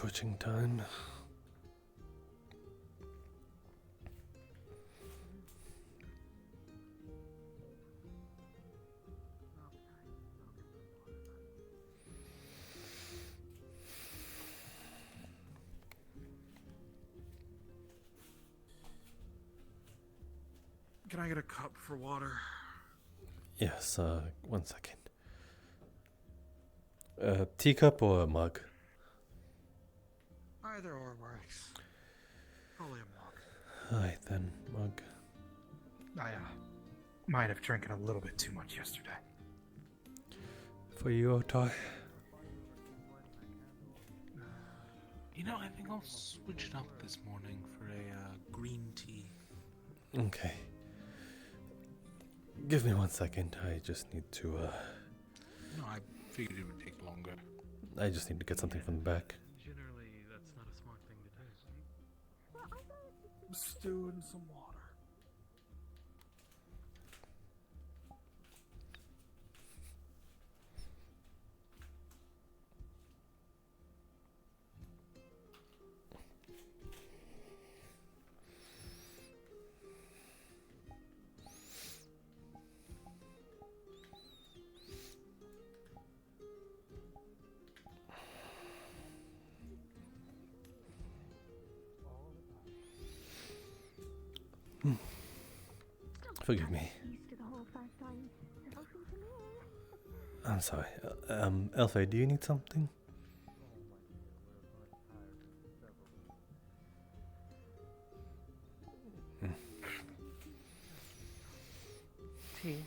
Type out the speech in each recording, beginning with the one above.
switching time. Can I get a cup for water? Yes, 1 second. Teacup or a mug? Either or works. Probably a mug. Alright then, mug. I might have drinking a little bit too much yesterday. For you, Otar. I think I'll switch it up this morning for a green tea. Okay. Give me 1 second. I just need to, No, I figured it would take longer. I just need to get something from the back. Generally, that's not a smart thing to do. Stew and some water. Forgive me. I'm sorry. Elfie, do you need something? Tea.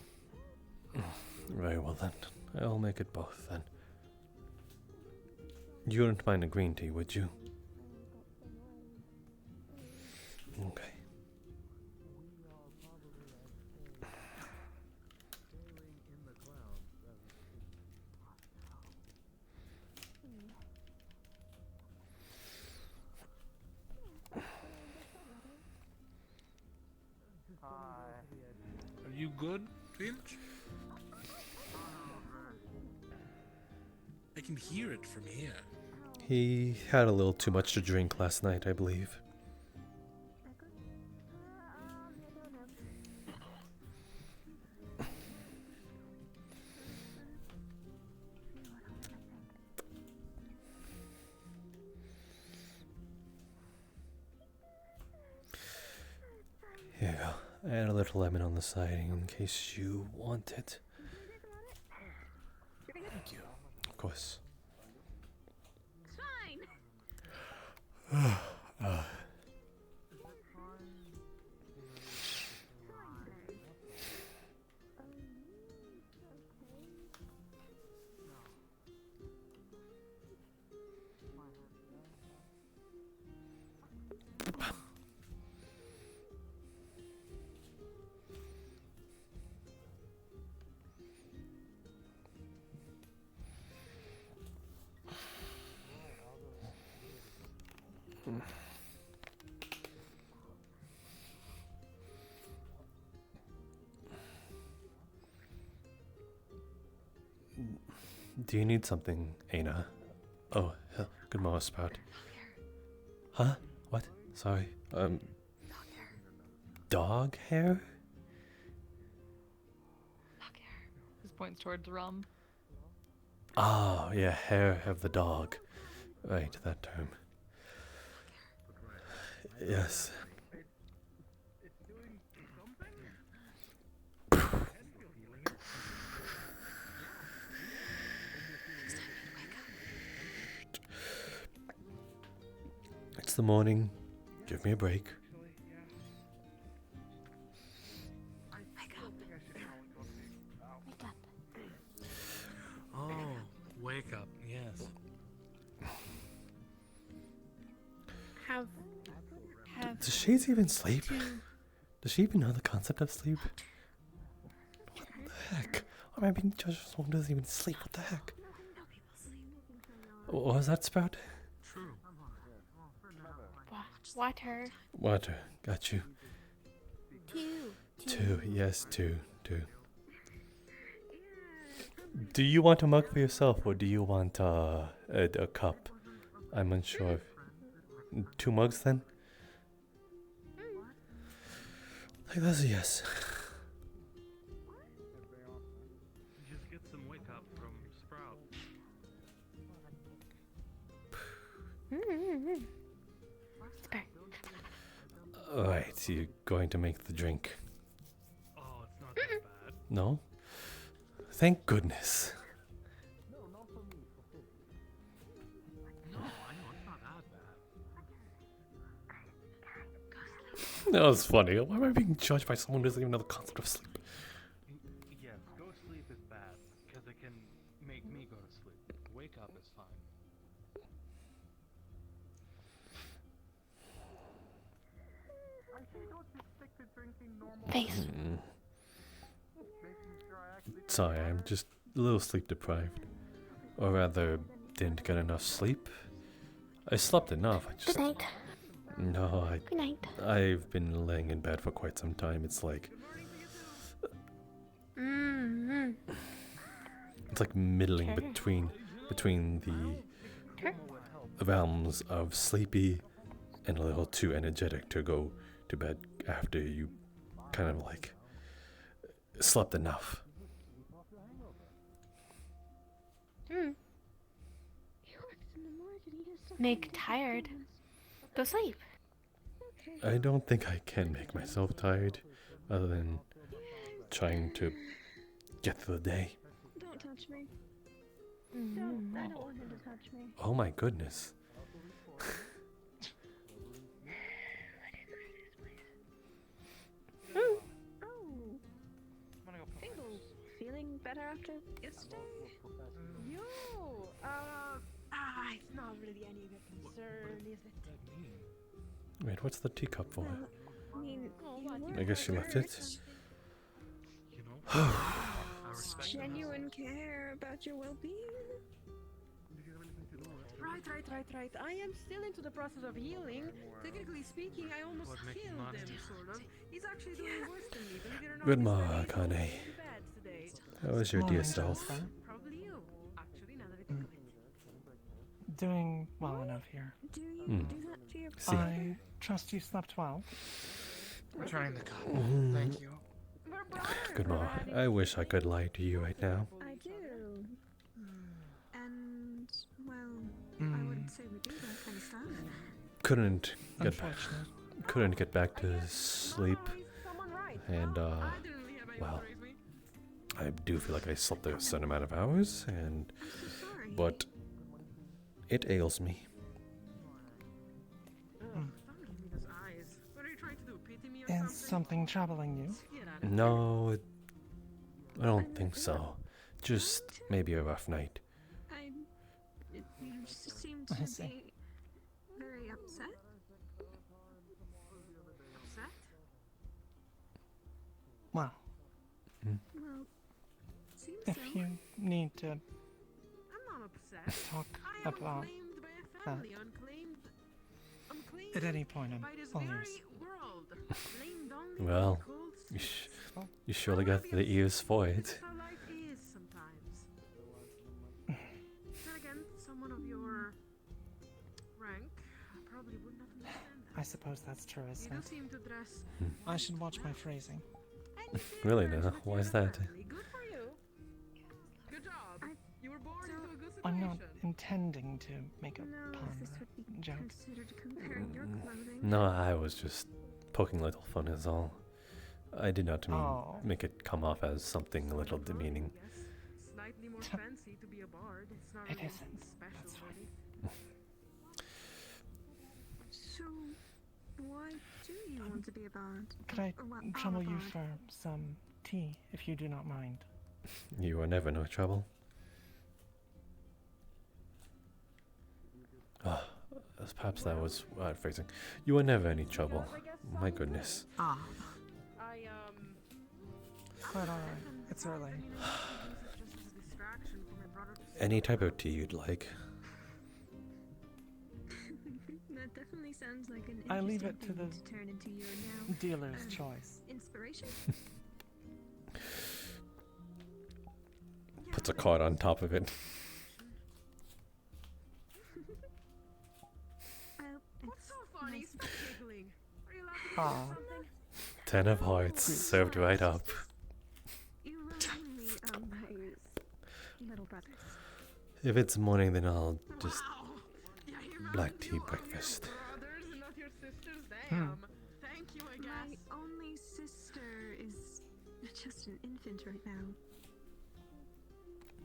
Very well then. I'll make it both then. You wouldn't mind a green tea, would you? Okay. Are you good, Finch? I can hear it from here. He had a little too much to drink last night, I believe. Here you go. Add a little lemon on the siding in case you want it. Thank you. Of course. Do you need something, Aina? Oh, hell, good morning, Sprout. Huh? What? Sorry. Dog hair? Dog hair. This points towards rum. Oh, yeah, hair of the dog. Right, that term. Yes. It's the morning. Give me a break. Wake up. Wake up. Oh, wake up, yes. Have Does Shades even sleep? to Does she even know the concept of sleep? What the heck? Or maybe just one doesn't even sleep. What the heck? What was that, Sprout? True. water. Water. Got you. Two. Yes, two. Do you want a mug for yourself, or do you want a cup? I'm unsure if 2 mugs then? I think that's a yes. Just get some wake up from Sprout. Alright, so you're going to make the drink. Oh, it's not that bad. No? Thank goodness. No, I know it's not that bad. That was funny. Why am I being judged by someone who doesn't even know the concept of sleep? Yes, go sleep is bad because it can make me go to sleep. Wake up is fine. Face. Sorry, I'm just a little sleep deprived. Or rather, didn't get enough sleep. I slept enough, I just... Good night. No, Good night. I've been laying in bed for quite some time. It's like... Mm-hmm. It's like middling Sure. between Sure. the realms of sleepy and a little too energetic to go to bed after you kind of like slept enough. Make tired. Go sleep. I don't think I can make myself tired other than trying to get through the day. Don't touch me. Mm. I don't want him to touch me. Oh my goodness. Oh. Fingal, feeling better after yesterday? Yo, it's not really any of your concern, is it? Wait, what's the teacup for? I mean, I guess she left it. You know, I respect the genuine care about your well-being. Right. I am still into the process of healing. Technically speaking, I almost What, making killed money? him, sort of. He's actually doing worse than me, believe it or not. Good He's morning, really honey. too bad today. How is your dear self? Probably you, actually, now that I think of it. Doing well enough here. Do you Hmm. do that to your See. I trust you slept well. I'm trying to come. Mm. Thank you. We're brothers. Good We're morning. adding- I wish I could lie to you right now. I do. And, well, I Mm, wouldn't say we do that kind of stuff. Couldn't get unfortunate. back to sleep, Someone right. and I didn't really have anyone well, to raise me. I do feel like I slept a certain amount of hours, and I'm so sorry. but it ails me. Don't give me those eyes. What are you trying to do? Pity me or Is something? something troubling you? Get out of No, I don't think so. Just maybe a rough night. You just seem I to see. be very upset. Upset? Well, Well, seems if so. you need to I'm not upset. talk I am about unclaimed by a family, unclaimed at any point, I'm by this all very ears. world. Blamed only Well, by cold You, sleep. you surely got the ears for This it. is how life is sometimes. Then again, someone of your rank probably wouldn't have understand I that. suppose that's true, You isn't do it? seem to dress. I should watch my phrasing. And you seem Really encouraged now? with Why your is that? family. Good for you. Good job. You were born into a good situation. I'm not intending to make a No, pun this or would be joke. considered comparing your clothing. No, I was just poking a little fun is all. I did not mean Oh. make it come off as something a little demeaning. Yes, slightly more T- fancy to be a bard. It's not It really isn't. special, That's fine. really. So, why do you want to be a bard? Could I Or what, trouble a you bard? for some tea, if you do not mind? You are never no trouble. Ah, perhaps that was phrasing. You are never any trouble. My goodness. Ah, I, quite alright. It's early. just as a distraction for my brother to Any type of tea you'd like. That definitely sounds like an I leave interesting it to thing the- to turn into your now Dealer's choice. inspiration. Puts a card on top of it. funny. Stop giggling. Are you allowed to Aw. say something? 10 of hearts served right up. You remind me of my little brothers. If it's morning, then I'll just Wow. Yeah, you black really tea do own your breakfast. brothers and not your sisters. Damn. Thank you, I My guess. only sister is just an infant right now.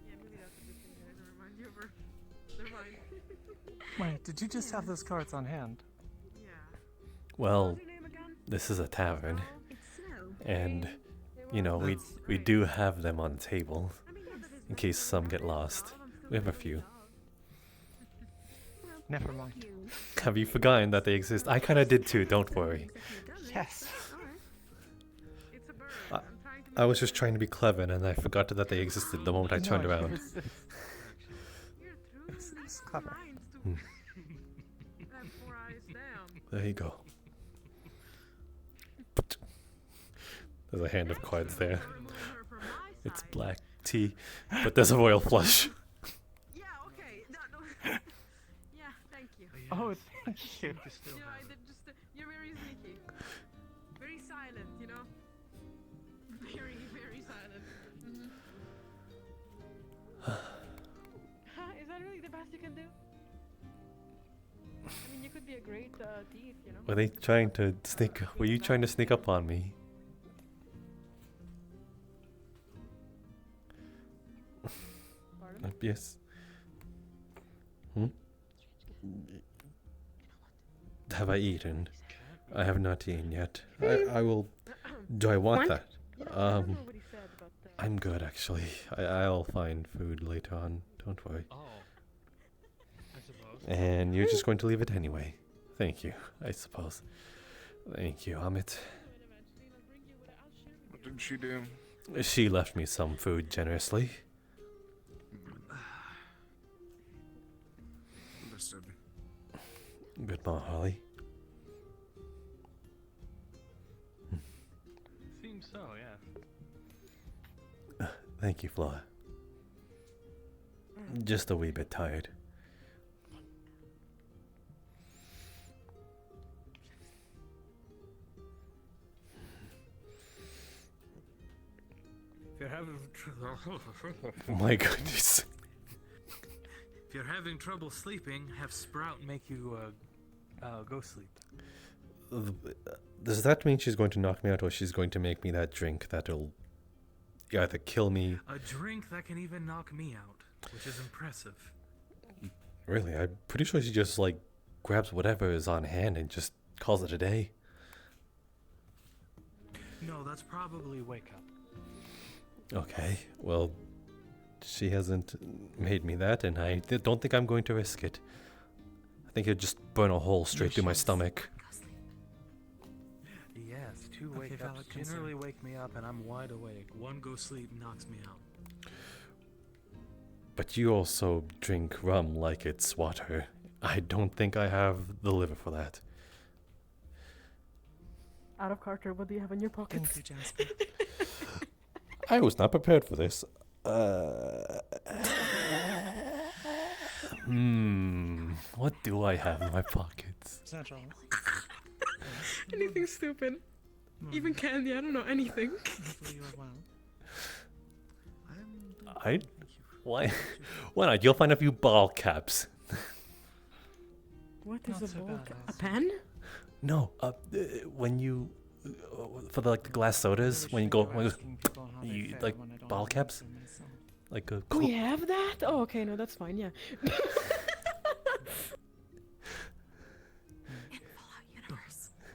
Yeah, maybe that's a good thing that doesn't remind you of her. They're fine. Wait, did you just have those cards on hand? Yeah. Well, What's your name again? this is a tavern, It's Snow. and Hey, you know we well, we great. do have them on the table I mean, not that it's in case some get necessary, lost. but I'm still We have a really few. loved. Well, Never thank mind. you. Have you forgotten that they exist? I kind of did too. Don't worry. Yes. It's a bird. I- I'm trying to I make was it just trying to be clever, and I forgot that they existed the moment I turned No, around. It's, You're through It's- the it's next clever. lines to Hmm. have 4 eyes down. There you go. There's a hand of cards there. For removing her from my It's side. black tea, but there's a royal flush. Yeah, okay. No. Yeah, thank you. oh, thank you. To still You know, I have did just. You're very sneaky. Very silent, you know? Very, very silent. Is that really the best you can do? I mean, you could be a great thief, you know? Were they trying to sneak? Were you trying to sneak up on me? Pardon? Yes. Hmm? Have I eaten? I have not eaten yet. I will. Do I want Want? that? You know, I don't know Um, what he said, but I'm good actually. I'll find food later on. Don't worry. Oh. I suppose. And you're just going to leave it anyway. Thank you, I suppose. Thank you, Amit. What did she do? She left me some food generously. Understood. Good morning, Holly. Seems so, yeah. Thank you, Flora. Just a wee bit tired. If you're having My goodness. if you're having trouble sleeping, have Sprout make you go sleep. Does that mean she's going to knock me out, or she's going to make me that drink that'll either kill me? A drink that can even knock me out, which is impressive. Really, I'm pretty sure she just like grabs whatever is on hand and just calls it a day. No, that's probably wake up. Okay, well, she hasn't made me that, and I don't think I'm going to risk it. I think it'd just burn a hole straight through my stomach. Yes, two Okay, wake ups valid concern. generally wake me up and I'm wide awake. One go sleep knocks me out. But you also drink rum like it's water. I don't think I have the liver for that. out of Carter, what do you have in your pockets? Thank you, Jasper. I was not prepared for this. What do I have in my pockets? Satchel. Anything stupid. Even candy, I don't know anything. Hopefully you are well. Why not? You'll find a few ball caps. What Not is so a bad, bulk? A also. pen? No, when you for the like the glass sodas, when you go you, like, ball caps? like a We have that? Oh, okay, no, that's fine, yeah.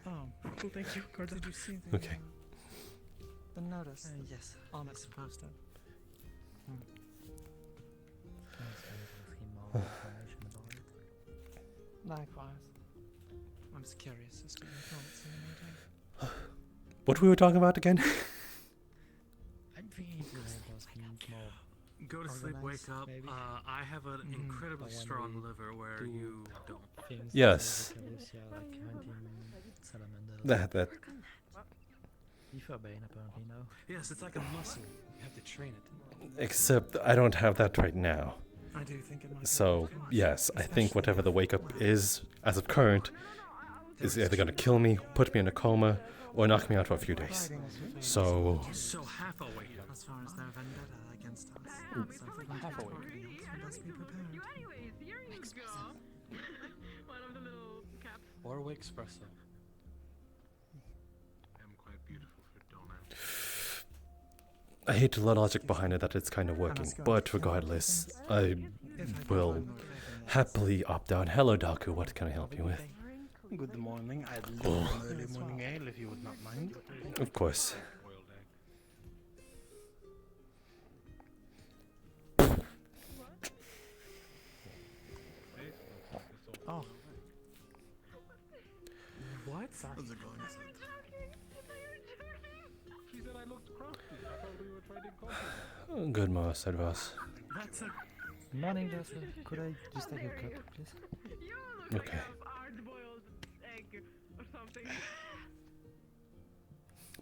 Oh, Cool, thank you, Carter. did you see the, Okay. the notice Yes. Onyx posted? Likewise. I'm just curious as to your thoughts in the meeting. What we were talking about again? I'm thinking to have those more. Go to sleep, wake Organized, up. maybe? I have an incredibly But when strong we liver where do you don't. Things Yes. like Kalypsia, like hunting salamanders. that Before Bane, apparently, no. Yes, it's like a muscle. You have to train it. except I don't have that right now. I do think it might be So worth it. yes, I think Especially whatever the if- wake up well, is as of current is either going to kill me, put me in a coma, or knock me out for a few days. So, So half awake. As far as their vendetta against us. So if we want to talk about it, we must be prepared. You anyways, here you go. One of the little caps. Or espresso. I'm quite beautiful for donut. I hate the logic behind it that it's kind of working, but regardless, I will happily opt out. Hello, Daku, what can I help you with? Good morning. I'd love an early morning ale if you would not mind. Of course. Boiled egg. Oh. What? How's it going? She said I looked crafty. I thought we were trading coffee. Good morning, Sarvel. That's a Morning, Jasper. Could I just take a cup, please? You look Okay. like a hard-boiled egg or something.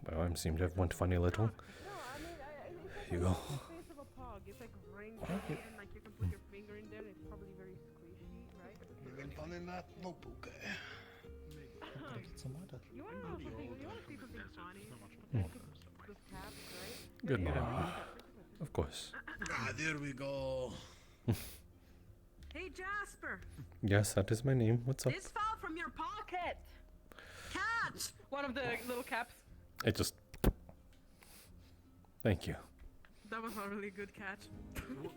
Well, I seem to have one funny little. No, I mean, it's You like go. the face of a pug. It's like wrinkled and like you can put your finger in there. It's probably very squishy, right? Fun in that notebook. Some water. You want to also think, you want to see something funny? Like those caps, right? Good morning. Of course. Ah, there we go. Hey Jasper, Yes, that is my name. What's up? this fell from your pocket. Catch! One of the little caps. It just... Thank you. That was a really good catch. Anyway.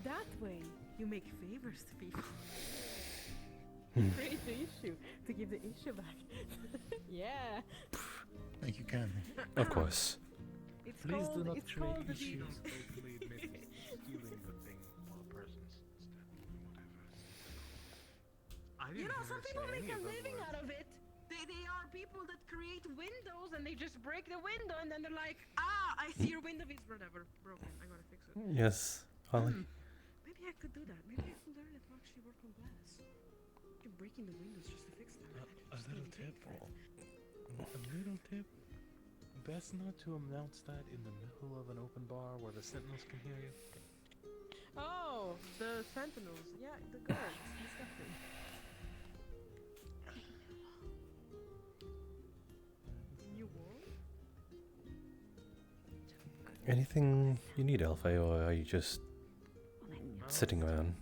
That way, you make favors to people. Create the issue to give the issue back. Yeah. Think you can. Of course. It's Please called, do not it's create called the issues. Totally admit stealing the thing for a person's instead. Whatever. I You didn't know, hear some her people say make any a of those living words. out of it. They are people that create windows and they just break the window and then they're like, ah, I see your window is whatever broken. I gotta fix it. Yes, Holly. Maybe I could do that. Maybe I could learn how to actually work on glass. You're breaking the windows just to fix them. A little tip. A little tip. Best not to announce that in the middle of an open bar where the sentinels can hear you. Oh, the sentinels. Yeah, the guards. Disgusting. You won't? Anything you need, Alpha, or are you just sitting around?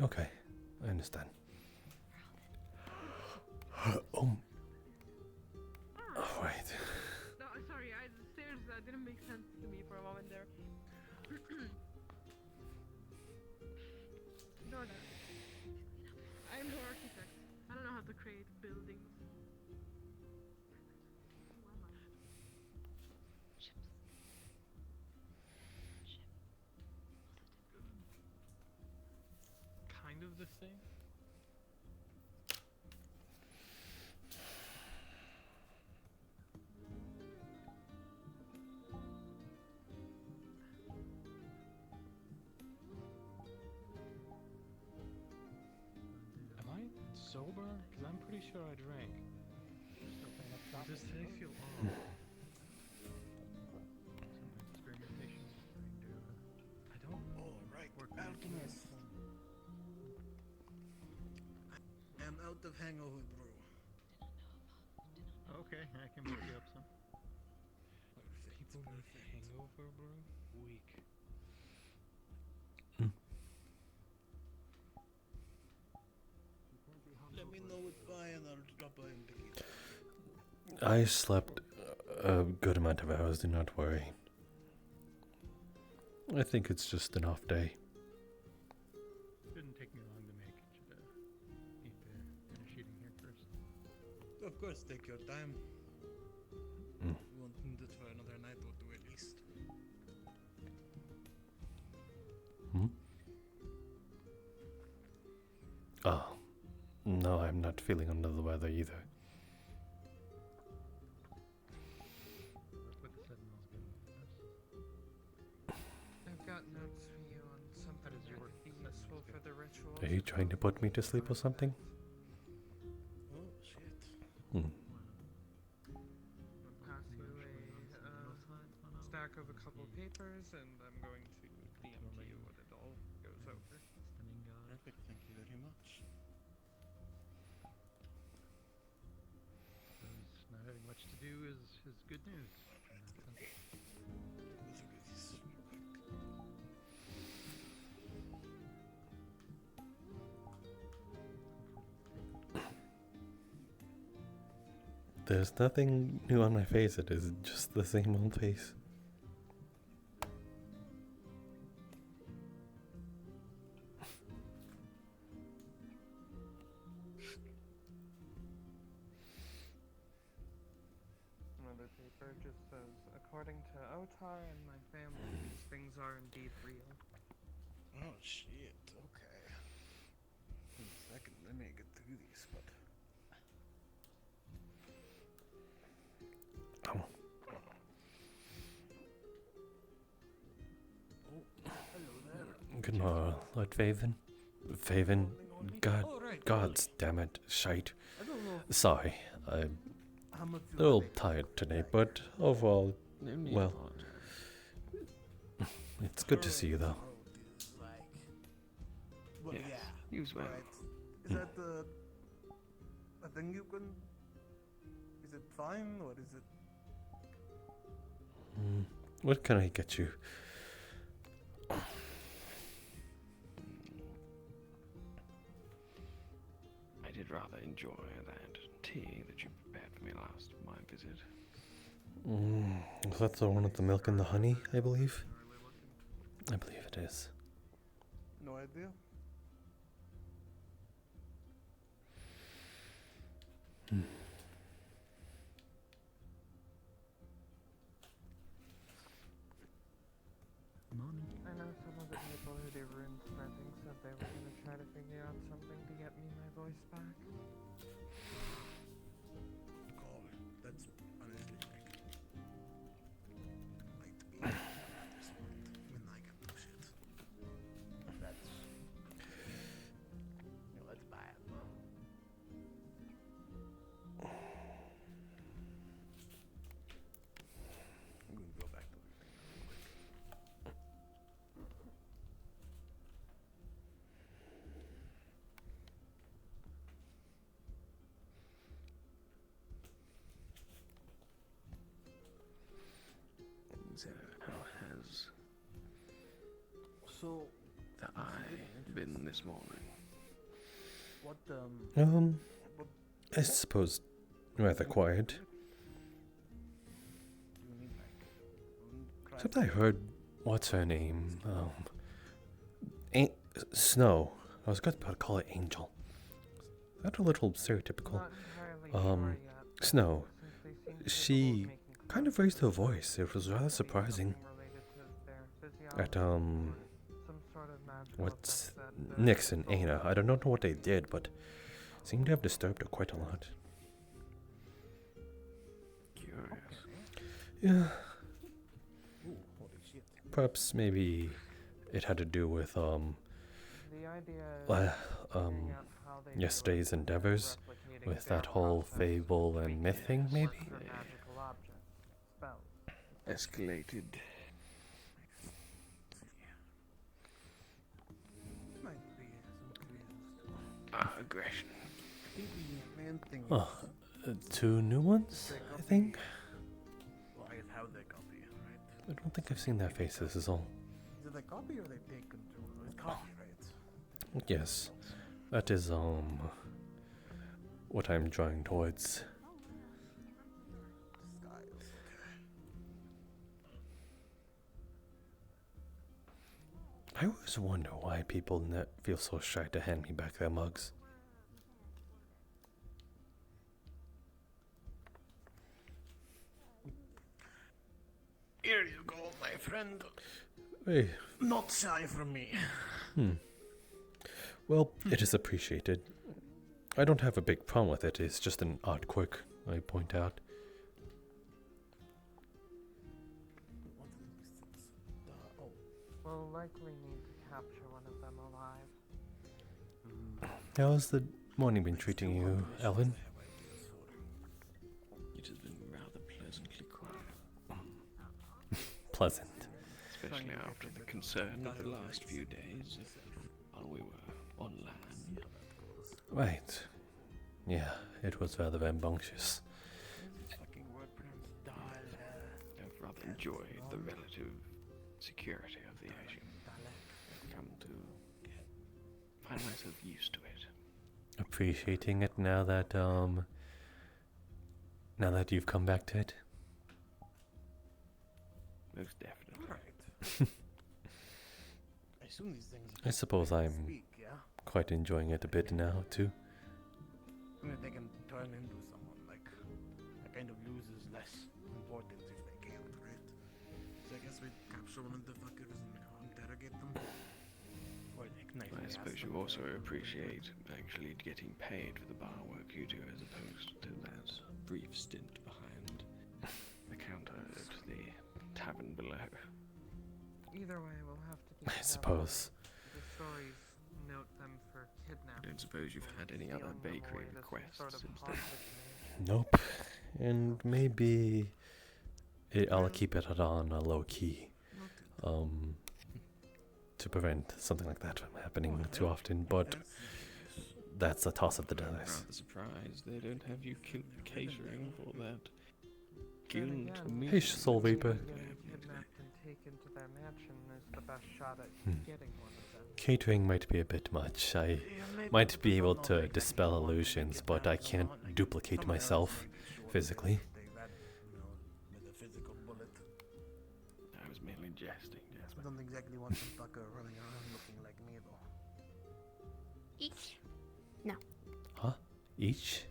Okay, I understand. Oh, right. No, sorry. The stairs didn't make sense to me for a moment there. Ignore that. I'm no architect. I don't know how to create buildings. Who am I? Kind of the thing. Am I sober? Because I'm pretty sure I drank. Does today feel off? Some experimentation. I don't All right, work alchemist. I'm out of hangover brew. Okay, I can make you up some. People with hangover, bro. Weak. Let me know it's by and I'll drop by and pick it up. I slept a good amount of hours, do not worry. I think it's just an off day. Didn't take me long to make. Should eat the finish eating here first. Of course, take your time. Mm. You won't need it for another night or two at least. Hmm? Oh, no, I'm not feeling under the weather either. What the sentinels give us. I've got notes for you on something that would be useful for the ritual. Are you trying to put me to sleep or something? Oh, shit. Hmm. I'll pass you a stack of a couple papers, and I'm going to DM Perfect, thank you very much. Because not having much to do is good news. in that sense. Look at this feedback. There's nothing new on my face. It is just the same old face. Another paper just says, according to Otar and my family, these things are indeed real. Oh shit, okay. In a second, let me get through these, but... Oh. Good morning, Lord Faven. Faven, God, gods damn it, shite. Sorry, I'm a little tired today, but overall, well, it's good to see you though. Yes, use well. Is that a thing you can... Is it fine, or is it... What can I get you? I did rather enjoy that tea that you prepared for me last my visit. Was that the one with the milk and the honey, I believe? I believe it is. No idea? Morning. I know some of the people who do rune smithing said they were going to try to figure out something to get me my voice back. God, that's honestly like... Might be this point when I can do shit. That's... You know, that's bad. I'm gonna go back to everything real quick. So, how has So, the eye been this morning? what, I suppose rather quiet. do you need, like, Except I heard, what's her name? Snow. I was going to call it Angel. Is that a little stereotypical? Not entirely sure yet, Snow. since they seem capable of She making kind of raised her voice. It was rather surprising. At, some sort of magical what's effect that the Nyx and soul Aina. I don't know what they did, but seemed to have disturbed her quite a lot. Curious. Yeah, Ooh, holy shit. perhaps maybe it had to do with, The idea is figuring out how they yesterday's do it, endeavors replicating with their that whole process, fable and myth thing, maybe? work for magical objects, spells. Escalated. Might be some reasons. Aggression. I think the main thing Oh, 2 new ones, I think? well, I guess how they copy, right? I don't think I've seen their faces, is all. Is it they copy or they take control? It's copy, right? Yes, that is, what I'm drawing towards. Styles, okay. I always wonder why people feel so shy to hand me back their mugs. Here you go, my friend. Hey, Not shy from me. well, it is appreciated. I don't have a big problem with it, it's just an odd quirk, I point out. What are these things? Oh, We'll likely need to capture one of them alive. How's the morning been treating you, Ellen? It has been rather pleasantly quiet, Pleasant. especially after the concern of the last few days while we were on land. Right. Yeah, it was rather rambunctious. Fucking word pronounced I've rather enjoyed the relative security of the Asian. I've come to find myself used to it. Appreciating it now that you've come back to it. Most definitely. I assume these things. I suppose I'm quite enjoying it a bit now too. I mean, they can turn into someone like that kind of loses less importance if they can't, right? So I guess we capture one of the fuckers and interrogate them. Or like I suppose you also appreciate actually getting paid for the bar work you do as opposed to that brief stint behind the counter at the tavern below. Either way, we'll have to keep I suppose. the stories note them for I kidnapping. don't suppose you've had any other bakery requests since then. Nope. And maybe I'll keep it on a low key. To prevent something like that from happening too often, but that's a toss of the dice. I'm rather surprised they don't have you catering for that guild meeting. Hey, Soul Reaper. Kidnapped and taken to their mansion is the best shot at getting one of them. Catering might be a bit much. I might be able to dispel illusions, but I can't duplicate myself physically. I was merely jesting, Jasper. I don't exactly want some fucker running around looking like me, though. Each? No. Huh? Each?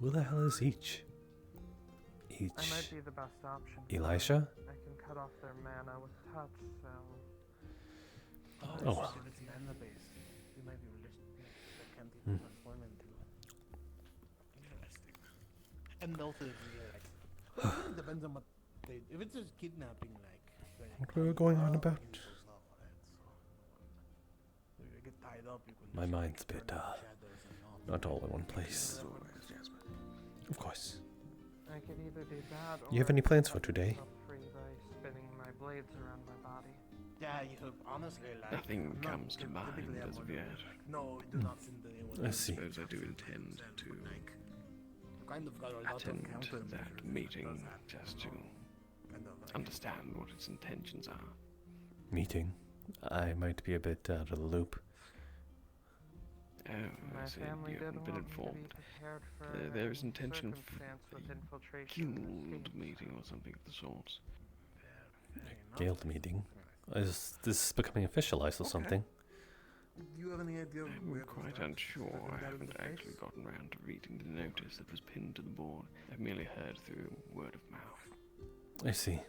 Who the hell is Each? Each. I might be the best option. Elisha? I can cut off their mana with touch, so. Oh well. If it's mana-based, you might be realistic. That can't even transform into. Interesting. And also, it depends on what they. If it's just kidnapping, like. What were we going on about? My mind's a bit, not all in one place. Of course. I could either be bad You have any plans for today? free by spinning my blades around my body. Yeah, you have, honestly, like. Nothing comes to mind as of yet. No, do not send anyone. I see. Suppose I do intend to Kind of got a lot attend of counter that meeting just to understand what its intentions are. Meeting? I might be a bit out of the loop. Oh, I My see. family You did haven't been want me to be informed. prepared for There is intention of circumstance with a infiltration in the guild state. meeting or something of the sort. Guild meeting? Is this becoming officialized or something? Do you have any idea I'm where quite unsure. I haven't actually gotten around to reading the notice that was pinned to the board. I've merely heard through word of mouth. I see.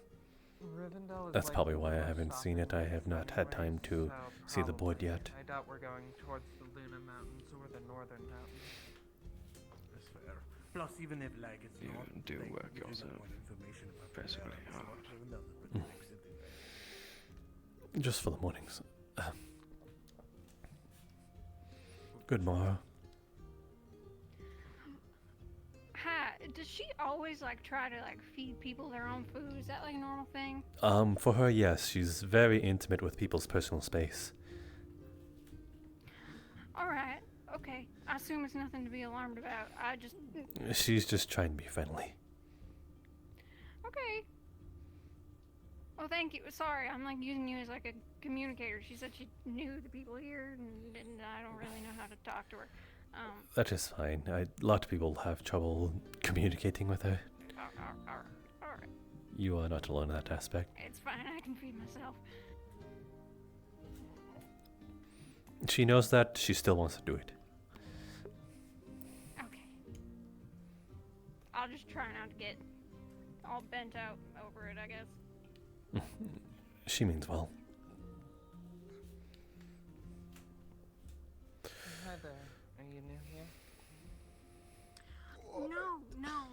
Rivendell is That's like probably the why I most haven't seen it. I have not had time to so see the board probably. yet. I doubt we're going towards the Luna Mountains or the Northern Mountains. That's fair. Plus, even if like it's You not, do like, work if you don't yourself want information about impressively the hard. Rivendell is pretty big city, right? Just for the mornings. Good morrow. Hi, does she always like try to like feed people their own food? Is that like a normal thing? For her, yes, she's very intimate with people's personal space. Alright, okay. I assume it's nothing to be alarmed about. I just... She's just trying to be friendly. Okay. Well, thank you. Sorry, I'm like using you as like a communicator. She said she knew the people here, and I don't really know how to talk to her. That is fine. A lot of people have trouble communicating with her. Alright. You are not alone in that aspect. It's fine, I can feed myself. She knows that. She still wants to do it. Okay. I'll just try not to get all bent out over it, I guess. She means well. Hi there. Are you new here? No.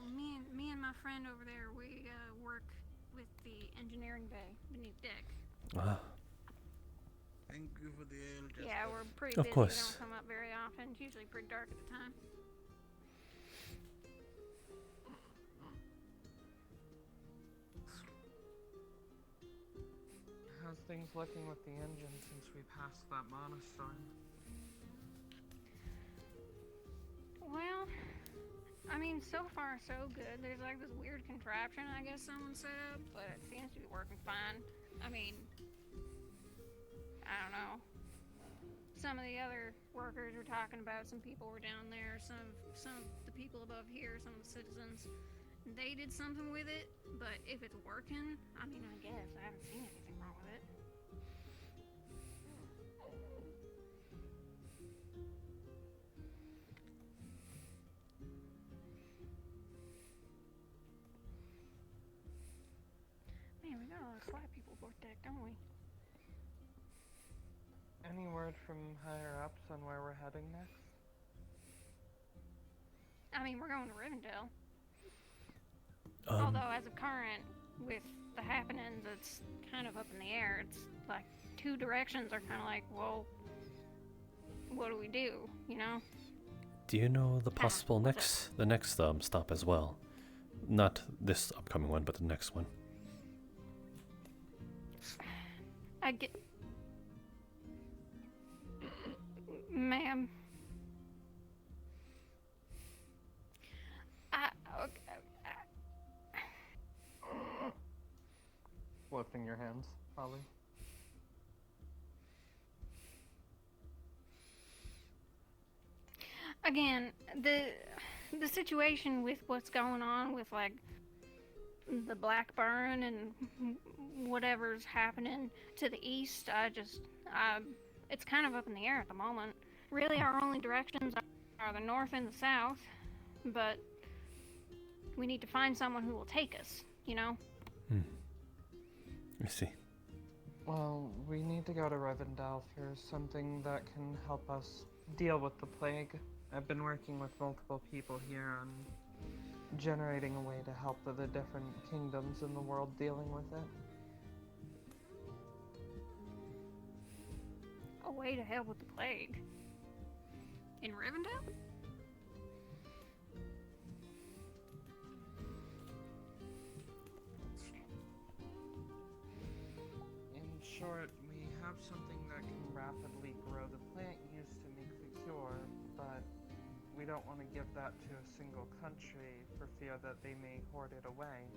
Me and my friend over there, we work with the engineering bay beneath deck. Ah, Thank you for the ale, Jasper. Yeah, we're pretty Of busy. course. We don't come up very often. It's usually pretty dark at the time. How's How's things looking with the engine since we passed that monostorm? Well, I mean, so far so good. There's like this weird contraption I guess someone set up, but it seems to be working fine. I mean, I don't know. Some of the other workers were talking about, some people were down there, some of the people above here, some of the citizens, they did something with it, but if it's working, I mean, I guess. I haven't seen anything wrong with it. Man, we got a lot of fly people aboard deck, don't we? Any word from higher ups on where we're heading next? I mean, we're going to Rivendell. Although, as of current, with the happenings, it's kind of up in the air. It's like two directions are kind of like, well, what do we do, you know? Do you know the possible next stop as well? Not this upcoming one, but the next one. I get... Ma'am. Okay. Lifting your hands, Holly. Again, the situation with what's going on with like the Blackburn and whatever's happening to the east, it's kind of up in the air at the moment. Really, our only directions are the north and the south, but we need to find someone who will take us, you know? I see. Well, we need to go to Rivendell for something that can help us deal with the plague. I've been working with multiple people here on generating a way to help the different kingdoms in the world dealing with it. A way to help with the plague? In Rivendell? In short, we have something that can rapidly grow the plant used to make the cure, but we don't want to give that to a single country for fear that they may hoard it away.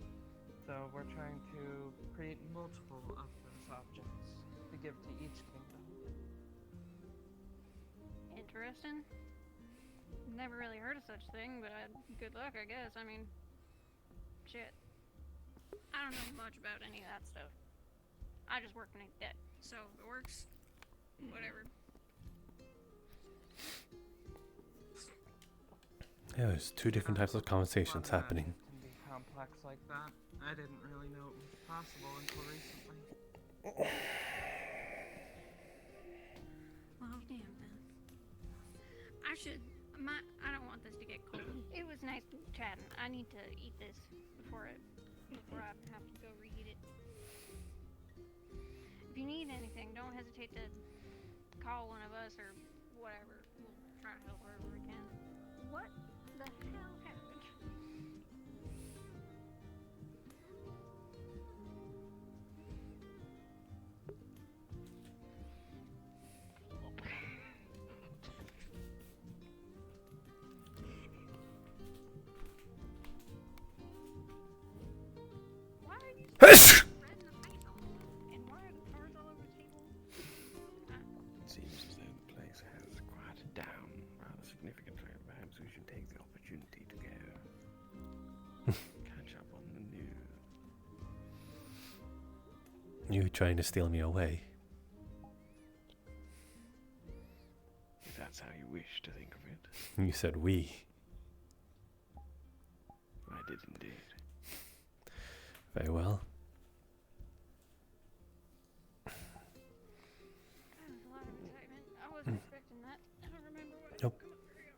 So we're trying to create multiple of those objects to give to each kingdom. Interesting. Never really heard of such thing, but good luck, I guess. I mean, shit. I don't know much about any of that stuff. I just work in a debt, so if it works, whatever. Yeah, there's two different types of conversations happening. It can be complex like that. I didn't really know it was possible until recently. Well, damn then. I don't want this to get cold. It was nice chatting. I need to eat this before I have to go reheat it. If you need anything, don't hesitate to call one of us or whatever. We'll try to help wherever we can. What the hell happened? Why are you so red in the face all over? And why are the cars all over the table? It seems as though the place has quieted down rather significantly. Perhaps we should take the opportunity to go catch up on the news. You trying to steal me away? If that's how you wish to think of it. You said we. I did indeed. Very well. That was a lot of excitement. I wasn't expecting that. I don't remember what I Nope. was going through.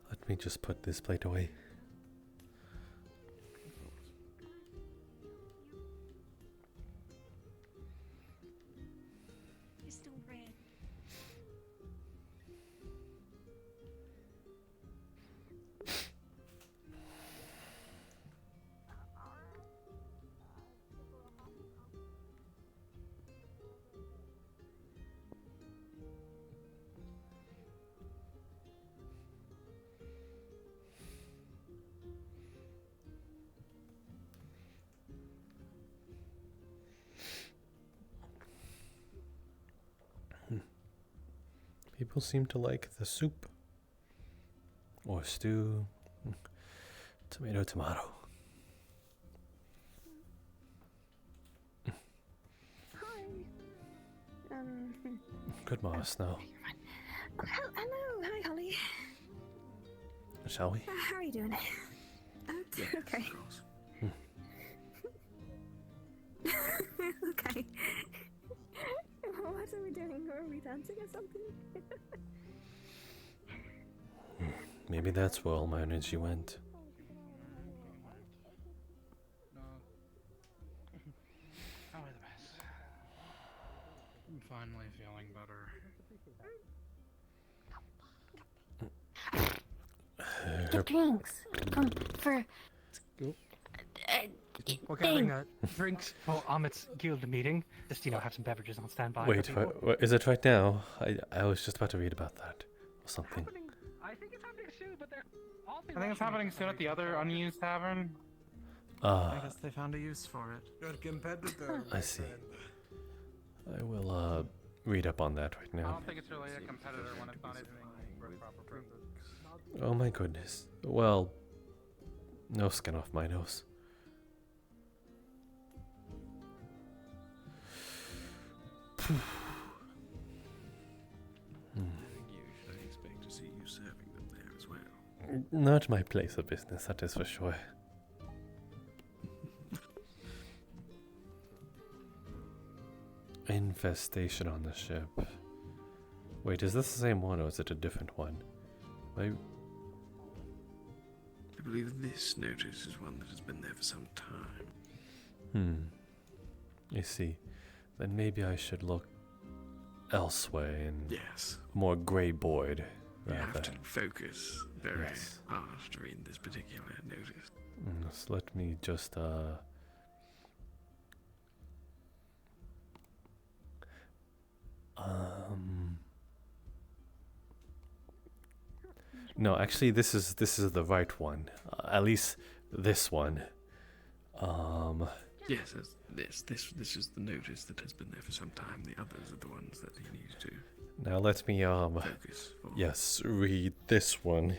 Let me just put this plate away. It's still red. People seem to like the soup. Or stew. Tomato, tomato. Good Mars now. Hello, hi Holly. Shall we? How are you doing? Okay. Okay. What are we doing? Are we dancing or something? Maybe that's where all my energy went. How are the best? I'm finally feeling better. Get drinks. Come for. We're having drinks for Amit's guild meeting. Just, have some beverages on standby. Wait, is it right now? I was just about to read about that. Or something. I think it's happening soon, but they're all I think it's happening soon at the other unused tavern. I guess they found a use for it. Your competitor. I see. I will read up on that right I now. don't think it's really a competitor when it's not even for a proper purpose. Oh my goodness. Well, no skin off my nose. I think usually I expect to see you serving them there as well. Not my place of business, that is for sure. Infestation on the ship. Wait, is this the same one or is it a different one? I believe this notice is one that has been there for some time. I see. Then maybe I should look elsewhere in Yes. more grey board. You Rather. have to focus very Yes. hard to read this particular notice. So let me just no, actually this is the right one. At least this one. Yes, this is the notice that has been there for some time. The others are the ones that he needs to Now let me focus for. yes, read this one.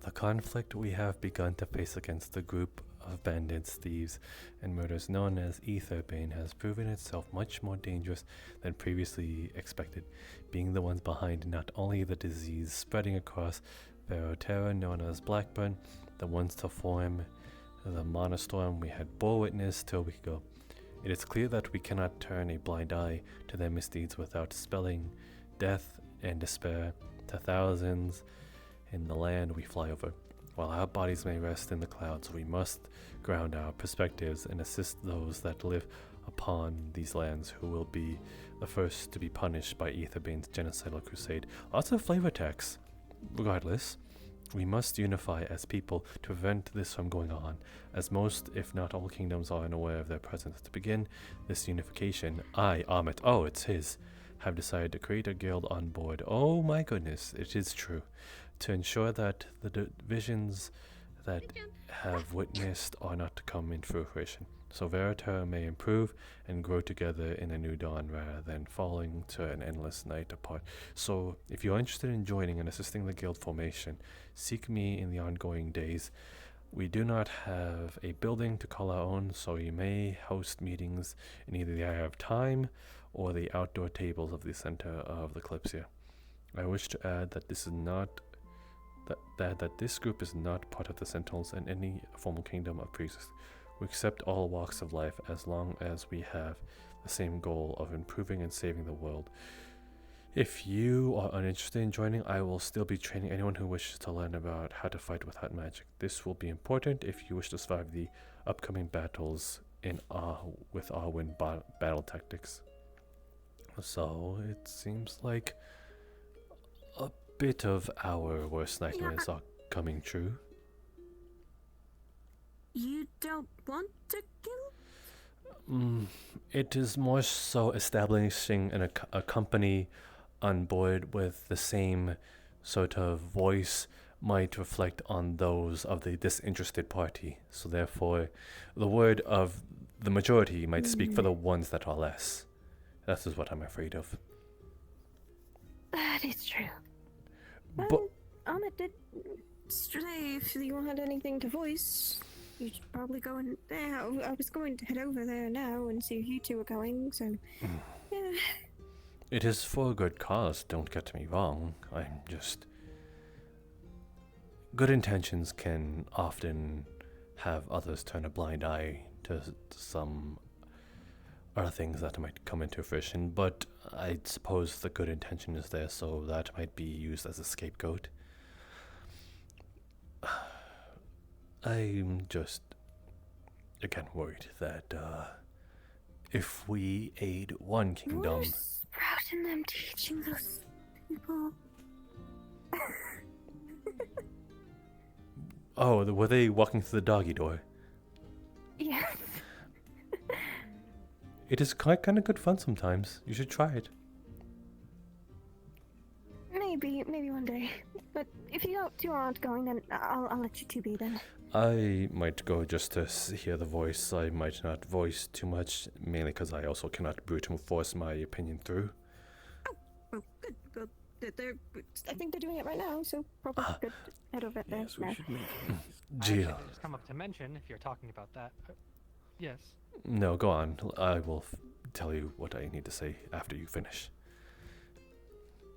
The conflict we have begun to face against the group of bandits, thieves, and murderers known as Etherbane has proven itself much more dangerous than previously expected, being the ones behind not only the disease spreading across Baroterra known as Blackburn, the ones to form the monostorm we had bore witness till a week ago. It is clear that we cannot turn a blind eye to their misdeeds without spelling death and despair to thousands in the land we fly over. While our bodies may rest in the clouds, we must ground our perspectives and assist those that live upon these lands who will be the first to be punished by Etherbane's genocidal crusade. Lots of flavor text. Regardless, we must unify as people to prevent this from going on, as most, if not all kingdoms are unaware of their presence. To begin this unification, I, Amit, oh, it's his, have decided to create a guild on board. Oh my goodness, it is true. To ensure that the divisions that have witnessed are not to come into fruition, so Verita may improve and grow together in a new dawn rather than falling to an endless night apart. So, if you're interested in joining and assisting the guild formation, seek me in the ongoing days. We do not have a building to call our own, so you may host meetings in either the Eye of Time or the outdoor tables of the center of the Kalypsia. I wish to add that this is not that this group is not part of the Sentinels in any formal kingdom of priests. We accept all walks of life as long as we have the same goal of improving and saving the world. If you are uninterested in joining, I will still be training anyone who wishes to learn about how to fight without magic. This will be important if you wish to survive the upcoming battles with Arwen battle tactics. So it seems like a bit of our worst nightmares are coming true. You don't want to kill? It is more so establishing a company on board with the same sort of voice might reflect on those of the disinterested party. So therefore, the word of the majority might speak for the ones that are less. That is what I'm afraid of. That is true. But Ahmed did say if you had anything to voice, you should probably go in there. I was going to head over there now and see if you two are going, so yeah. it is for a good cause, don't get me wrong. I'm just... Good intentions can often have others turn a blind eye to some other things that might come into fruition, but I suppose the good intention is there, so that might be used as a scapegoat. I'm just, again, worried that if we aid one kingdom... You're sprouting them teaching those people. Oh, were they walking through the doggy door? Yes. It is kind of good fun sometimes. You should try it. Maybe one day. But if you aren't going, then I'll let you two be then. I might go just to hear the voice. I might not voice too much, mainly because I also cannot brute force my opinion through. Oh, well, good. Well, I think they're doing it right now, so probably good head over there. Yes, we should make Gio. Just come up to mention if you're talking about that. Yes. No, go on. I will tell you what I need to say after you finish.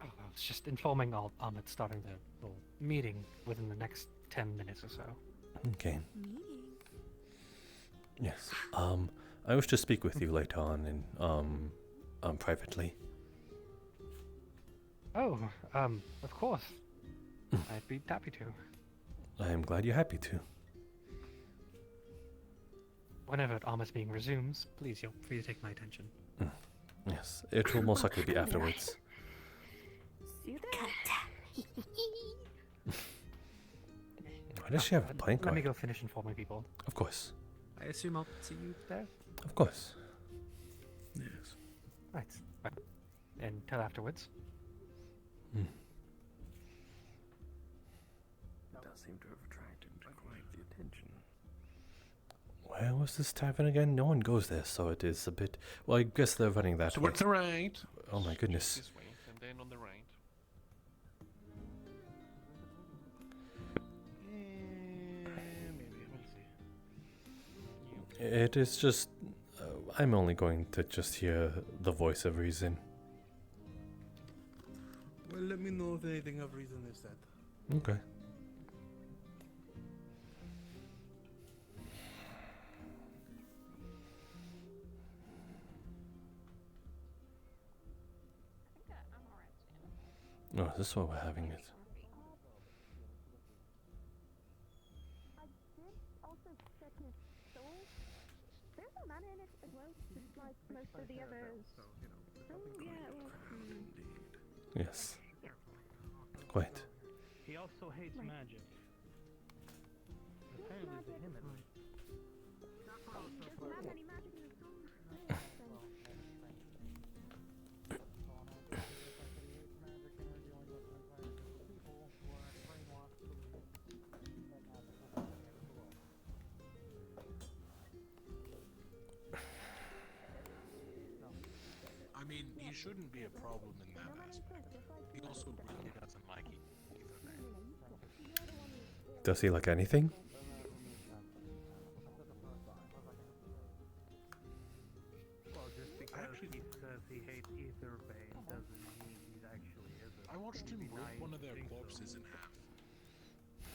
Oh, I was just informing Ahmed starting the little meeting within the next 10 minutes or so. Okay. Yes. I wish to speak with you later on and privately. Oh, of course. I'd be happy to. I am glad you're happy to. Whenever Ahmed's meeting resumes, please feel free to take my attention. Yes, it will most likely be afterwards. See you there. Why does she have a plank Let me card? go finish informing people. Of course. I assume I'll see you there? Of course. Yes. Right. Until afterwards. Hmm. Does seem to have attracted quite the attention. Where was this tavern again? No one goes there, so it is a bit... Well, I guess they're running that way. Towards the right. Oh my goodness. This way, and then on the right. Maybe, we'll see. It is just... I'm only going to just hear the voice of reason. Well, let me know if anything of reason is said. Okay. Oh, is this why we're having it? I did also check his soul. There's a mana in it as well, just like most of the others. Oh, yeah, well, Yes. Quite. He also hates magic. Apparently to him at least. he doesn't have any magic in his soul. I mean, he shouldn't be a problem in that aspect. He also really doesn't like it either. Does he like anything? Well, just because he says he hates Aetherbane doesn't mean he actually is a... I watched him rip nice one of their thing. corpses in half.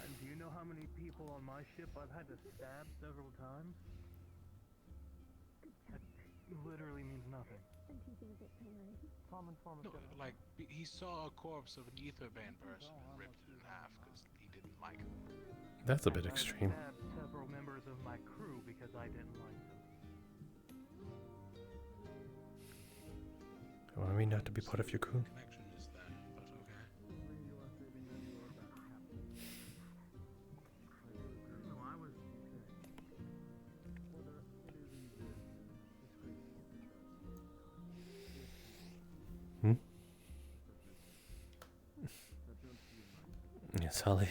And do you know how many people on my ship I've had to stab several times? That literally means nothing. Common form No, like, he saw a corpse of an Aetherbane person and ripped it in half because he didn't like him. That's a bit I've extreme. stabbed several members of my crew because I didn't like them. Want me not to be part of your crew? Connection is there, but okay. No, I was... Hmm? Yes, Holly.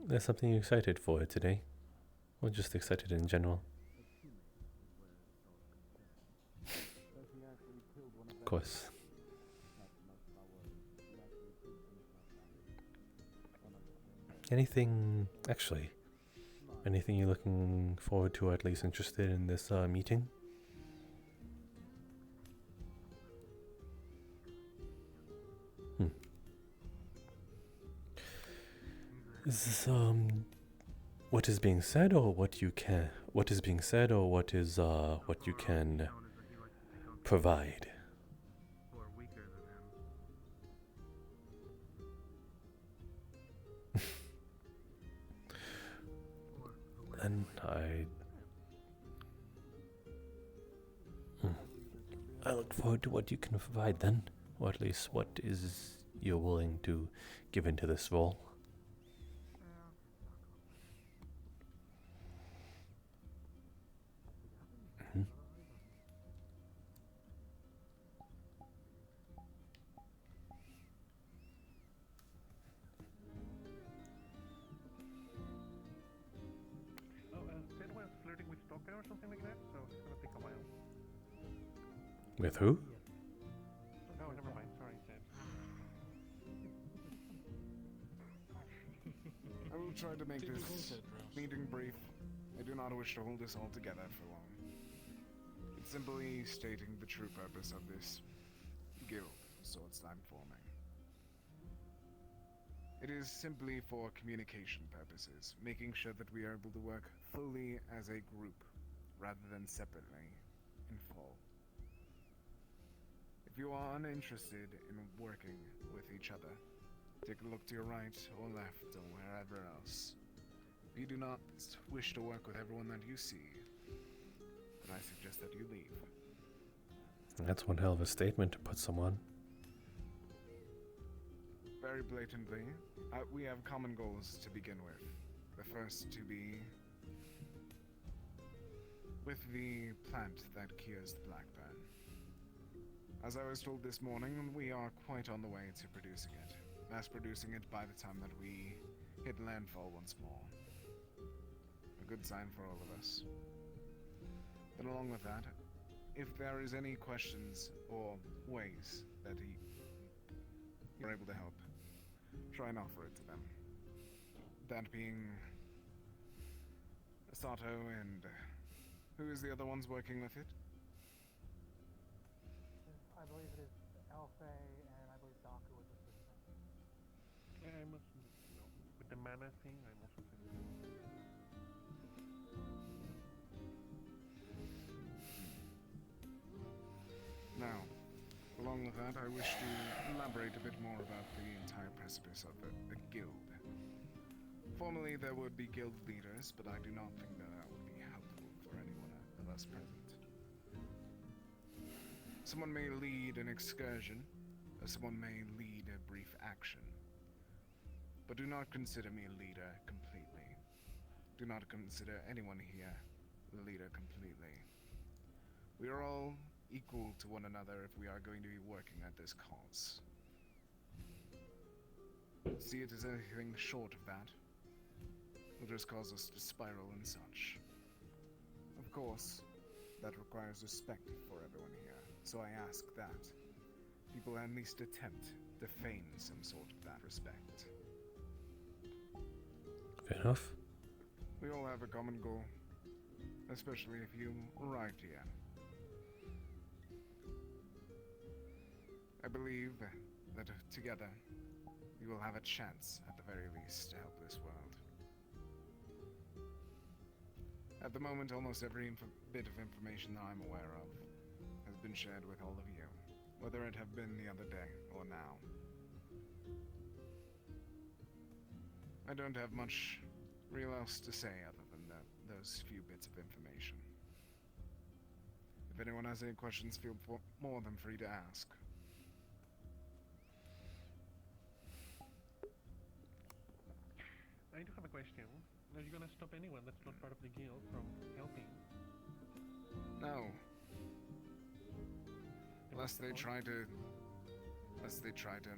There's something you're excited for today? Or just excited in general? Of course. Anything, actually, anything you're looking forward to, or at least interested in this meeting? Is this, what is being said, or what you can, what is being said, or what is, what you can provide? And I look forward to what you can provide then, or at least what is you're willing to give into this role. Flirting with Stalker or something like that, so it's gonna take a while. With who? Oh, never mind. Sorry, Ted. I will try to make this meeting brief. I do not wish to hold this all together for long. It's simply stating the true purpose of this guild, sorts I'm forming. It is simply for communication purposes, making sure that we are able to work fully as a group, rather than separately, in full. If you are uninterested in working with each other, take a look to your right or left or wherever else. If you do not wish to work with everyone that you see, then I suggest that you leave. That's one hell of a statement to put someone. Very blatantly, we have common goals to begin with. The first to be with the plant that cures the blackburn. As I was told this morning, we are quite on the way to producing it. Mass producing it by the time that we hit landfall once more. A good sign for all of us. But along with that, if there is any questions or ways that you're able to help, try and offer it to them. That being Sato and who is the other ones working with it? I believe it is Alpha and I believe Doku was assistant. Yeah, I must know. With the mana thing, I must have Now, along with that, I wish to elaborate a bit more about the entire precipice of a guild. Formerly, there would be guild leaders, but I do not think that that would be helpful for anyone of us present. Someone may lead an excursion, or someone may lead a brief action. But do not consider me a leader completely. Do not consider anyone here the leader completely. We are all equal to one another if we are going to be working at this cause. See it as anything short of that will just cause us to spiral and such. Of course, that requires respect for everyone here, so I ask that people at least attempt to feign some sort of that respect. Fair enough. We all have a common goal, especially if you arrived here. I believe that together, we will have a chance, at the very least, to help this world. At the moment, almost every bit of information that I'm aware of has been shared with all of you, whether it have been the other day or now. I don't have much real else to say other than those few bits of information. If anyone has any questions, feel more than free to ask. I do have a question. Are you gonna stop anyone that's not part of the guild from helping? No. Unless they try to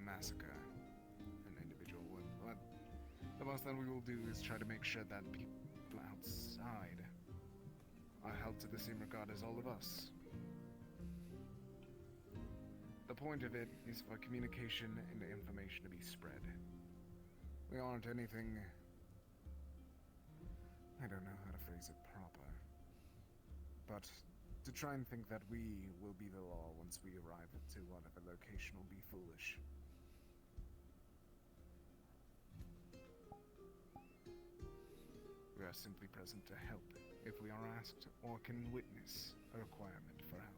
massacre an individual. The most that we will do is try to make sure that people outside are held to the same regard as all of us. The point of it is for communication and information to be spread. We aren't anything... I don't know how to phrase it proper. But to try and think that we will be the law once we arrive to whatever location will be foolish. We are simply present to help if we are asked or can witness a requirement for help.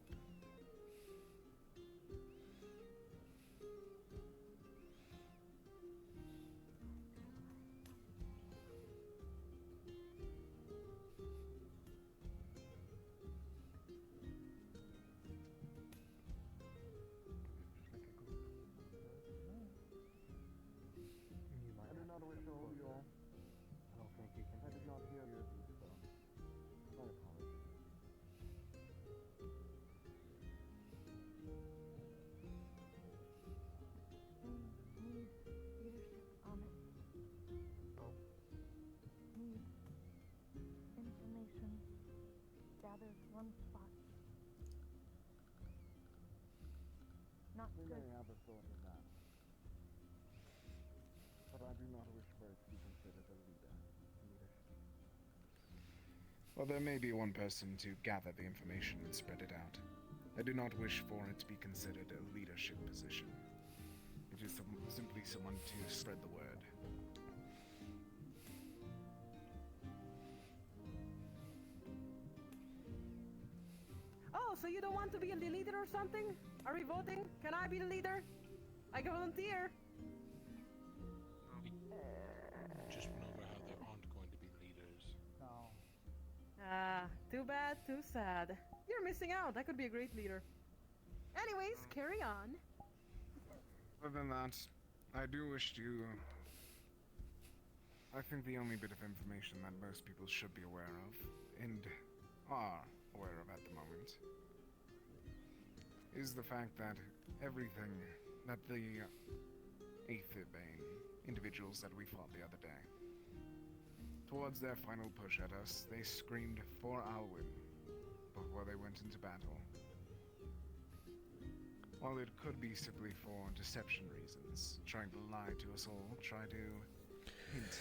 I do not wish all your... I don't think you can... I did not hear your views, so... My apologies. Need leadership on it. Oh. Need information gathered one spot. Not We good. may have a thought of that. But I do not wish for it to be considered a leadership. Well, there may be one person to gather the information and spread it out. I do not wish for it to be considered a leadership position. It is simply someone to spread the word. Oh, so you don't want to be the leader or something? Are we voting? Can I be the leader? I can volunteer. Just went over how there aren't going to be leaders. No. Ah, too bad, too sad. You're missing out. I could be a great leader. Anyways, carry on. Other than that, I do wish to... I think the only bit of information that most people should be aware of, and are aware of at the moment, is the fact that everything that the Aether-Bane individuals that we fought the other day, towards their final push at us, they screamed for Alwyn before they went into battle. While it could be simply for deception reasons, trying to lie to us all, try to hint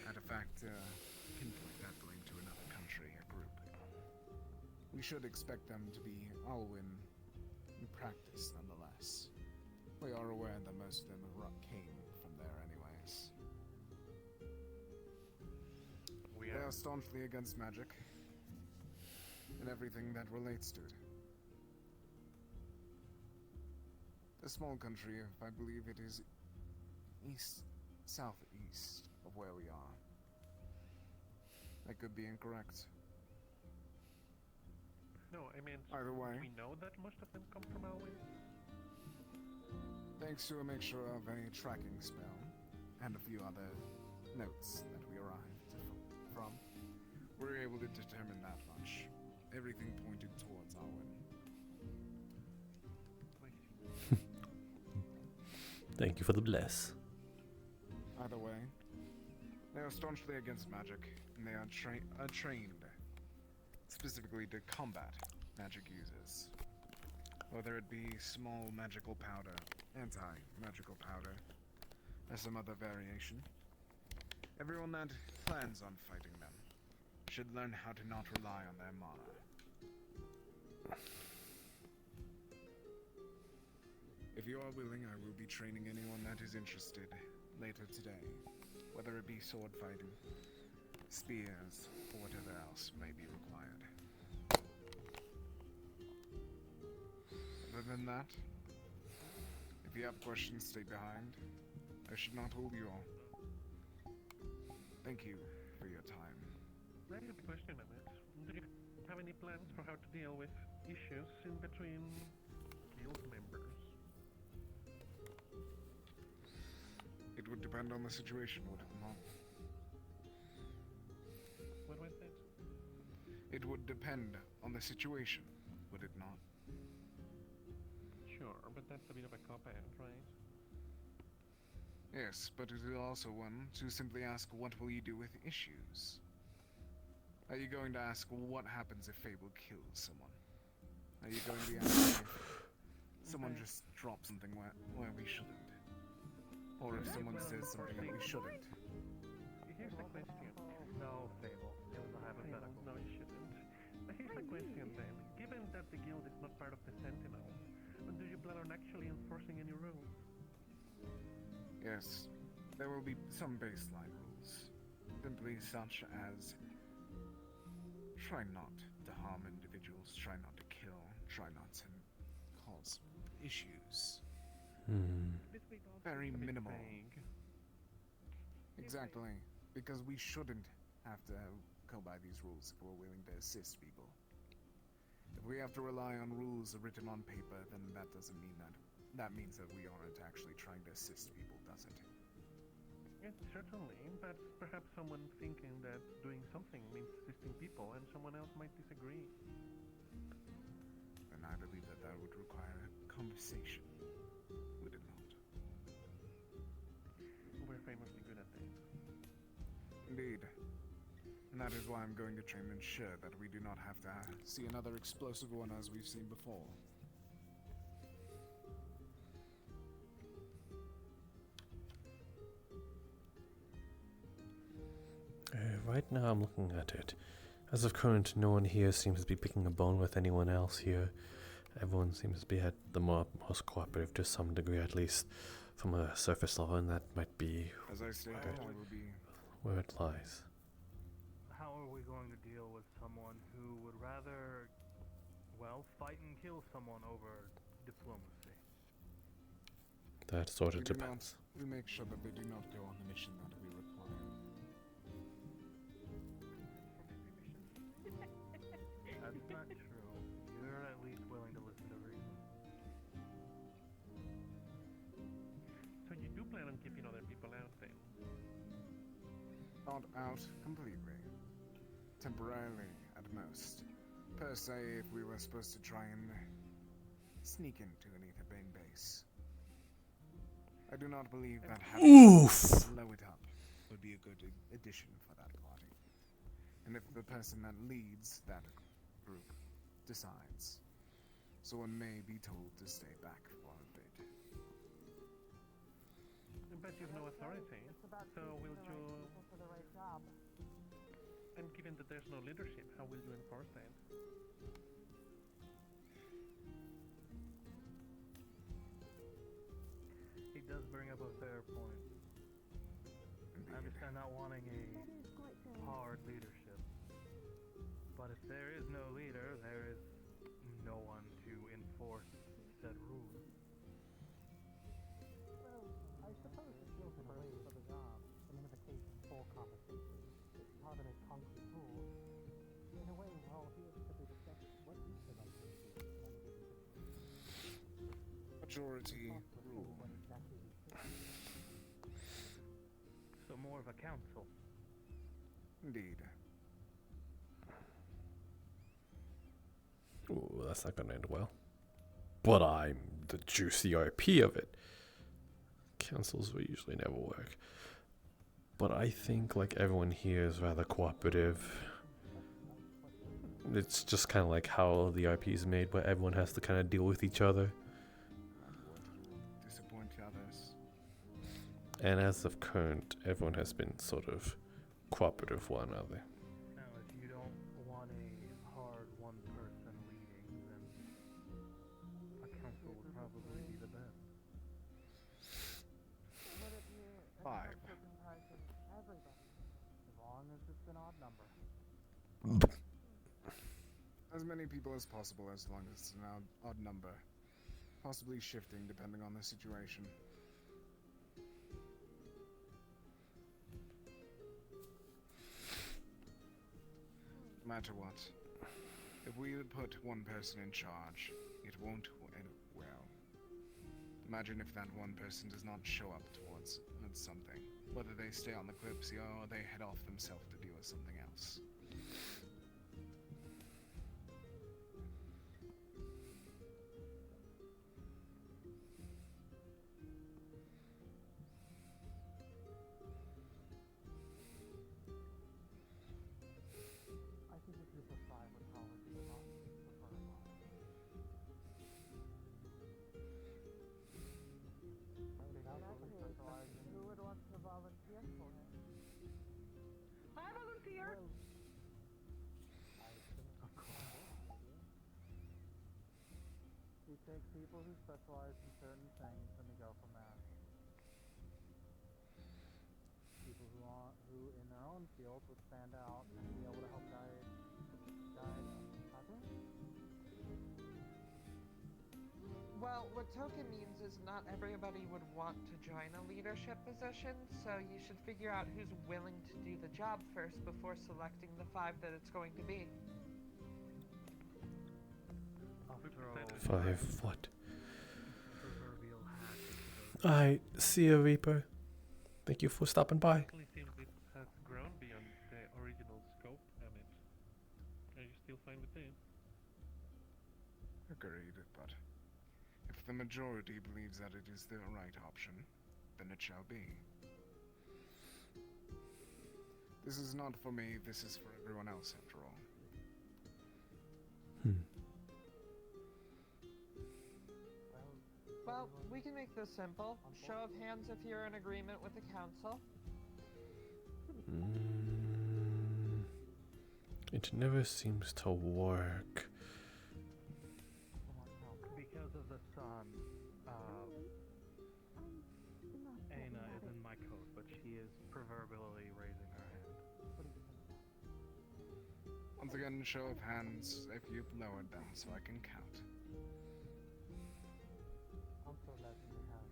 at a fact, pinpoint that blame to another country or group. We should expect them to be Alwyn in practice, nonetheless. We are aware that most of them came from there anyways. They are staunchly against magic, and everything that relates to it. A small country, I believe it is southeast of where we are. I could be incorrect. No, I mean, either way, we know that most of them come from Alwyn. Thanks to a mixture of a tracking spell and a few other notes that we arrived from, we were able to determine that much. Everything pointed towards Alwyn. Thank you for the bless. Either way, they are staunchly against magic, and they are trained specifically to combat magic users. Whether it be small magical powder, anti-magical powder, or some other variation. Everyone that plans on fighting them should learn how to not rely on their mana. If you are willing, I will be training anyone that is interested later today, whether it be sword fighting, spears, or whatever else may be required. Other than that, if you have questions, stay behind. I should not hold you all. Thank you for your time. I have a question on it. Do you have any plans for how to deal with issues in between guild members? It would depend on the situation, would it not? What was that? It would depend on the situation, would it not? Sure, but that's a bit of a cop-out, right? Yes, but it is also one to simply ask, what will you do with issues? Are you going to ask, what happens if Fable kills someone? Are you going to be asking if someone Okay. just drops something where we shouldn't. Or if someone says something that we shouldn't. Here's the question. No, Fable. It was a hypothetical. No, you shouldn't. Here's the question then. Given that the guild is not part of the Sentinels, do you plan on actually enforcing any rules? Yes, there will be some baseline rules. Simply such as try not to harm individuals, try not to kill, try not to cause issues. Very minimal. Exactly, because we shouldn't have to go by these rules if we're willing to assist people. If we have to rely on rules written on paper, then that doesn't mean that. That means that we aren't actually trying to assist people, does it? Yes, certainly, but perhaps someone thinking that doing something means assisting people and someone else might disagree. And I believe that that would require a conversation, would it not? We're famously good at this. Indeed. And that is why I'm going to try and ensure that we do not have to see another explosive one as we've seen before. Right now I'm looking at it. As of current, no one here seems to be picking a bone with anyone else here. Everyone seems to be at the most cooperative to some degree, at least from a surface level, and that might be As I stated, I will be... where it lies. How are we going to deal with someone who would rather, well, fight and kill someone over diplomacy? That sort of We do depends. not- we make sure that they do not go on the mission that we require. That's not true. You're at least willing to listen to reason. So you do plan on keeping other people out then? Not out completely. Temporarily, at most. Per se, if we were supposed to try and sneak into an Aetherbane base. I do not believe that having to blow it up would be a good addition for that party. And if the person that leads that group decides, someone may be told to stay back for a bit. But you've no authority, so will you... For the right job. And given that there's no leadership, how will you enforce that? He does bring up a fair point. I understand not wanting a hard leadership. But if there is no leader, there is no one to enforce said rules. Well, I suppose it's built in a way for the job, an invitation for conversation. It's not in a concrete rule. In a way, we're all here to discuss what is the right thing to do in any given situation. Majority rule. What exactly we should do. So more of a council. Indeed. Ooh, that's not gonna end well. But I'm the juicy OP of it. Councils will usually never work. But I think like everyone here is rather cooperative. It's just kind of like how the RP is made, where everyone has to kind of deal with each other. Disappoint others. And as of current, everyone has been sort of cooperative with one another. Now, if you don't want a hard one person leading, then a council would probably be the best. But if you Five. comprising everybody, as long as it's an odd number. As many people as possible, as long as it's an odd number. Possibly shifting depending on the situation. No matter what, if we put one person in charge, it won't end well. Imagine if that one person does not show up towards something. Whether they stay on the Kalypsia or they head off themselves to deal with something else. I think if you provide with power to the boss, prefer a boss. we take people who specialize in certain things and we go from there. People who in their own field would stand out and be able to help guide others. Well, what token means is not everybody would want to join a leadership position, so you should figure out who's willing to do the job first before selecting the 5 that it's going to be. 5 what? I see you, Reaper. Thank you for stopping by. It seems it has grown beyond the original scope, Amit. Are you still fine with it? Agreed, but if the majority believes that it is the right option, then it shall be. This is not for me, this is for everyone else, after all. Well, we can make this simple. Show of hands if you're in agreement with the council. It never seems to work. Because of the sun, Aina is in my coat, but she is proverbially raising her hand. Once again, show of hands if you've lowered them so I can count. Also, let me have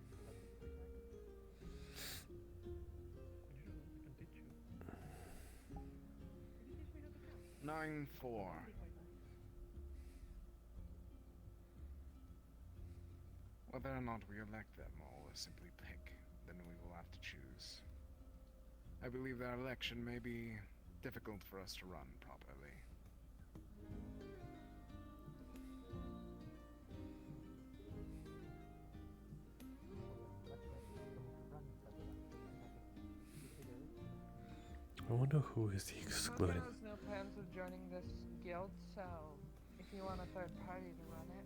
9-4. Whether or not we elect them or simply pick, then we will have to choose. I believe their election may be difficult for us to run properly. I wonder who is he excluding. Mafia has no plans of joining this guild, so if you want a third party to run it.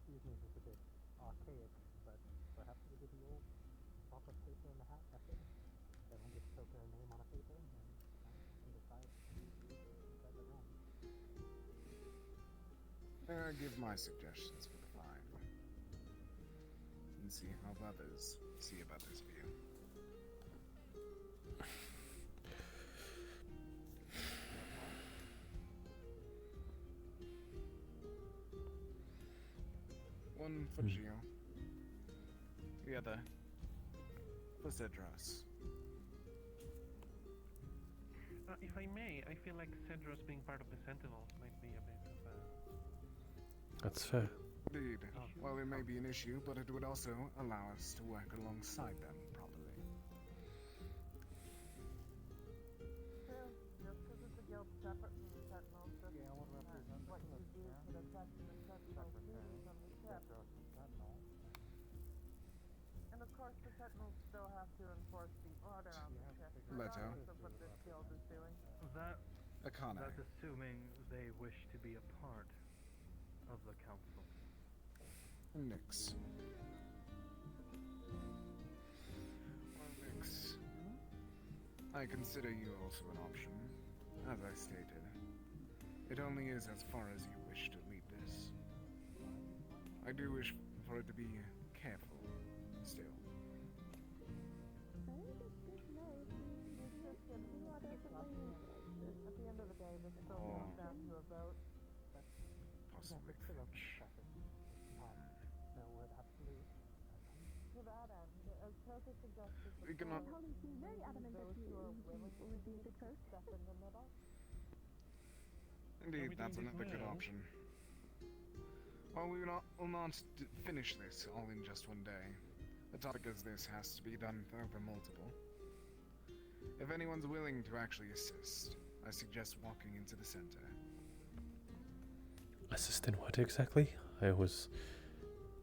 Excuse me, this is a bit archaic, but perhaps we give the old proper paper in the hat method. Everyone gets to their name on a paper and then can decide who says it wrong. I give my suggestions for the 5. And see how others see about this view. One for Gio. The other for Cedros. If I may, I feel like Cedros being part of the Sentinels might be a bit of a... That's fair. Indeed. Well, it may be an issue, but it would also allow us to work alongside them properly. True. Just because it's a guild separate from the Sentinels doesn't mean that what you do could affect the Sentinels' duties on the ship. And of course, the Sentinels still have to enforce the order on the ship, regardless of what this guild is doing. That's assuming they wish to be a part of the council. Nix. Nix. I consider you also an option. As I stated, it only is as far as you wish to lead this. I do wish for it to be careful, still. At the end of the day, this still comes down to a vote. Possibly French. No word absolute. To that end, as Toka suggested We cannot... very adamant that you are willing to step in the middle. Indeed, that's another good option. Well, we will not finish this all in just one day. A topic as this has to be done over multiple. If anyone's willing to actually assist, I suggest walking into the center. Assist in what exactly? I was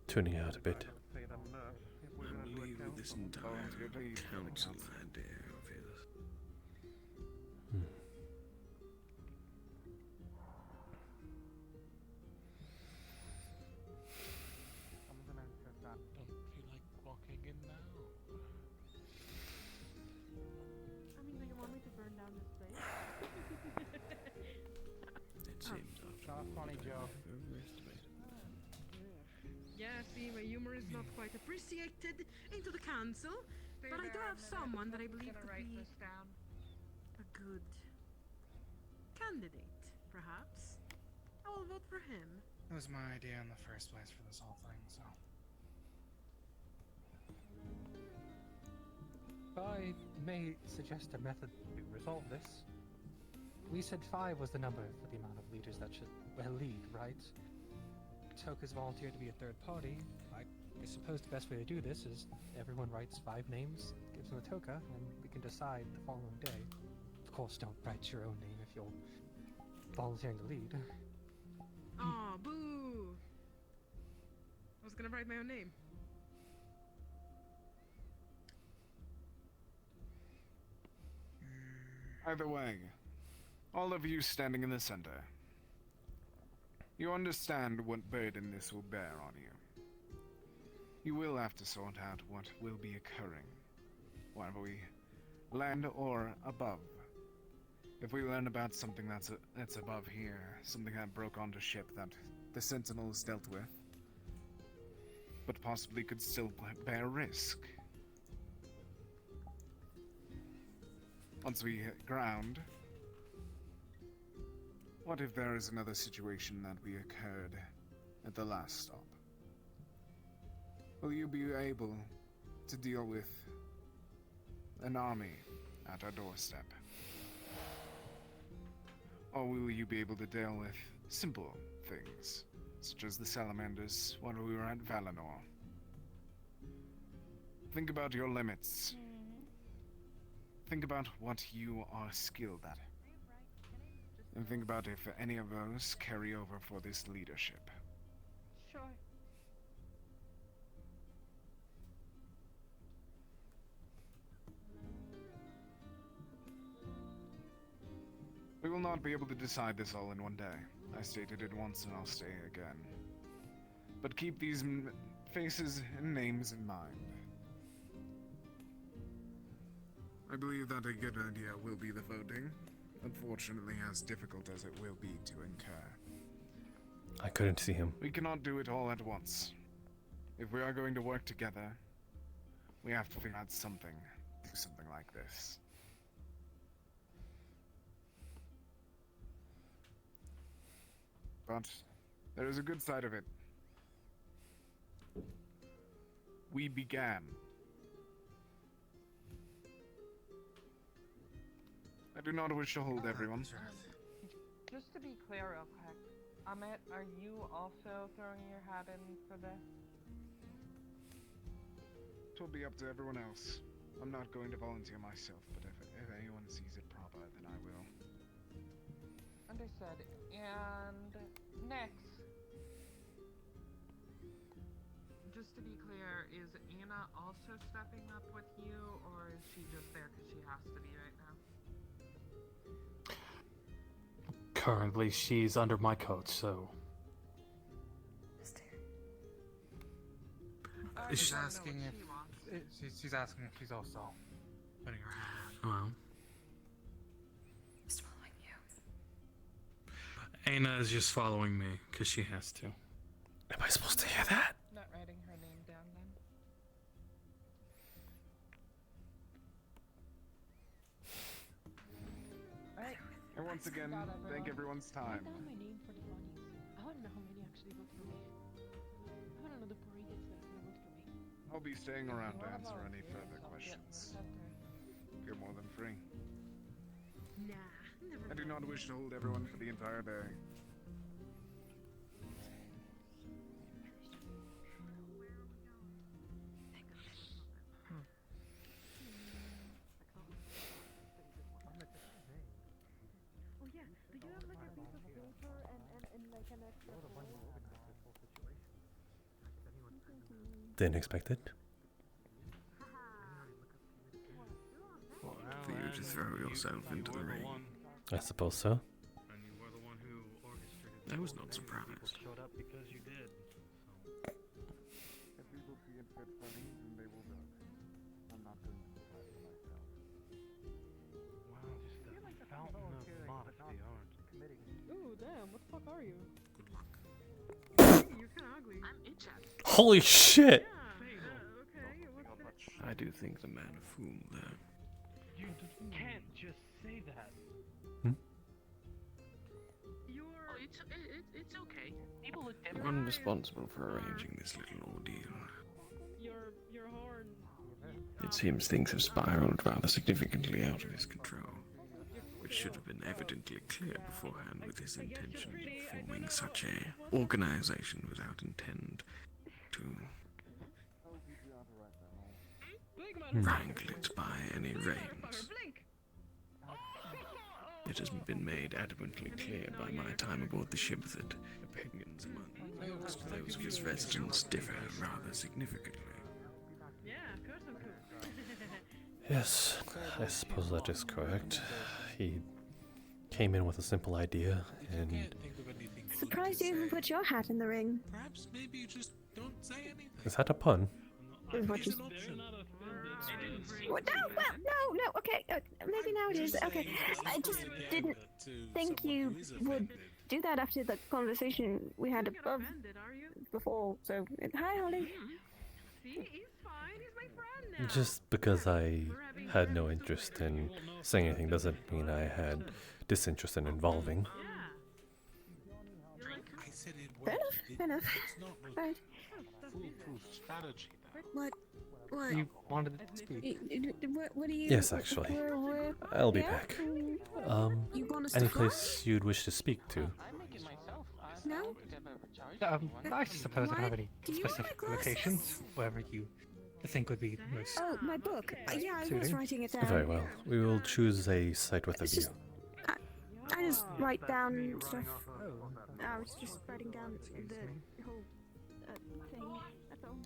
tuning out a bit. Say it, I'm not. If we're I gonna do a believe with this council, entire council idea of his. I'm gonna check that. Don't feel like begin now? I mean, do you want me to burn down this place? It seems Not a funny joke. overestimated. Yeah, see, my humor is not quite appreciated into the council, but I do have someone that I believe to be a good candidate, perhaps. I will vote for him. It was my idea in the first place for this whole thing, so. If I may suggest a method to resolve this. We said 5 was the number for the amount of leaders that should lead, right? Toka's volunteered to be a third party. I suppose the best way to do this is everyone writes 5 names, gives them a Toka, and we can decide the following day. Of course, don't write your own name if you're volunteering to lead. Aw, boo! I was gonna write my own name. Either way, all of you standing in the center, you understand what burden this will bear on you. You will have to sort out what will be occurring, whether we land or above. If we learn about something that's above here, something that broke onto ship that the Sentinels dealt with, but possibly could still bear risk. Once we hit ground, what if there is another situation that we occurred at the last stop? Will you be able to deal with an army at our doorstep? Or will you be able to deal with simple things, such as the salamanders when we were at Valinor? Think about your limits. Think about what you are skilled at. And think about if any of those carry over for this leadership. Sure. We will not be able to decide this all in one day. I stated it once and I'll say it again. But keep these faces and names in mind. I believe that a good idea will be the voting. Unfortunately, as difficult as it will be to incur. I couldn't see him. We cannot do it all at once. If we are going to work together, we have to figure out something. Do something like this. But there is a good side of it. We began. I do not wish to hold everyone. Just to be clear real quick, Amit, are you also throwing your hat in for this? It will be up to everyone else. I'm not going to volunteer myself, but if anyone sees it proper, then I will. Understood. And next. Just to be clear, is Anna also stepping up with you, or is she just there because she has to be right now? Currently, she's under my coach, so. She's asking if she's asking if she's also putting her hat on. Well, Just following you. Aina is just following me because she has to. Am I supposed to hear that? Not writing her name down then. Alright. And once again, thank everyone's time. Write down my name for the bunnies. I want to know how many actually vote for me. I want to know the poor idiots that actually vote for me. I'll be staying around to answer any further questions. You're more than free. Nah, never I do not wish to hold everyone for the entire day. Oh yeah, do you have like a piece of paper and like an extra Didn't expect it. for you to throw yourself into the ring. I suppose so. And you were the one who orchestrated. I was not surprised. Showed up because you did. If people see it fit for me, then they will do damn, what the fuck are you? Good luck. You're kind of ugly. I'm in chat. Holy shit! Okay, what's that? I do think the man of whom the You can't just say that. Oh, it's okay. People look different. one responsible for arranging this little ordeal. Your horn. It seems things have spiraled rather significantly out of his control, which should have been evidently clear beforehand with his intention of forming such a organization without intent to wrangle it by any reins. It has been made adamantly clear by my time aboard the ship that opinions among those of his residents differ rather significantly. Yeah, of course I'm cool. Yes, I suppose that is correct. He came in with a simple idea, and Surprised you even put your hat in the ring. Perhaps maybe you just don't say anything. is that a pun? What you- What? No, okay, maybe now it is. Okay, I just didn't think you would do that after the conversation we had above before, so, hi Holly. See, he's fine. He's my friend now. Just because I had no interest in saying anything doesn't mean I had disinterest in involving. I said it Fair enough, fair enough. It's not really Right. foolproof strategy. What? You wanted to speak? What do you... Yes, actually. where- I'll be yeah? back. You want us to Any fly? place you'd wish to speak to? No? I suppose I don't have any Do you have specific my glasses? locations, wherever you think would be most Oh, my book. Yeah, I was suiting. writing it down. Very well. We will choose a site with a It's view. just- I just write down stuff. I was just writing down the whole thing. That's all.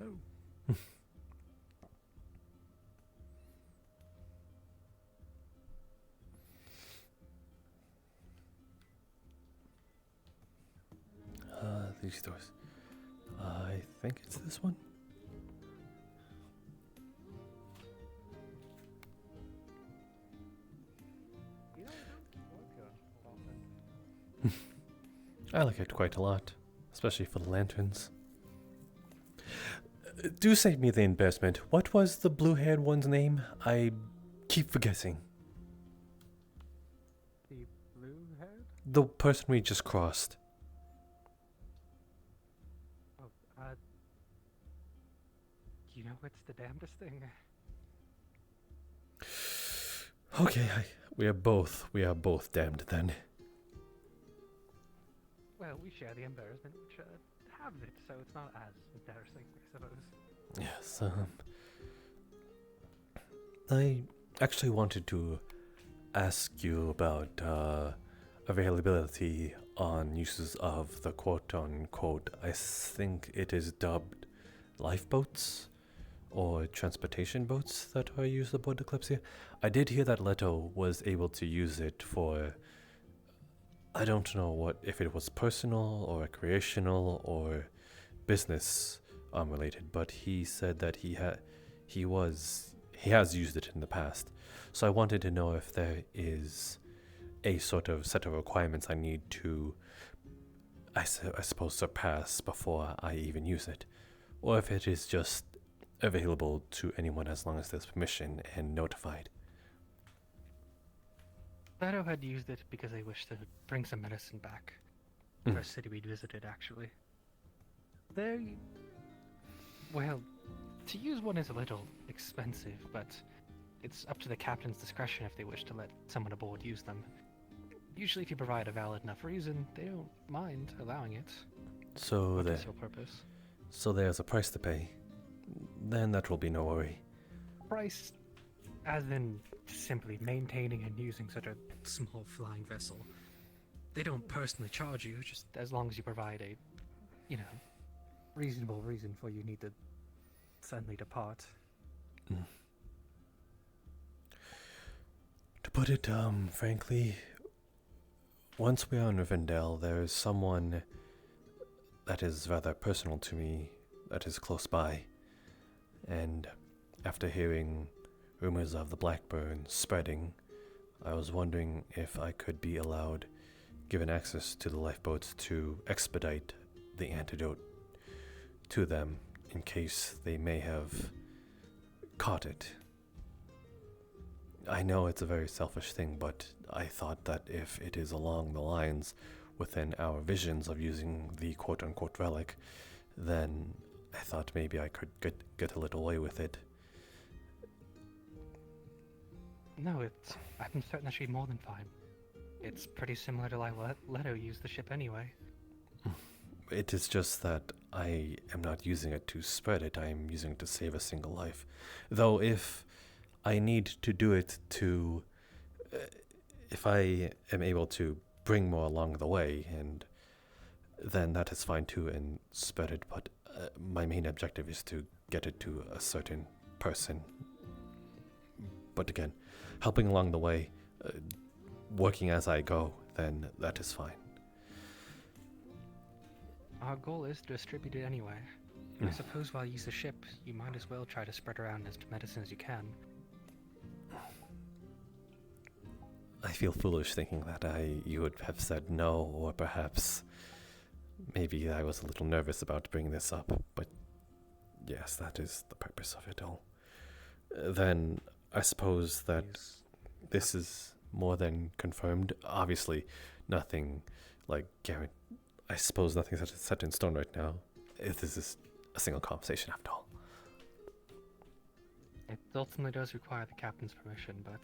Oh. These doors. I think it's this one. I like it quite a lot, especially for the lanterns. Do save me the embarrassment. What was the blue-haired one's name? I keep forgetting. The blue haired? The person we just crossed. Oh, you know what's the damnedest thing? Okay, we are both damned then. Well, we share the embarrassment, which have it, so it's not as embarrassing, I suppose. Yes, I actually wanted to ask you about availability on uses of the quote-unquote, I think it is dubbed lifeboats or transportation boats that are used aboard the Kalypsia. I did hear that Leto was able to use it for, I don't know if it was personal or recreational or business related, but he said that he has used it in the past. So I wanted to know if there is a sort of set of requirements I need to, I suppose, surpass before I even use it, or if it is just available to anyone as long as there's permission and notified. Leto had used it because they wished to bring some medicine back. Mm. First city we'd visited, actually. Well, to use one is a little expensive, but it's up to the captain's discretion if they wish to let someone aboard use them. Usually if you provide a valid enough reason, they don't mind allowing it. So What there, is your purpose? so there's a price to pay. Then that will be no worry. Price, as in simply maintaining and using such a small flying vessel. They don't personally charge you, just as long as you provide a, reasonable reason for you need to suddenly depart. Mm. To put it, frankly, once we are in Rivendell, there is someone that is rather personal to me that is close by. And after hearing rumors of the Blackburn spreading, I was wondering if I could be allowed, given access to the lifeboats, to expedite the antidote to them in case they may have caught it. I know it's a very selfish thing, but I thought that if it is along the lines within our visions of using the quote-unquote relic, then I thought maybe I could get a little way with it. No, I'm certain that she'd be more than fine. It's pretty similar to like Leto used the ship anyway. It is just that I am not using it to spread it, I am using it to save a single life. Though if I need to do it to... if I am able to bring more along the way, and then that is fine too, and spread it, but my main objective is to get it to a certain person. But again, helping along the way, working as I go, then that is fine. Our goal is to distribute it anyway. I suppose while you use the ship, you might as well try to spread around as much medicine as you can. I feel foolish thinking that you would have said no, or perhaps maybe I was a little nervous about bringing this up, but yes, that is the purpose of it all. Then I suppose that this is more than confirmed. Obviously, nothing like guaranteed. I suppose nothing's set in stone right now. This is a single conversation after all. It ultimately does require the captain's permission, but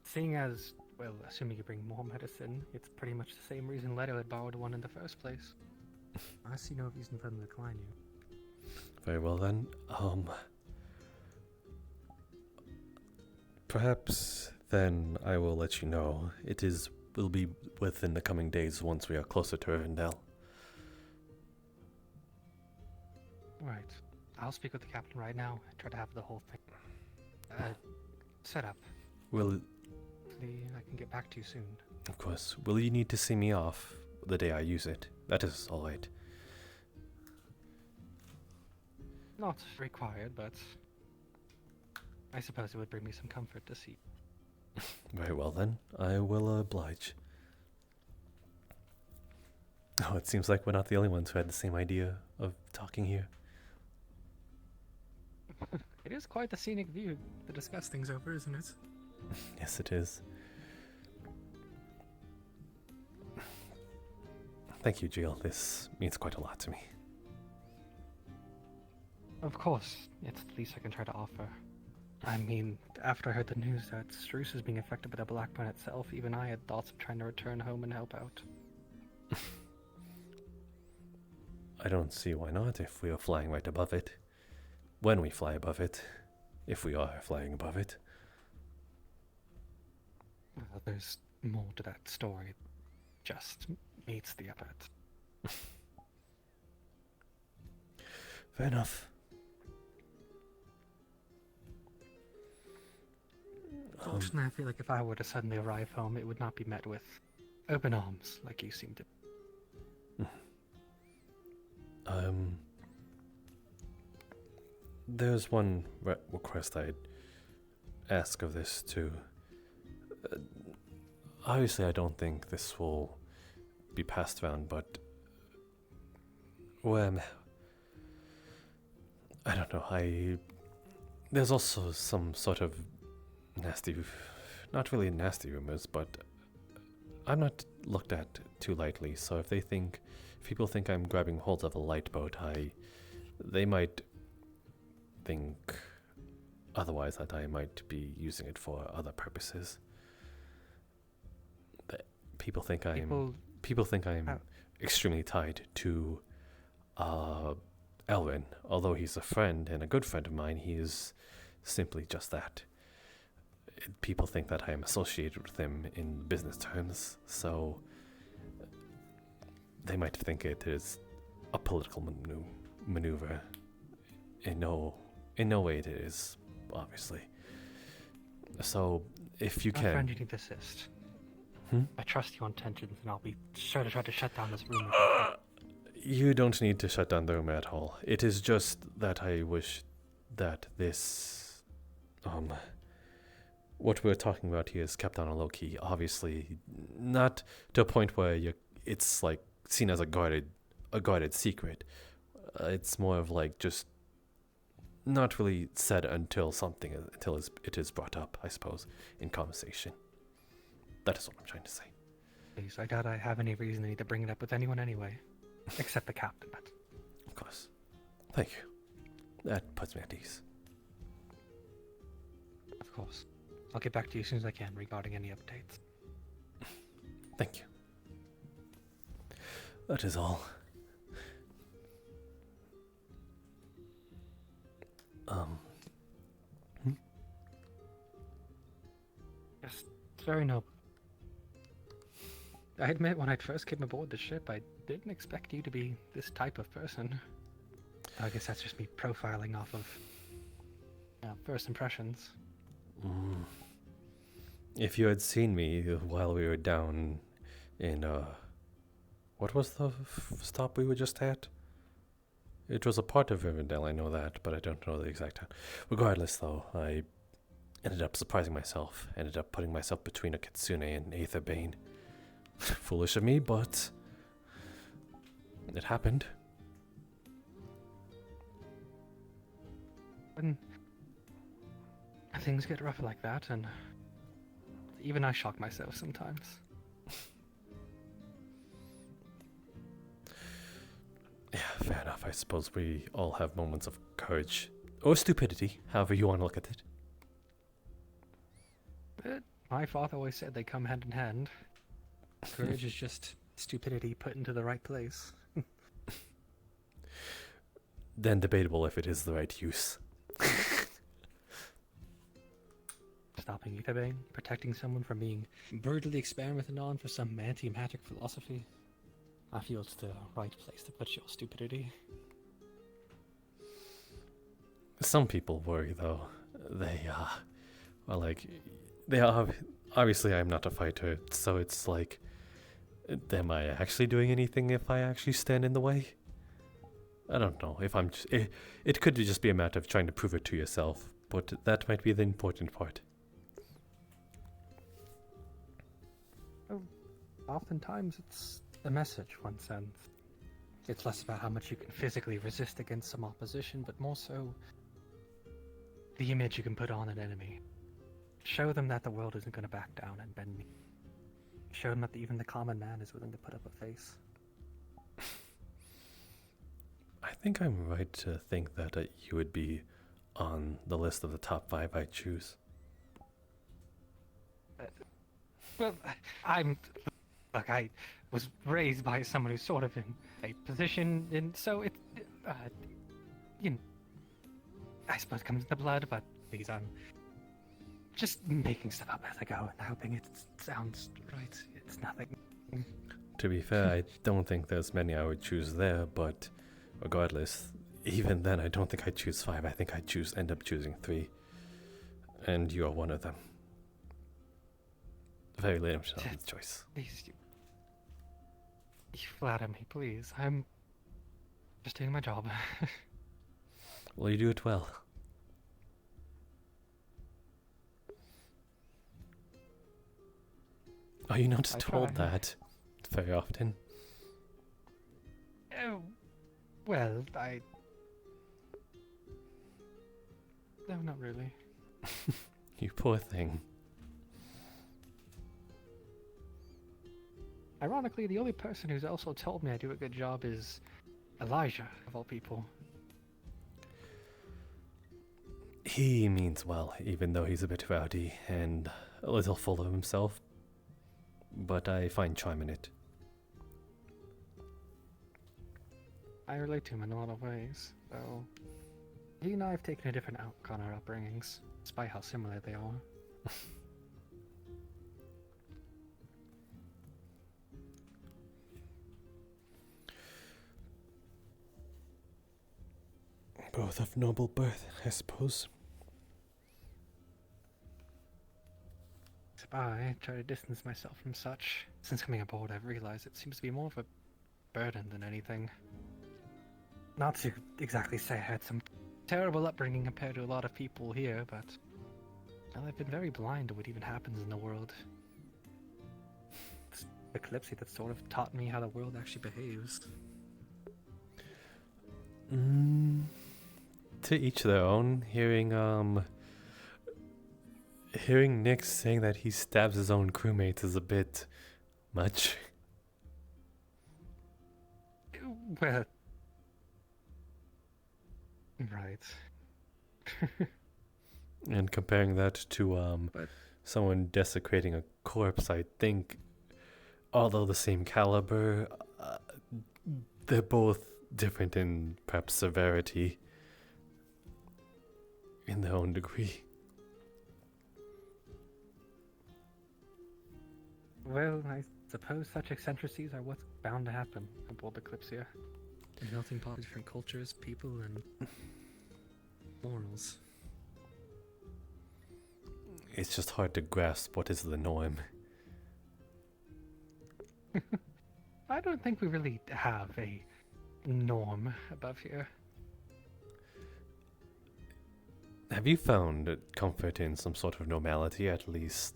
seeing as, well, assuming you bring more medicine, it's pretty much the same reason Leto had borrowed one in the first place. I see no reason for them to decline you. Very well then. Perhaps then I will let you know. Will be within the coming days once we are closer to Rivendell. Right. I'll speak with the captain right now and try to have the whole thing set up. Hopefully I can get back to you soon. Of course. Will you need to see me off the day I use it? That is all right. Not required, but I suppose it would bring me some comfort to see. Very well then. I will oblige. Oh, it seems like we're not the only ones who had the same idea of talking here. It is quite the scenic view to discuss things over, isn't it? Yes, it is. Thank you, Jill. This means quite a lot to me. Of course. It's the least I can try to offer. I mean, after I heard the news that Struce is being affected by the Blackburn itself, even I had thoughts of trying to return home and help out. I don't see why not if we are flying right above it. When we fly above it. If we are flying above it. Well, there's more to that story. Just meets the effort. Fair enough. Fortunately, I feel like if I were to suddenly arrive home, it would not be met with open arms like you seem to. There's one request I'd ask of this too. Obviously, I don't think this will be passed around, but well, I don't know. There's also some sort of nasty, not really nasty rumors, but I'm not looked at too lightly. So if people think I'm grabbing hold of a light boat, they might think otherwise, that I might be using it for other purposes. People think I'm extremely tied to Elwyn. Although he's a friend and a good friend of mine, he is simply just that. People think that I am associated with him in business terms, so they might think it is a political maneuver. In no way it is, obviously. So, if you Our can... friend, you need to assist. I trust your intentions, and I'll be sure to try to shut down this rumor. You don't need to shut down the rumor at all. It is just that I wish that this, what we're talking about here is kept on a low key. Obviously, not to a point where it's like seen as a guarded secret. It's more of like just not really said until it is brought up, I suppose, in conversation. That is what I'm trying to say. Please, I doubt I have any reason to need to bring it up with anyone anyway, except the captain. Of course. Thank you. That puts me at ease. Of course. I'll get back to you as soon as I can regarding any updates. Thank you. That is all. Yes, it's very noble. I admit, when I first came aboard the ship, I didn't expect you to be this type of person. I guess that's just me profiling off of first impressions. If you had seen me while we were down in, what was the stop we were just at? It was a part of Rivendell, I know that, but I don't know the exact time. Regardless, though, I ended up surprising myself, ended up putting myself between a Kitsune and Aetherbane. Foolish of me, but it happened. When things get rough like that, and even I shock myself sometimes. Yeah, fair enough. I suppose we all have moments of courage. Or stupidity, however you want to look at it. My father always said they come hand in hand. Courage is just stupidity put into the right place. Then debatable if it is the right use. Stopping Aetherbane, protecting someone from being brutally experimented on for some anti-magic philosophy. I feel it's the right place to put your stupidity. Some people worry, though. They are, obviously I'm not a fighter, so it's like, am I actually doing anything if I actually stand in the way? I don't know. If I'm it could just be a matter of trying to prove it to yourself, but that might be the important part. Oftentimes it's the message one sends. It's less about how much you can physically resist against some opposition, but more so the image you can put on an enemy. Show them that the world isn't going to back down and bend knee. Show them that even the common man is willing to put up a face. I think I'm right to think that you would be on the list of the top 5 I choose. Well, I was raised by someone who's sort of in a position, and so it, I suppose it comes in the blood, but please, I'm just making stuff up as I go and hoping it sounds right. It's nothing. To be fair, I don't think there's many I would choose there, but regardless, even then I don't think I'd choose 5. I think I'd end up choosing 3. And you're one of them. Very limited choice. Please, you flatter me, please. I'm just doing my job. Well, you do it well. Are you not told that very often? Oh, well, no, not really. You poor thing. Ironically, the only person who's also told me I do a good job is Elijah, of all people. He means well, even though he's a bit rowdy and a little full of himself. But I find charm in it. I relate to him in a lot of ways, though he and I have taken a different outlook on our upbringings, despite how similar they are. Both of noble birth, I suppose. by, try to distance myself from such. Since coming aboard, I've realized it seems to be more of a burden than anything. Not to exactly say I had some terrible upbringing compared to a lot of people here, but well, I've been very blind to what even happens in the world. It's the Kalypsia that sort of taught me how the world actually behaves. To each their own. Hearing Nick saying that he stabs his own crewmates is a bit much. Well, right. And comparing that to someone desecrating a corpse, I think, although the same caliber, they're both different in perhaps severity in their own degree. Well, I suppose such eccentricities are what's bound to happen aboard the Kalypsia. A melting pot of different cultures, people, and morals. It's just hard to grasp what is the norm. I don't think we really have a norm above here. Have you found comfort in some sort of normality, at least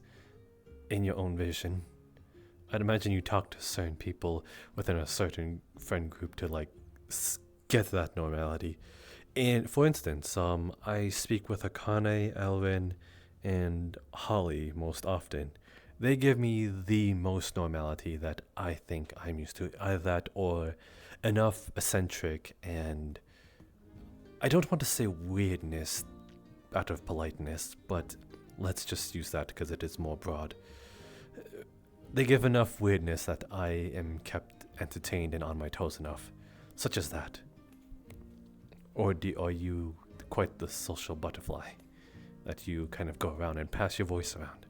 in your own vision? I'd imagine you talk to certain people within a certain friend group to get that normality. And for instance, I speak with Akane, Elvin, and Holly most often. They give me the most normality that I think I'm used to. Either that or enough eccentric and I don't want to say weirdness out of politeness, but let's just use that because it is more broad. They give enough weirdness that I am kept entertained and on my toes enough, such as that. Or are you quite the social butterfly that you kind of go around and pass your voice around?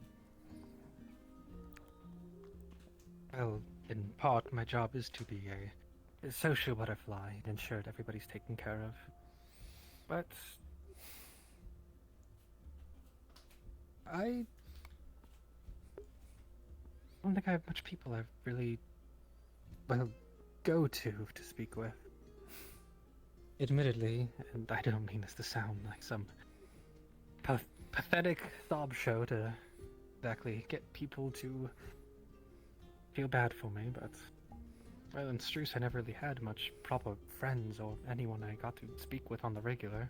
Well, in part, my job is to be a social butterfly and ensure that everybody's taken care of. But I don't think I have much people I really, go to speak with. Admittedly, and I don't mean this to sound like some pathetic sob show to exactly get people to feel bad for me, but well, in Struce I never really had much proper friends or anyone I got to speak with on the regular.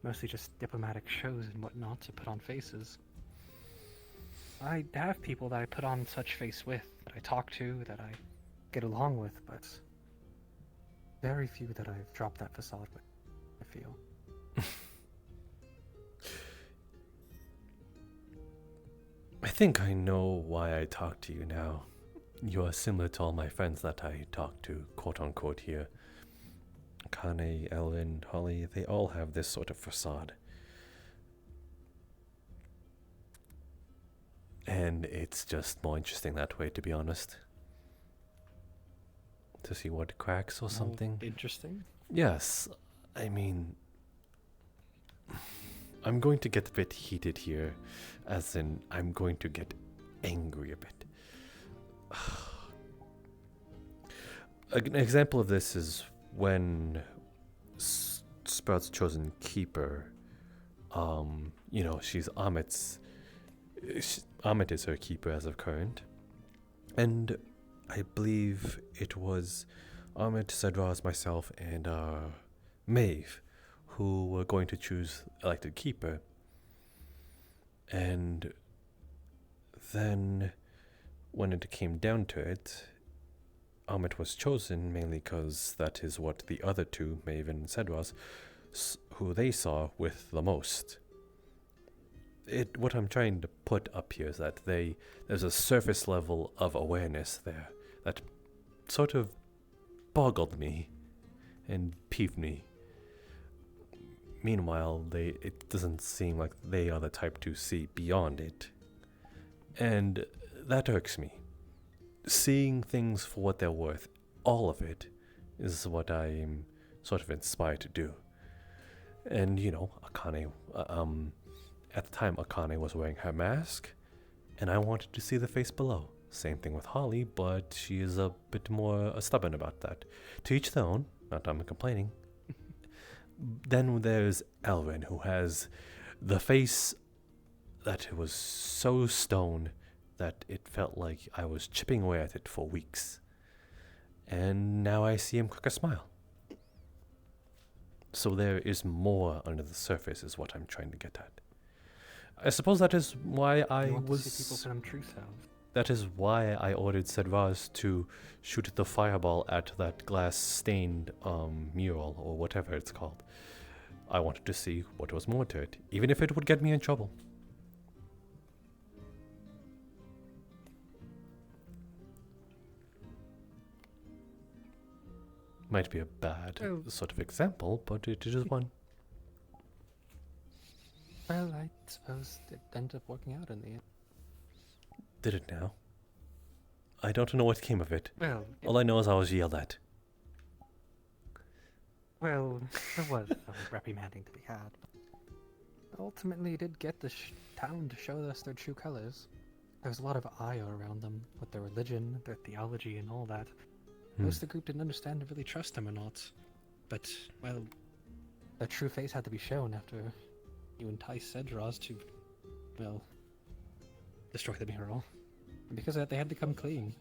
Mostly just diplomatic shows and whatnot to put on faces. I have people that I put on such face with, that I talk to, that I get along with, but very few that I've dropped that facade with, I feel. I think I know why I talk to you now. You are similar to all my friends that I talk to, quote unquote, here. Kane, Ellen, Holly, they all have this sort of facade. And it's just more interesting that way, to be honest. To see what cracks or something. Interesting? Yes. I mean, I'm going to get a bit heated here, as in I'm going to get angry a bit. An example of this is when Sprout's chosen keeper, she's Amit's. Amit is her keeper as of current, and I believe it was Amit, Cedras, myself, and Maeve who were going to choose elected keeper. And then when it came down to it, Amit was chosen mainly because that is what the other two, Maeve and Cedras, who they saw with the most. What I'm trying to put up here is that there's a surface level of awareness there that sort of boggled me and peeved me. Meanwhile, it doesn't seem like they are the type to see beyond it. And that irks me. Seeing things for what they're worth, all of it, is what I'm sort of inspired to do. And, Akane, at the time, Akane was wearing her mask, and I wanted to see the face below. Same thing with Holly, but she is a bit more stubborn about that. To each their own, not I'm complaining. Then there's Elrin, who has the face that was so stone that it felt like I was chipping away at it for weeks. And now I see him crack a smile. So there is more under the surface, is what I'm trying to get at. I suppose that is why I You want was... to see people for them true selves. That is why I ordered Sedraz to shoot the fireball at that glass-stained mural, or whatever it's called. I wanted to see what was more to it, even if it would get me in trouble. Might be a bad sort of example, but it is one. Well, I suppose it ended up working out in the end. Did it now? I don't know what came of it. Well, all I know is I was yelled at. Well, there was some reprimanding to be had. Ultimately, it did get the town to show us their true colors. There was a lot of ire around them, with their religion, their theology, and all that. Most of the group didn't understand and really trust them or not. But, well, their true face had to be shown after you enticed Sedraz to, well, destroy the mural. And because of that, they had to come clean.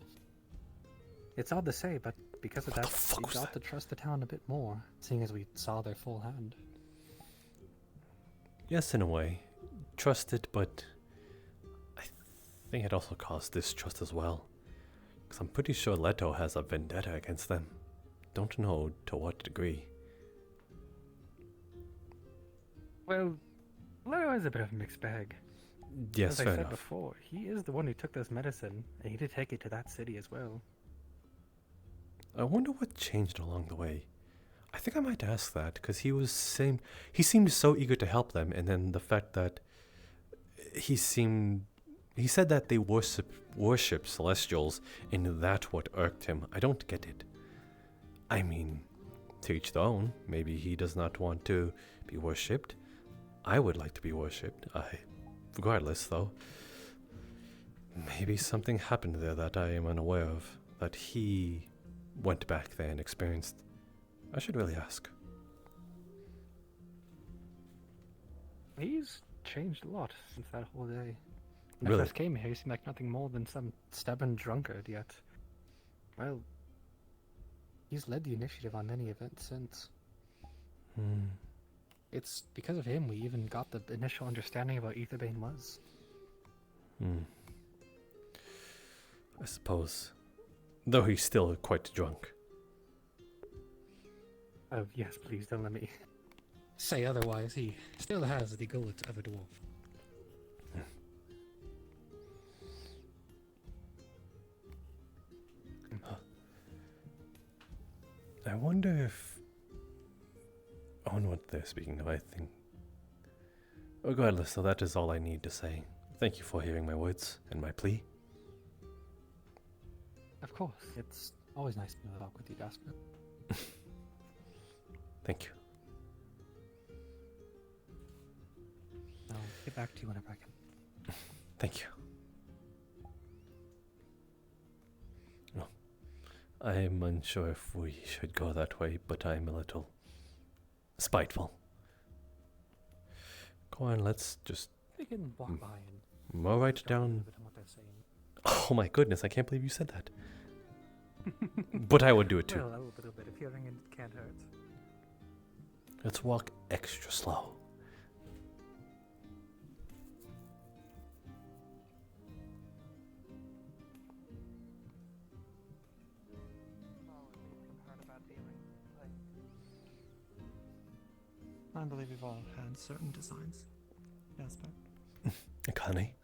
It's odd to say, but because of that, we got to trust the town a bit more, seeing as we saw their full hand. Yes, in a way. Trust it, but I think it also caused distrust as well. Because I'm pretty sure Leto has a vendetta against them. Don't know to what degree. Well, Leto is a bit of a mixed bag. Yes, as I fair said enough. before, he is the one who took this medicine, and he did take it to that city as well. I wonder what changed along the way. I think I might ask that, because he seemed so eager to help them, and then the fact that he said that they worship celestials, and that what irked him. I don't get it. I mean, to each their own. Maybe he does not want to be worshipped. I would like to be worshipped. Regardless, though, maybe something happened there that I am unaware of, that he went back there and experienced. I should really ask. He's changed a lot since that whole day. When I Really? first came here, he seemed like nothing more than some stubborn drunkard, yet, well, he's led the initiative on many events since. It's because of him we even got the initial understanding of what Aetherbane was. I suppose. Though he's still quite drunk. Oh, yes, please don't let me say otherwise. He still has the gullet of a dwarf. I wonder if... on what they're speaking of, I think... Regardless, so that is all I need to say. Thank you for hearing my words and my plea. Of course, it's always nice to talk with you, Jasper. Thank you. I'll get back to you whenever I can. Thank you. Well, I'm unsure if we should go that way, but I'm a little spiteful. Go on, let's just... We can walk by and... I'll write down... what they're saying. Oh my goodness, I can't believe you said that. But I would do it too. Well, a little bit of hearing and it can't hurt. Let's walk extra slow. I believe we've all had certain designs. Jasper. Connie.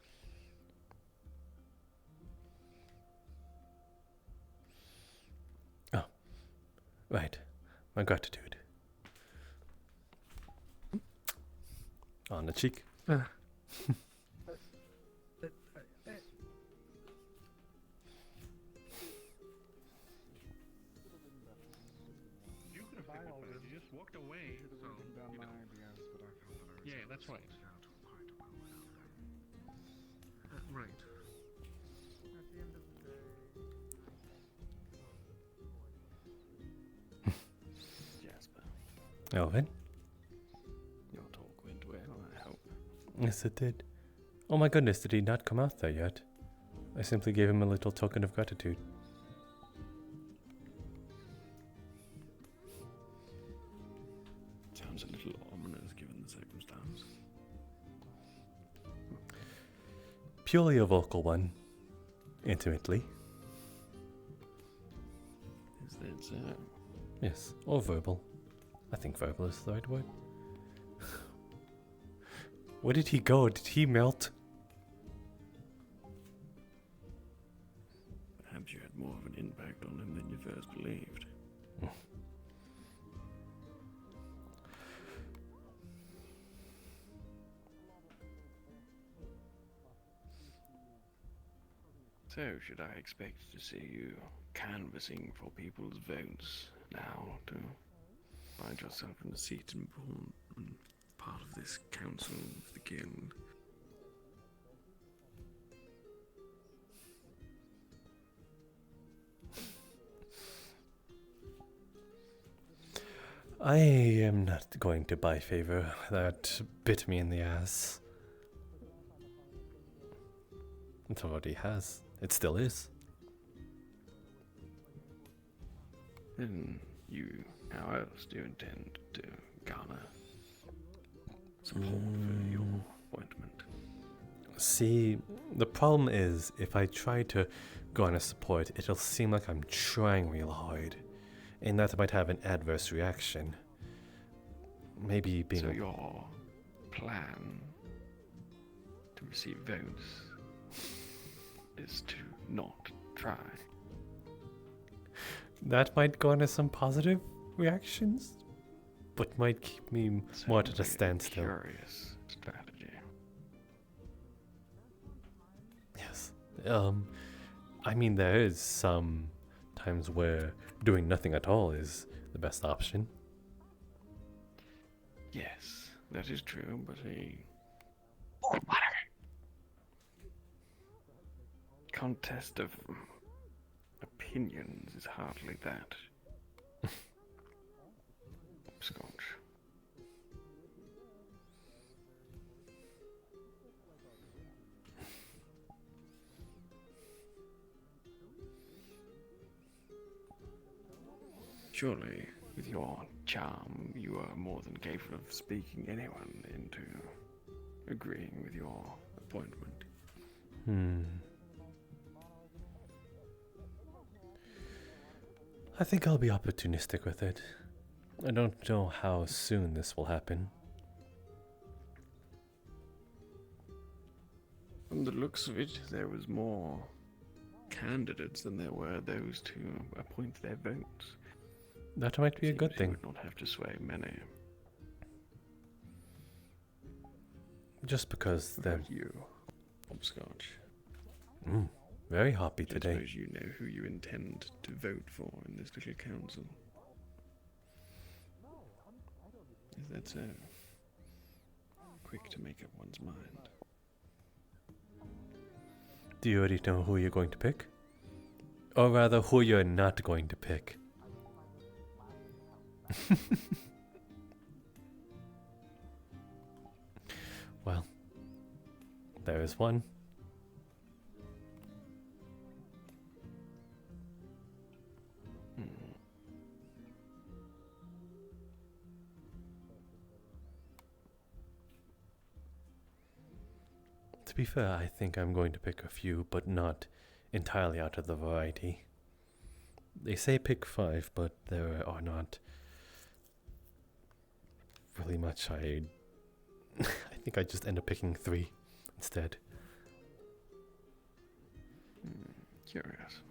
Oh, right. My gratitude. On the cheek. You could have taken credit. You just walked away. So, you know. Yeah, that's right. Right. Elvin? Your talk went well, I hope. Yes, it did. Oh my goodness, did he not come out there yet? I simply gave him a little token of gratitude. Sounds a little ominous given the circumstance. Purely a vocal one. Intimately. Is that so? Yes, or verbal. I think verbal is the right word. Where did he go? Did he melt? Perhaps you had more of an impact on him than you first believed. So, should I expect to see you canvassing for people's votes now to find yourself in a seat and part of this council of the guild? I am not going to buy favor. That bit me in the ass. It already has. It still is. Then how else do you intend to garner support for your appointment? See, the problem is, if I try to garner support, it'll seem like I'm trying real hard. And that might have an adverse reaction. Maybe being... So your plan to receive votes is to not try. That might garner some positive reactions, but might keep me more at a standstill. Curious strategy. Yes. I mean, there is some times where doing nothing at all is the best option. Yes, that is true, but a contest of opinions is hardly that. Scotch. Surely, with your charm, you are more than capable of speaking anyone into agreeing with your appointment. I think I'll be opportunistic with it. I don't know how soon this will happen. From the looks of it, there was more candidates than there were those to appoint their votes. That might be a good thing. You would not have to sway many. Just because they're... you, Hopscotch. Very hoppy I today. suppose you know who you intend to vote for in this little council. Is that so? Quick to make up one's mind. Do you already know who you're going to pick? Or rather, who you're not going to pick? Well, there is one. To be fair, I think I'm going to pick a few, but not entirely out of the variety. They say pick 5, but there are not really much. I think I just end up picking 3 instead. Curious.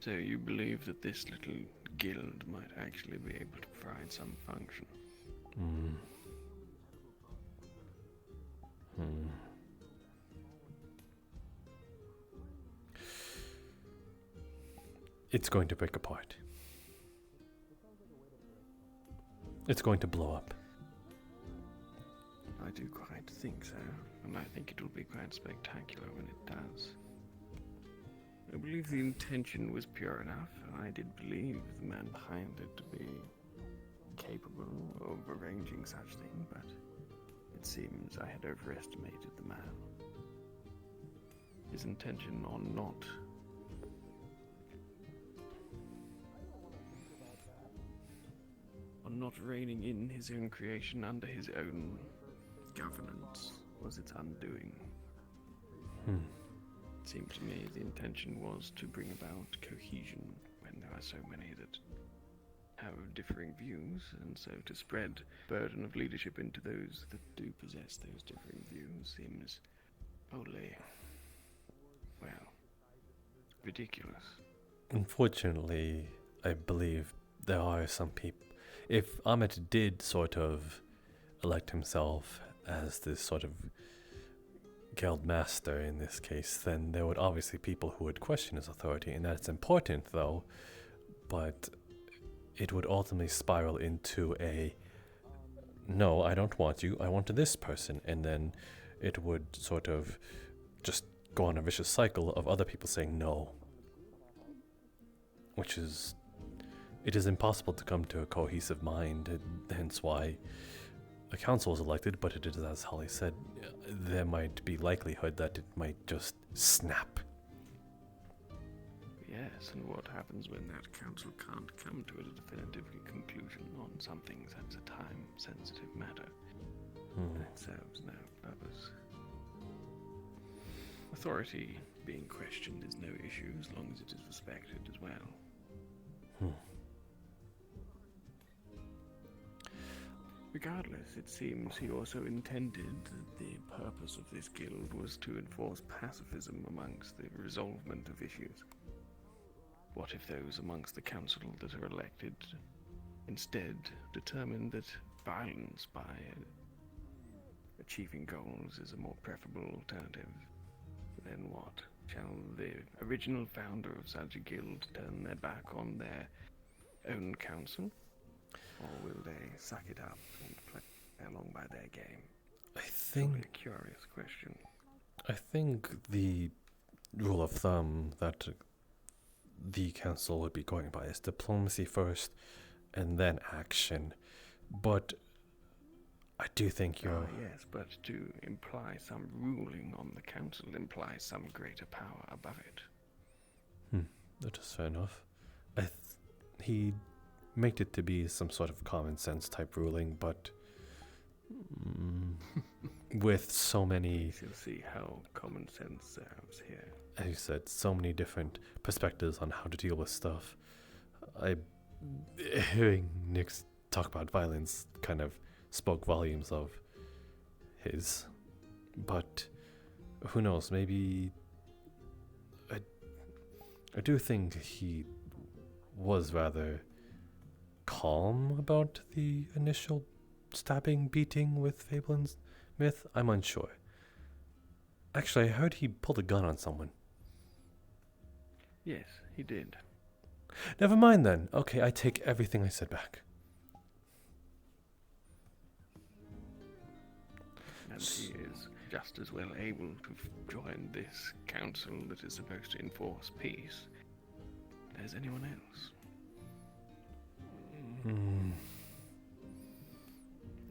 So you believe that this little guild might actually be able to provide some function? It's going to break apart. It's going to blow up. I do quite think so, and I think it will be quite spectacular when it does. I believe the intention was pure enough. I did believe the man behind it to be capable of arranging such thing, but it seems I had overestimated the man. His intention on not reining in his own creation under his own governance was its undoing. It seemed to me the intention was to bring about cohesion when there are so many that have differing views, and so to spread burden of leadership into those that do possess those differing views seems wholly, well, ridiculous. Unfortunately, I believe there are some people. If Ahmet did sort of elect himself as this sort of guild master in this case, then there would obviously people who would question his authority, and that's important though, but it would ultimately spiral into a, no, I don't want you, I want this person, and then it would sort of just go on a vicious cycle of other people saying no, which is, it is impossible to come to a cohesive mind, and hence why a council is elected, but it is, as Holly said, there might be likelihood that it might just snap. Yes, and what happens when that council can't come to a definitive conclusion on something that's a time-sensitive matter? That serves no purpose. Authority being questioned is no issue as long as it is respected as well. Regardless, it seems he also intended that the purpose of this guild was to enforce pacifism amongst the resolvement of issues. What if those amongst the council that are elected instead determine that violence by achieving goals is a more preferable alternative? Then what? Shall the original founder of such a guild turn their back on their own council? Or will they suck it up and play along by their game? I think... Surely a curious question. I think the rule of thumb that the council would be going by is diplomacy first and then action. But I do think you're... yes, but to imply some ruling on the council implies some greater power above it. That is fair enough. He made it to be some sort of common sense type ruling, but with so many... You'll see how common sense serves here. As you said, so many different perspectives on how to deal with stuff. Hearing Nick talk about violence kind of spoke volumes of his, but who knows, maybe... I do think he was rather calm about the initial stabbing beating with Fable and Myth. I'm unsure. Actually, I heard he pulled a gun on someone. Yes, he did. Never mind then. Okay, I take everything I said back. And he is just as well able to join this council that is supposed to enforce peace as anyone else.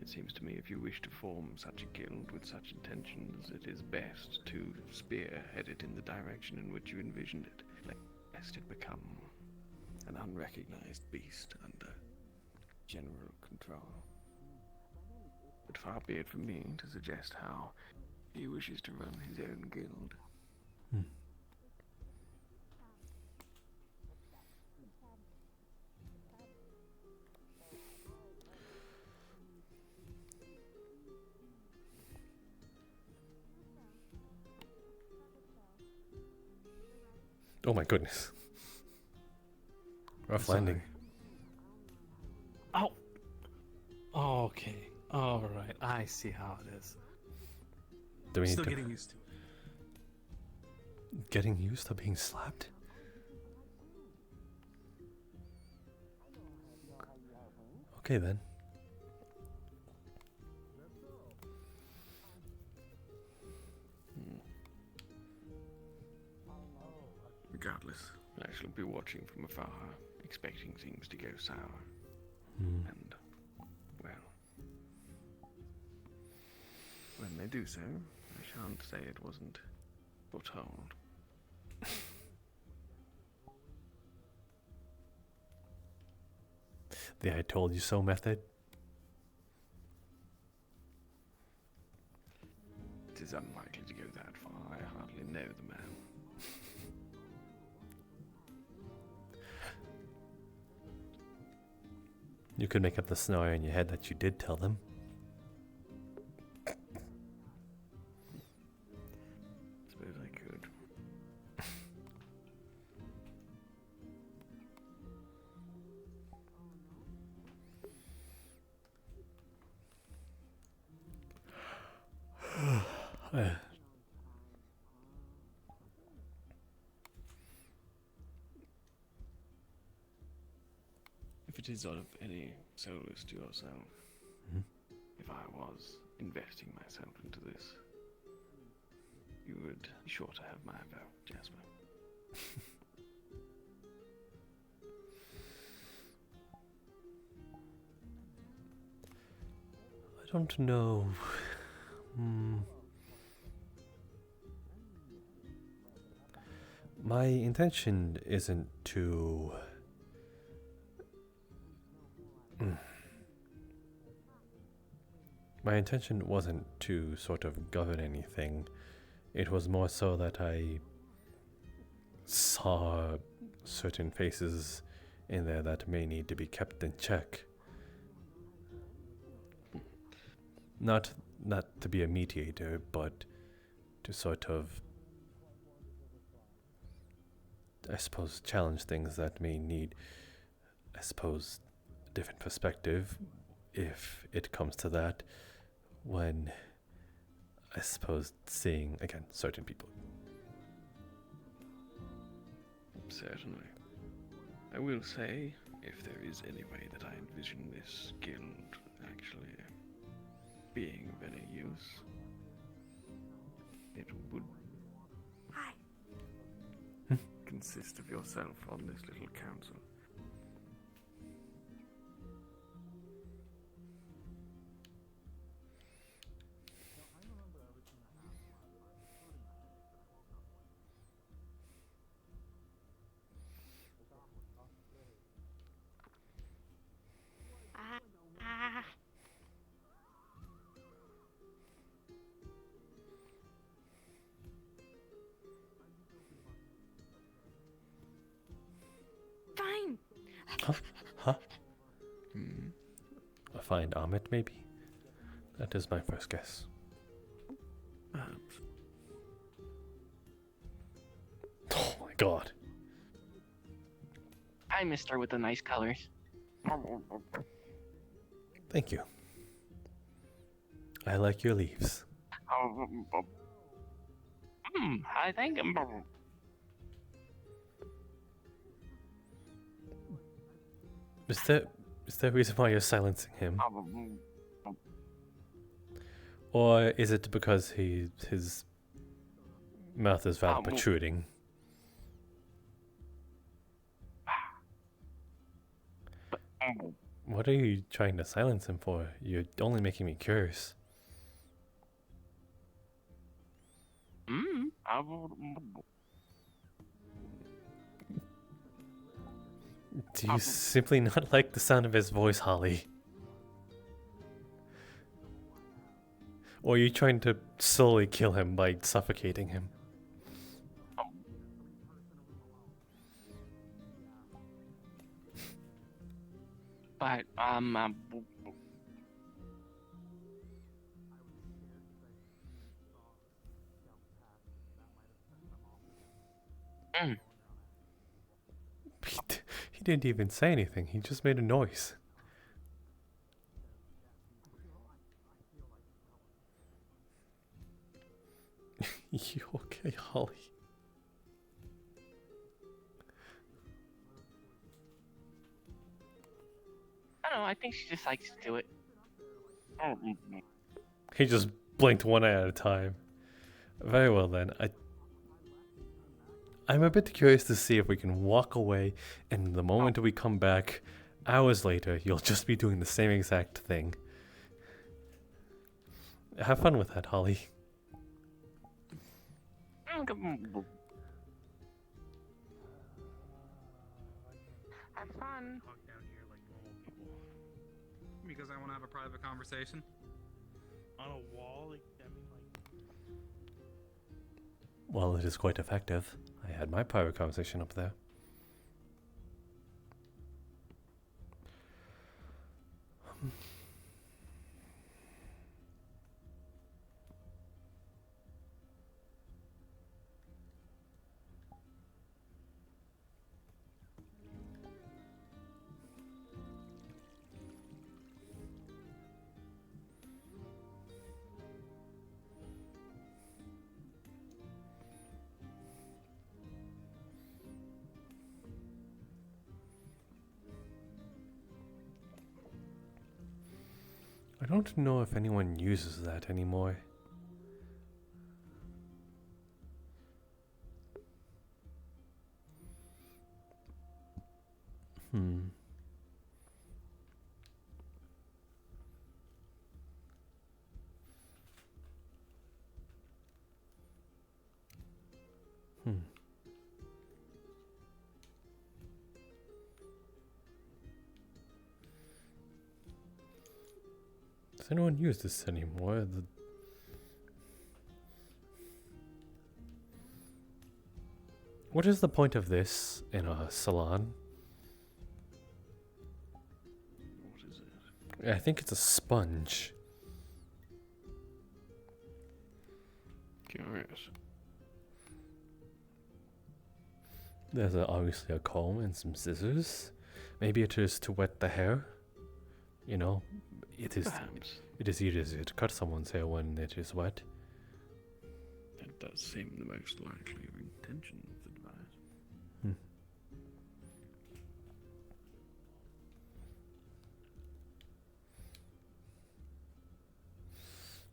It seems to me if you wish to form such a guild with such intentions, it is best to spearhead it in the direction in which you envisioned it, lest it become an unrecognized beast under general control. But far be it from me to suggest how he wishes to run his own guild. Oh my goodness. Rough landing. Oh! Okay. Alright, I see how it is. Do we need Still to... getting used to it. Getting used to being slapped? Okay then. shall be watching from afar, expecting things to go sour. And, well, when they do so, I shan't say it wasn't foretold. The I told you so method? It is unlikely to go that far. I hardly know the man. You could make up the scenario in your head that you did tell them. Suppose I could. If it is of any solace to yourself, if I was investing myself into this, you would be sure to have my vote, Jasper. I don't know. My intention isn't to... My intention wasn't to sort of govern anything. It was more so that I saw certain faces in there that may need to be kept in check. Not to be a mediator, but to sort of, I suppose, challenge things that may need, I suppose, a different perspective, if it comes to that, when, I suppose, seeing, again, certain people. Certainly. I will say, if there is any way that I envision this guild actually being of any use, it would consist of yourself on this little council. Fine. Huh? Find Amit, maybe? That is my first guess. Oh my god. Hi, mister with the nice colors. Thank you. I like your leaves. I think. Is there a reason why you're silencing him? Or is it because his mouth is rather protruding? What are you trying to silence him for? You're only making me curious. Do you simply not like the sound of his voice, Holly? Or are you trying to slowly kill him by suffocating him? But, He didn't even say anything, he just made a noise. You okay, Holly? I don't know, I think she just likes to do it. He just blinked one eye at a time. Very well then. I'm a bit curious to see if we can walk away, and the moment we come back, hours later, you'll just be doing the same exact thing. Have fun with that, Holly. Have fun. Because I want to have a private conversation. On a wall, like, I mean, like... Well, it is quite effective. I had my private conversation up there. I don't know if anyone uses that anymore. Hmm. Does anyone use this anymore? What is the point of this in a salon? What is it? I think it's a sponge. Curious. There's obviously a comb and some scissors. Maybe it is to wet the hair. You know, it is. Perhaps. It is easier to cut someone's hair when it is wet. That does seem the most likely intention of the device.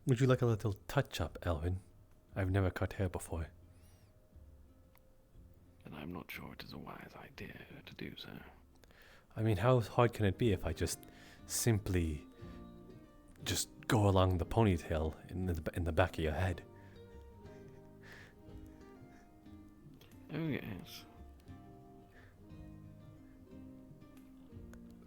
Would you like a little touch-up, Elvin? I've never cut hair before. And I'm not sure it is a wise idea to do so. I mean, how hard can it be if I just simply just go along the ponytail in the back of your head? Oh yes.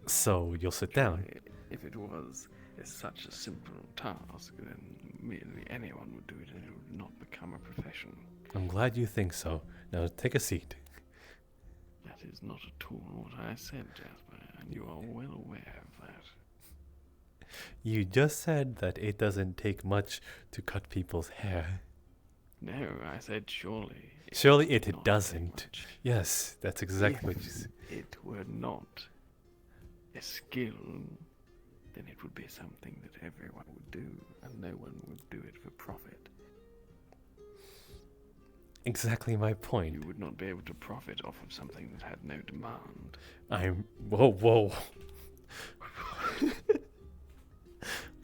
So you'll sit down. If it was such a simple task, then merely anyone would do it, and it would not become a profession. I'm glad you think so. Now take a seat. That is not at all what I said, Jasper, and you are well aware of that. You just said that it doesn't take much to cut people's hair. No, I said surely. Surely it doesn't. Yes, that's exactly what you said. If it were not a skill, then it would be something that everyone would do, and no one would do it for profit. Exactly my point. You would not be able to profit off of something that had no demand. Whoa.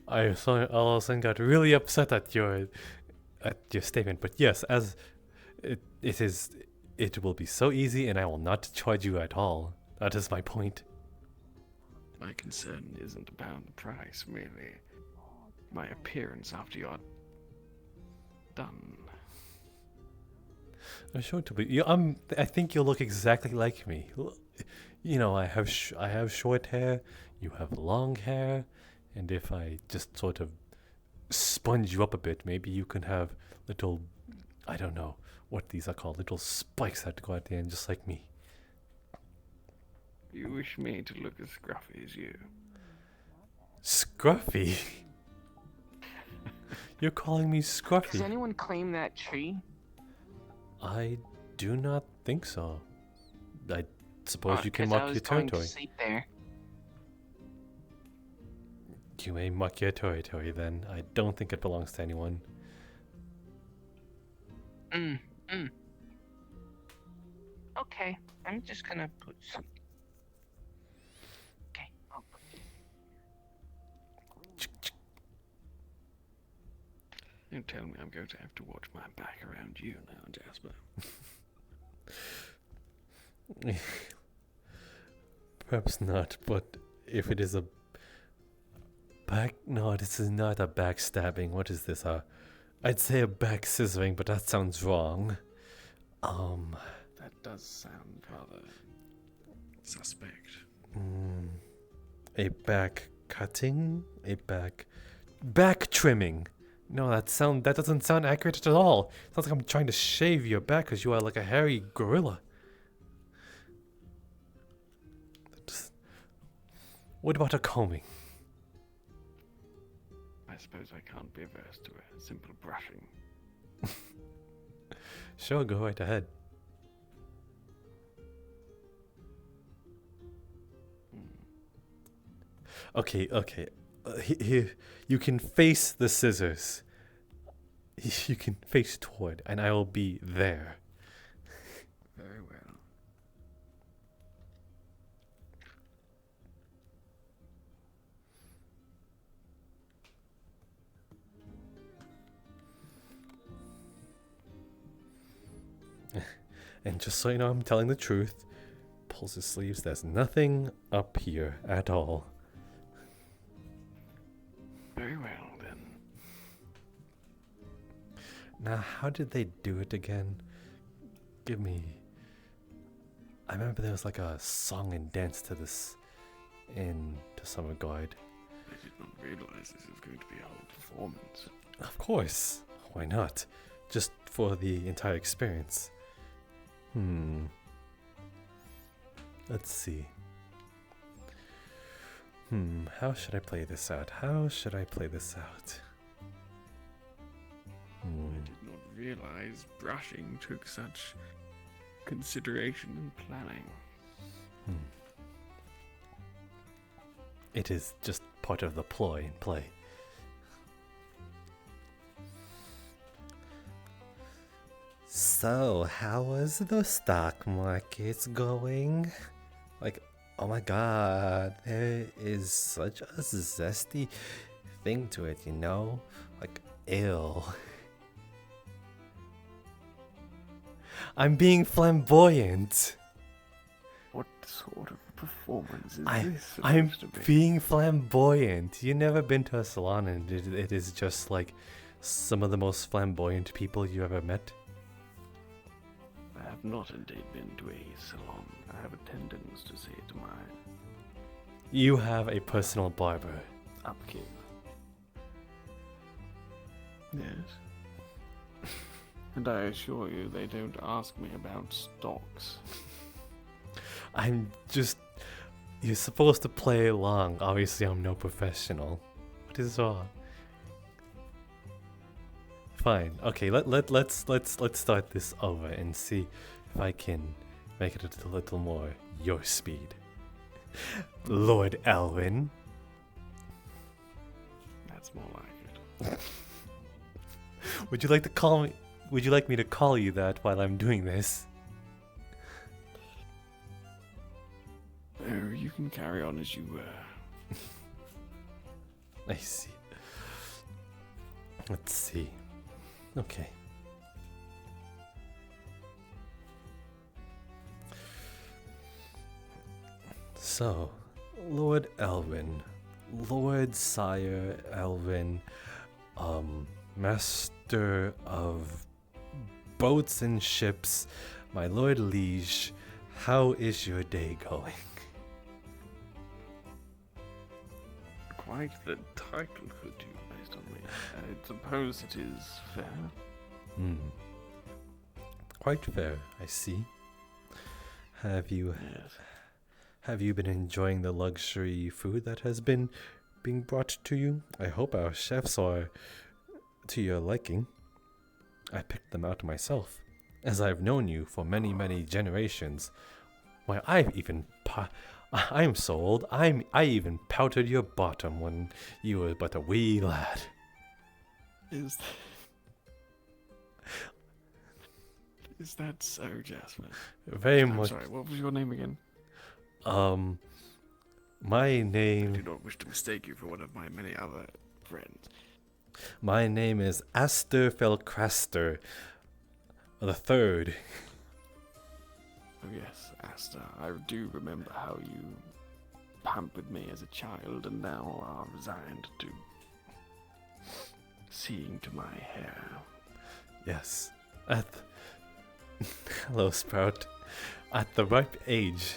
I all of a sudden got really upset at your statement, but yes, as it will be so easy, and I will not charge you at all. That is my point. My concern isn't about the price, merely my appearance after you're done. I'm sure to be. I think you'll look exactly like me. You know, I have short hair. You have long hair, and if I just sort of sponge you up a bit, maybe you can have little, I don't know what these are called, little spikes that go at the end, just like me. You wish me to look as scruffy as you? Scruffy? You're calling me scruffy? Does anyone claim that tree? I do not think so. I suppose you can 'cause I mark was your going territory. to sleep there. You may mark your territory then. I don't think it belongs to anyone. Okay, I'm just gonna put some. Okay, I'll put Don't tell me I'm going to have to watch my back around you now, Jasper. Perhaps not, but if it is a no, this is not a backstabbing. What is this? I'd say a back scissoring, but that sounds wrong. That does sound rather suspect. A back cutting? A back trimming. No, that doesn't sound accurate at all. It sounds like I'm trying to shave your back because you are like a hairy gorilla. What about a combing? I suppose I can't be averse to a simple brushing. Sure, go right ahead. Okay. Here, you can face the scissors. You can face toward, and I will be there. Very well. And just so you know, I'm telling the truth. Pulls his sleeves. There's nothing up here at all. Very well, then. Now, how did they do it again? Give me... I remember there was like a song and dance to this to some regard. I did not realize this was going to be a whole performance. Of course. Why not? Just for the entire experience. Let's see. How should I play this out? I did not realize brushing took such consideration and planning. It is just part of the ploy and play. So, how was the stock markets going? Like, oh my god, there is such a zesty thing to it, you know? Like, ill. I'm being flamboyant. What sort of performance is I'm this supposed to be? being flamboyant. You've never been to a salon and it is just like some of the most flamboyant people you ever met? I have not indeed been to a salon. I have attendants to see to my You have a personal barber. upkeep. Yes. And I assure you, they don't ask me about stocks. I'm just... You're supposed to play along. Obviously, I'm no professional. What is wrong? Fine. Okay, let's start this over and see if I can make it a little more your speed. Lord Elwin. That's more like it. Would you like to call me? Would you like me to call you that while I'm doing this? Oh, you can carry on as you were. I see. Let's see. Okay. So, Lord Elwin, Lord Sire Elwin, Master of boats and ships, my Lord Liege, how is your day going? Quite the title could you placed on me. I suppose it is fair. Quite fair, I see. Have you been enjoying the luxury food that has been being brought to you? I hope our chefs are to your liking. I picked them out myself, as I've known you for many, many generations. Why, I'm so old, I even powdered your bottom when you were but a wee lad. Is that so, Jasper? Very much. Sorry, what was your name again? My name... I do not wish to mistake you for one of my many other friends. My name is Aster Felcraster the Third. Oh yes, Asta, I do remember how you pampered me as a child and now are resigned to seeing to my hair. Yes. Hello, Sprout. At the ripe age,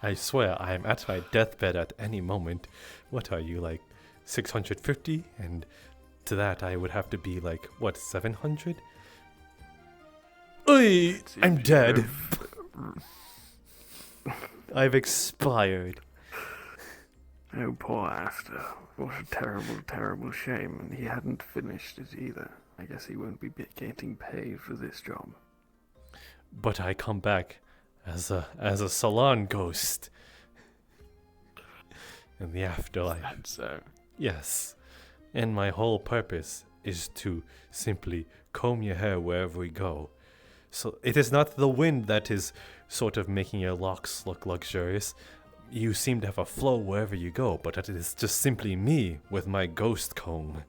I swear I am at my deathbed at any moment. What are you, like 650? And to that I would have to be like, what, 700? Oi! I'm dead. I've expired. Oh, poor Asta. What a terrible, terrible shame. And he hadn't finished it either. I guess he won't be getting paid for this job. But I come back as a salon ghost in the afterlife. That's so. Yes. And my whole purpose is to simply comb your hair wherever we go. So it is not the wind that is sort of making your locks look luxurious. You seem to have a flow wherever you go, but it is just simply me with my ghost comb.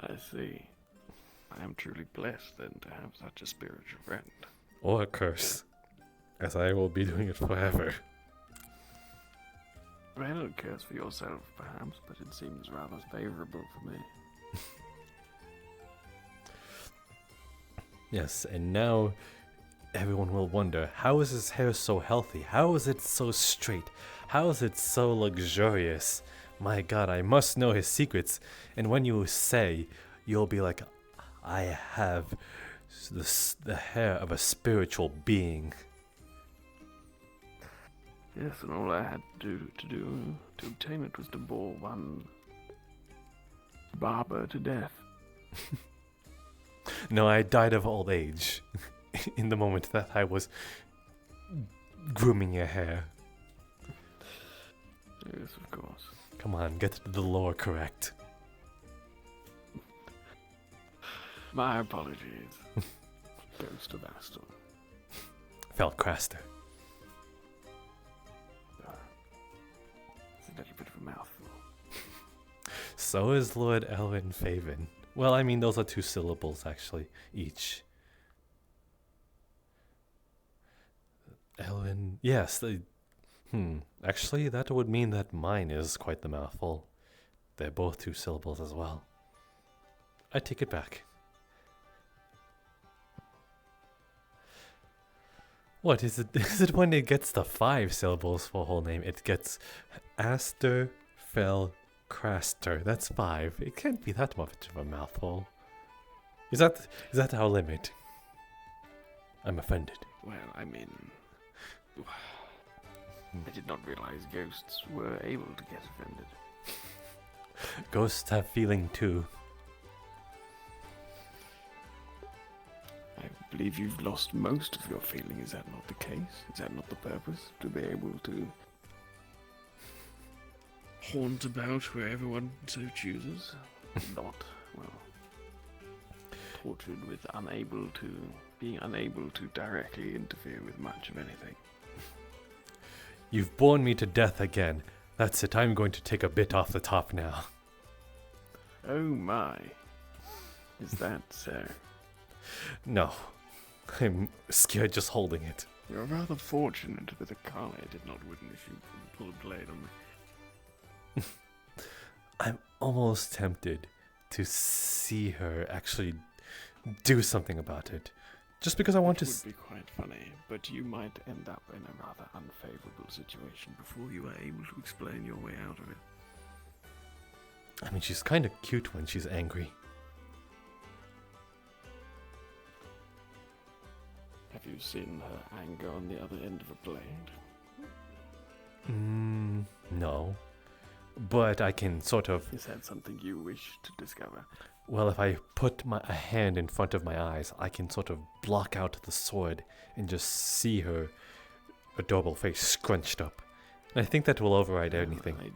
I see. I am truly blessed then to have such a spiritual friend. Or a curse, as I will be doing it forever. Well, a curse for yourself, perhaps, but it seems rather favourable for me. Yes, and now everyone will wonder, how is his hair so healthy? How is it so straight? How is it so luxurious? My god, I must know his secrets. And when you say, you'll be like, I have the hair of a spiritual being. Yes, and all I had to do to obtain it was to bore one barber to death. No, I died of old age in the moment that I was grooming your hair. Yes, of course. Come on, get the lore correct. My apologies. Ghost of Astor. Felcraster. It's a little bit of a mouthful. So is Lord Elwyn Faven. Well, I mean, those are 2 syllables, actually, each. Elwyn... Yes, actually, that would mean that mine is quite the mouthful. They're both 2 syllables as well. I take it back. What is it? Is it when it gets the 5 syllables for a whole name? It gets Aster, Fel, Craster. That's 5. It can't be that much of a mouthful. Is that our limit? I'm offended. Well, I mean, I did not realize ghosts were able to get offended. Ghosts have feeling too. I believe you've lost most of your feeling. Is that not the case? Is that not the purpose? To be able to haunt about where everyone so chooses? Not, well, tortured with being unable to directly interfere with much of anything. You've borne me to death again. That's it, I'm going to take a bit off the top now. Oh my. Is that so? No. I'm scared just holding it. You're rather fortunate that the Kali did not witness you pull a blade on me. I'm almost tempted to see her actually do something about it. Just because I want to... It would be quite funny, but you might end up in a rather unfavorable situation before you are able to explain your way out of it. I mean, she's kind of cute when she's angry. Have you seen her anger on the other end of a blade? No. But I can sort of... Is that something you wish to discover? Well, if I put a hand in front of my eyes, I can sort of block out the sword and just see her adorable face scrunched up. And I think that will override anything. I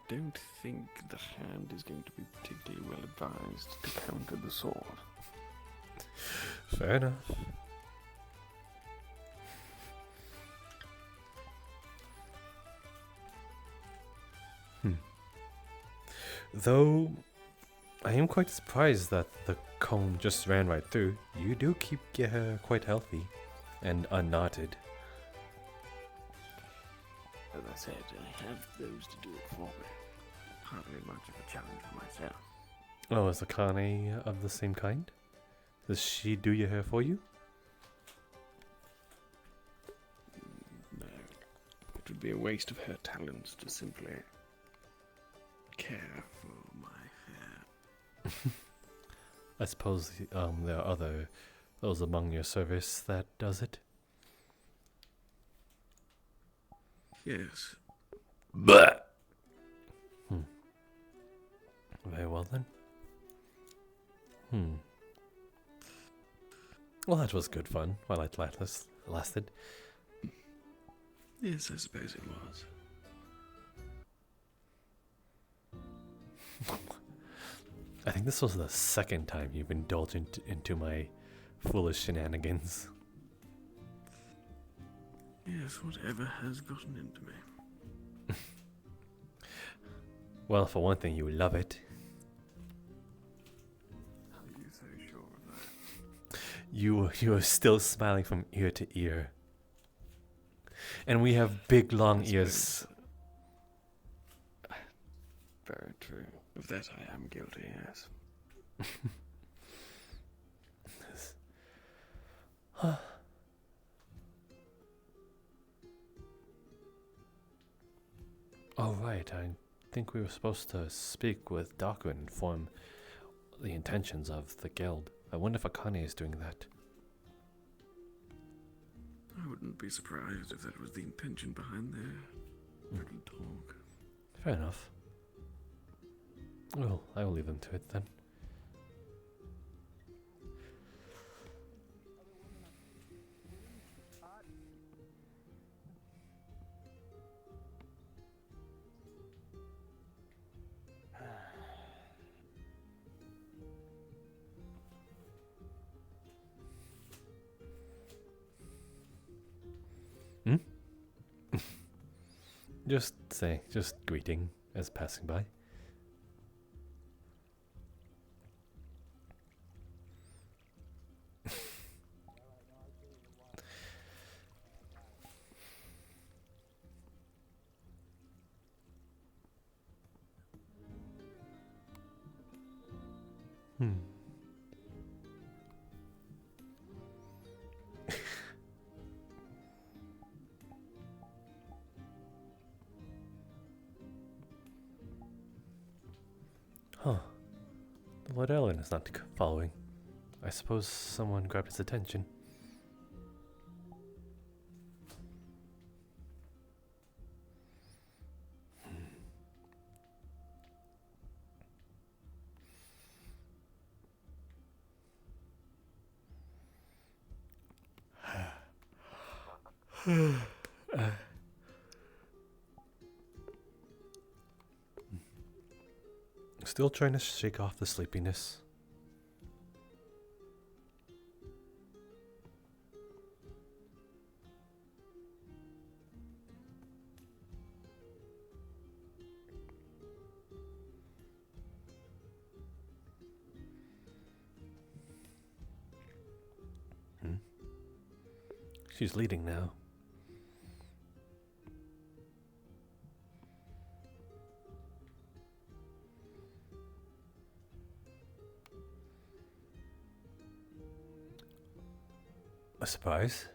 don't think the hand is going to be particularly well advised to counter the sword. Fair enough. Though, I am quite surprised that the cone just ran right through. You do keep your hair quite healthy and unknotted. As I said, I have those to do it for me. Hardly much of a challenge for myself. Oh, is Akane of the same kind? Does she do your hair for you? No. It would be a waste of her talents to simply care for my hair. I suppose there are those among your service that does it. Yes. But very well then. Well, that was good fun while it lasted. Yes, I suppose it was. I think this was the second time you've indulged into my foolish shenanigans. Yes, whatever has gotten into me. Well, for one thing, you love it. How are you so sure of that? You are still smiling from ear to ear. And we have big, long ears. Very true. Of that I am guilty, yes. Oh, right. I think we were supposed to speak with Darker and inform the intentions of the guild. I wonder if Akane is doing that. I wouldn't be surprised if that was the intention behind their little talk. Fair enough. Well, I will leave them to it then. Just greeting as passing by. Huh. Lord Ellen is not following. I suppose someone grabbed his attention. Still trying to shake off the sleepiness. She's leading now. A surprise?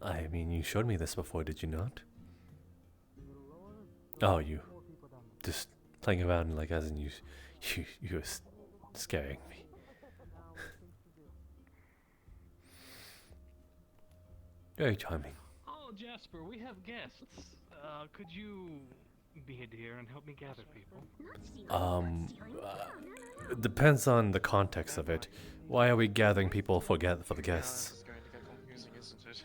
I mean, you showed me this before, did you not? Oh, you just playing around like as in you were scaring me. Very charming. Oh, Jasper, we have guests. Could you be a dear and help me gather people? It depends on the context of it. Why are we gathering people for the guests? It's going to get confusing, isn't it?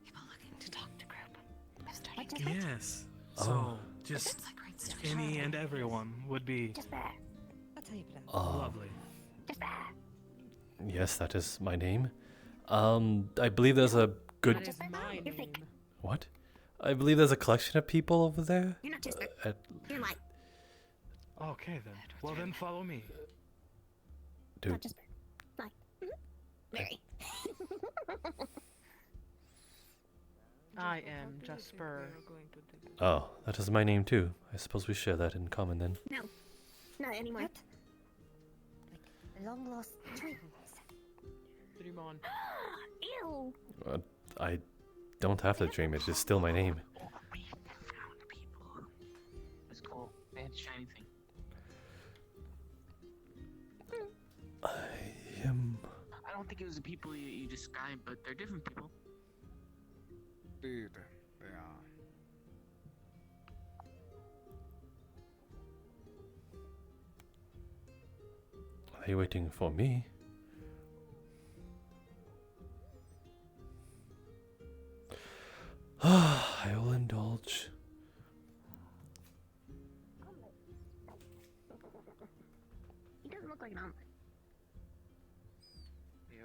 People looking to talk to group. Yes. So, just any and everyone would be lovely. Yes, that is my name. I believe there's a good... That is my name. What? I believe there's a collection of people over there. You're not Jasper. You're like Okay then. Well then, follow me. Dude. Jasper. Fly. Mary. I am Jasper. Oh, that is my name too. I suppose we share that in common then. No. Not anymore. Long lost twins. Dream on. Ew. I don't have to dream, it's just still my name. It's cool. They had a shiny thing. I don't think it was the people you described, but they're different people. Dude, they are. Are you waiting for me? I will indulge. He doesn't look like an omelet.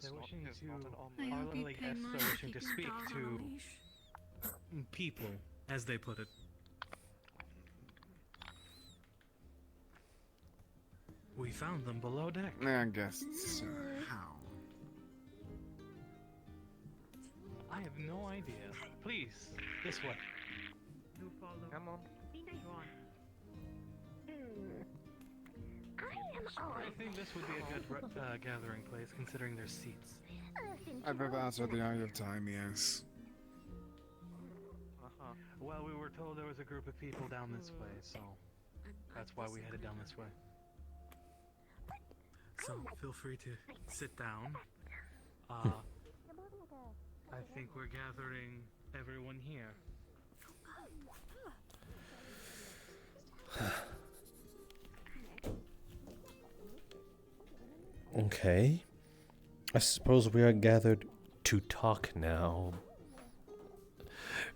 They're wishing to, our lovely guests are wishing to speak to people, as they put it. We found them below deck. I guess how? I have no idea. Please, this way. You follow. Come on. I think this would be a good gathering place, considering their seats. I'd rather answer the eye of time, yes. Well, we were told there was a group of people down this way, so that's why we headed down this way. So feel free to sit down. I think we're gathering everyone here. Okay. I suppose we are gathered to talk now.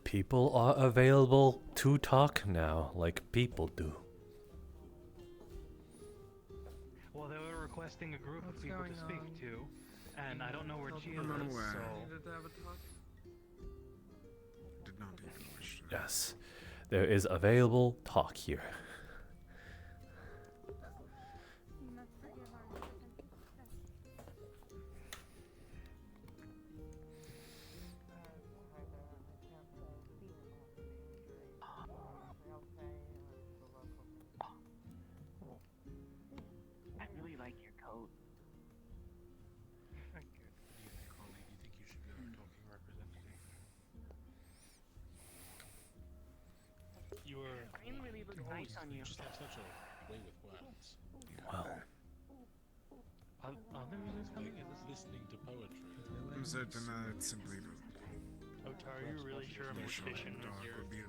People are available to talk now, like people do. Well, they were requesting a group of people to speak to, and I don't know where Gia is, so... Did not even wish to. Yes. There is available talk here. I really like your coat. Thank you. What do you think, Holly? Do you think you should be our talking representative? You were. Green really looks nice on you. Just have such a way with words. Well. Other music coming? Like listening to poetry. I'm certain it's simply Otar, are you really sure mortician is your being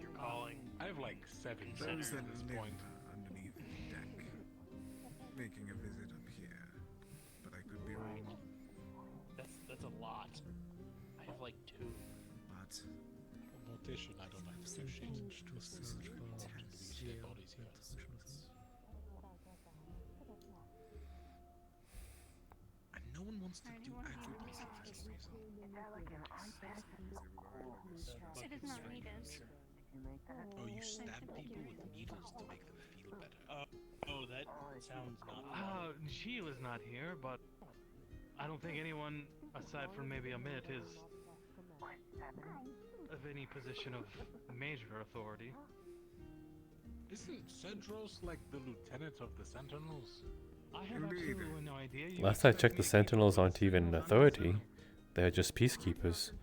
you're calling? I have like 7 those cents that at this live point. underneath the deck, making a visit up here, but I could be wrong. That's a lot. I have like 2. But A mortician, I don't like associated with this. Often leave their bodies here. And no one wants to do acupuncture for some reason. It is not needed. Oh, you stab people with needles to make them feel better. Oh, that sounds not. Sheila's not here, but I don't think anyone, aside from maybe Amit, is of any position of major authority. Isn't Cedros like the lieutenant of the Sentinels? I have absolutely no idea. You Last I checked, the Sentinels aren't even authority. They're just peacekeepers.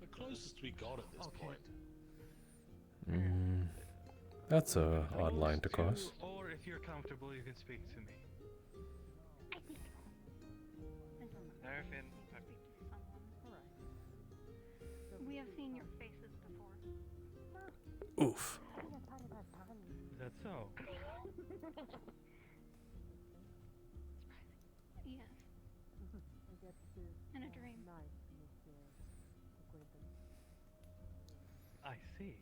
The closest we got at this point. That's a odd line to cross. Or if you're comfortable, you can speak to me. We have seen your faces before. Oof. Is that so? Yes. In a dream. I see.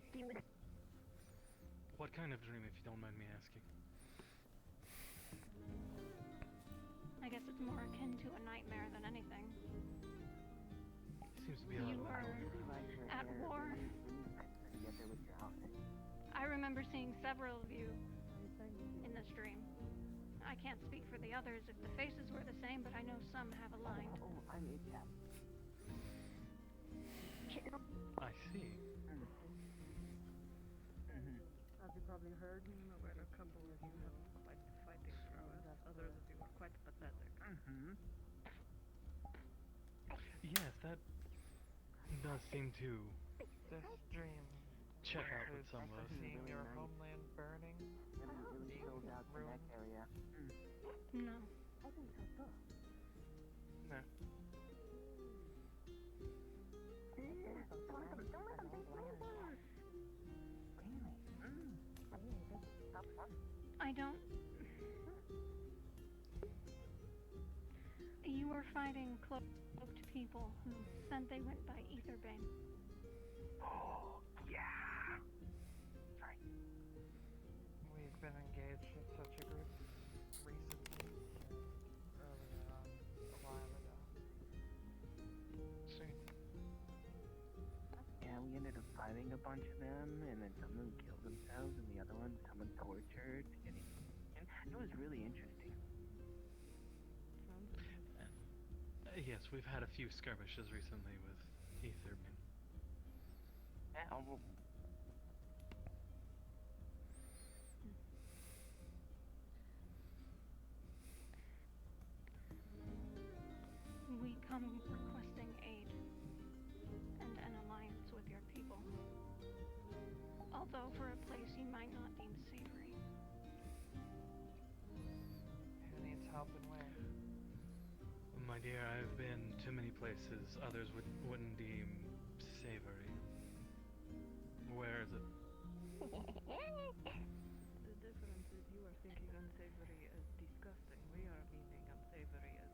What kind of dream, if you don't mind me asking? I guess it's more akin to a nightmare than anything. Seems to be a You are at war remember seeing several of you in the stream. I can't speak for the others if the faces were the same, but I know some have aligned. I'm Jasper. I see. As you probably heard, where a couple of you have quite fighting prowess, others of you are quite pathetic. Yes, that does seem to This dream check out with some of us. seeing your homeland burning, being ruined. No. I think so too. No. I don't... You were fighting cloaked people who said they went by Aetherbane. Oh, yeah. Sorry. We've been engaged with such a group recently, earlier on, a while ago. So, yeah, we ended up fighting a bunch of them, and then some of them killed themselves, and the other ones, someone tortured, and it was really interesting. Yes, we've had a few skirmishes recently with Aetherbane. Yeah, well, We come requesting aid and an alliance with your people. Although for a place you might not deem savory. Who needs help and where? My dear, I've been to many places others wouldn't deem savory. Where is it? The difference is you are thinking unsavory as disgusting. We are meaning unsavory as...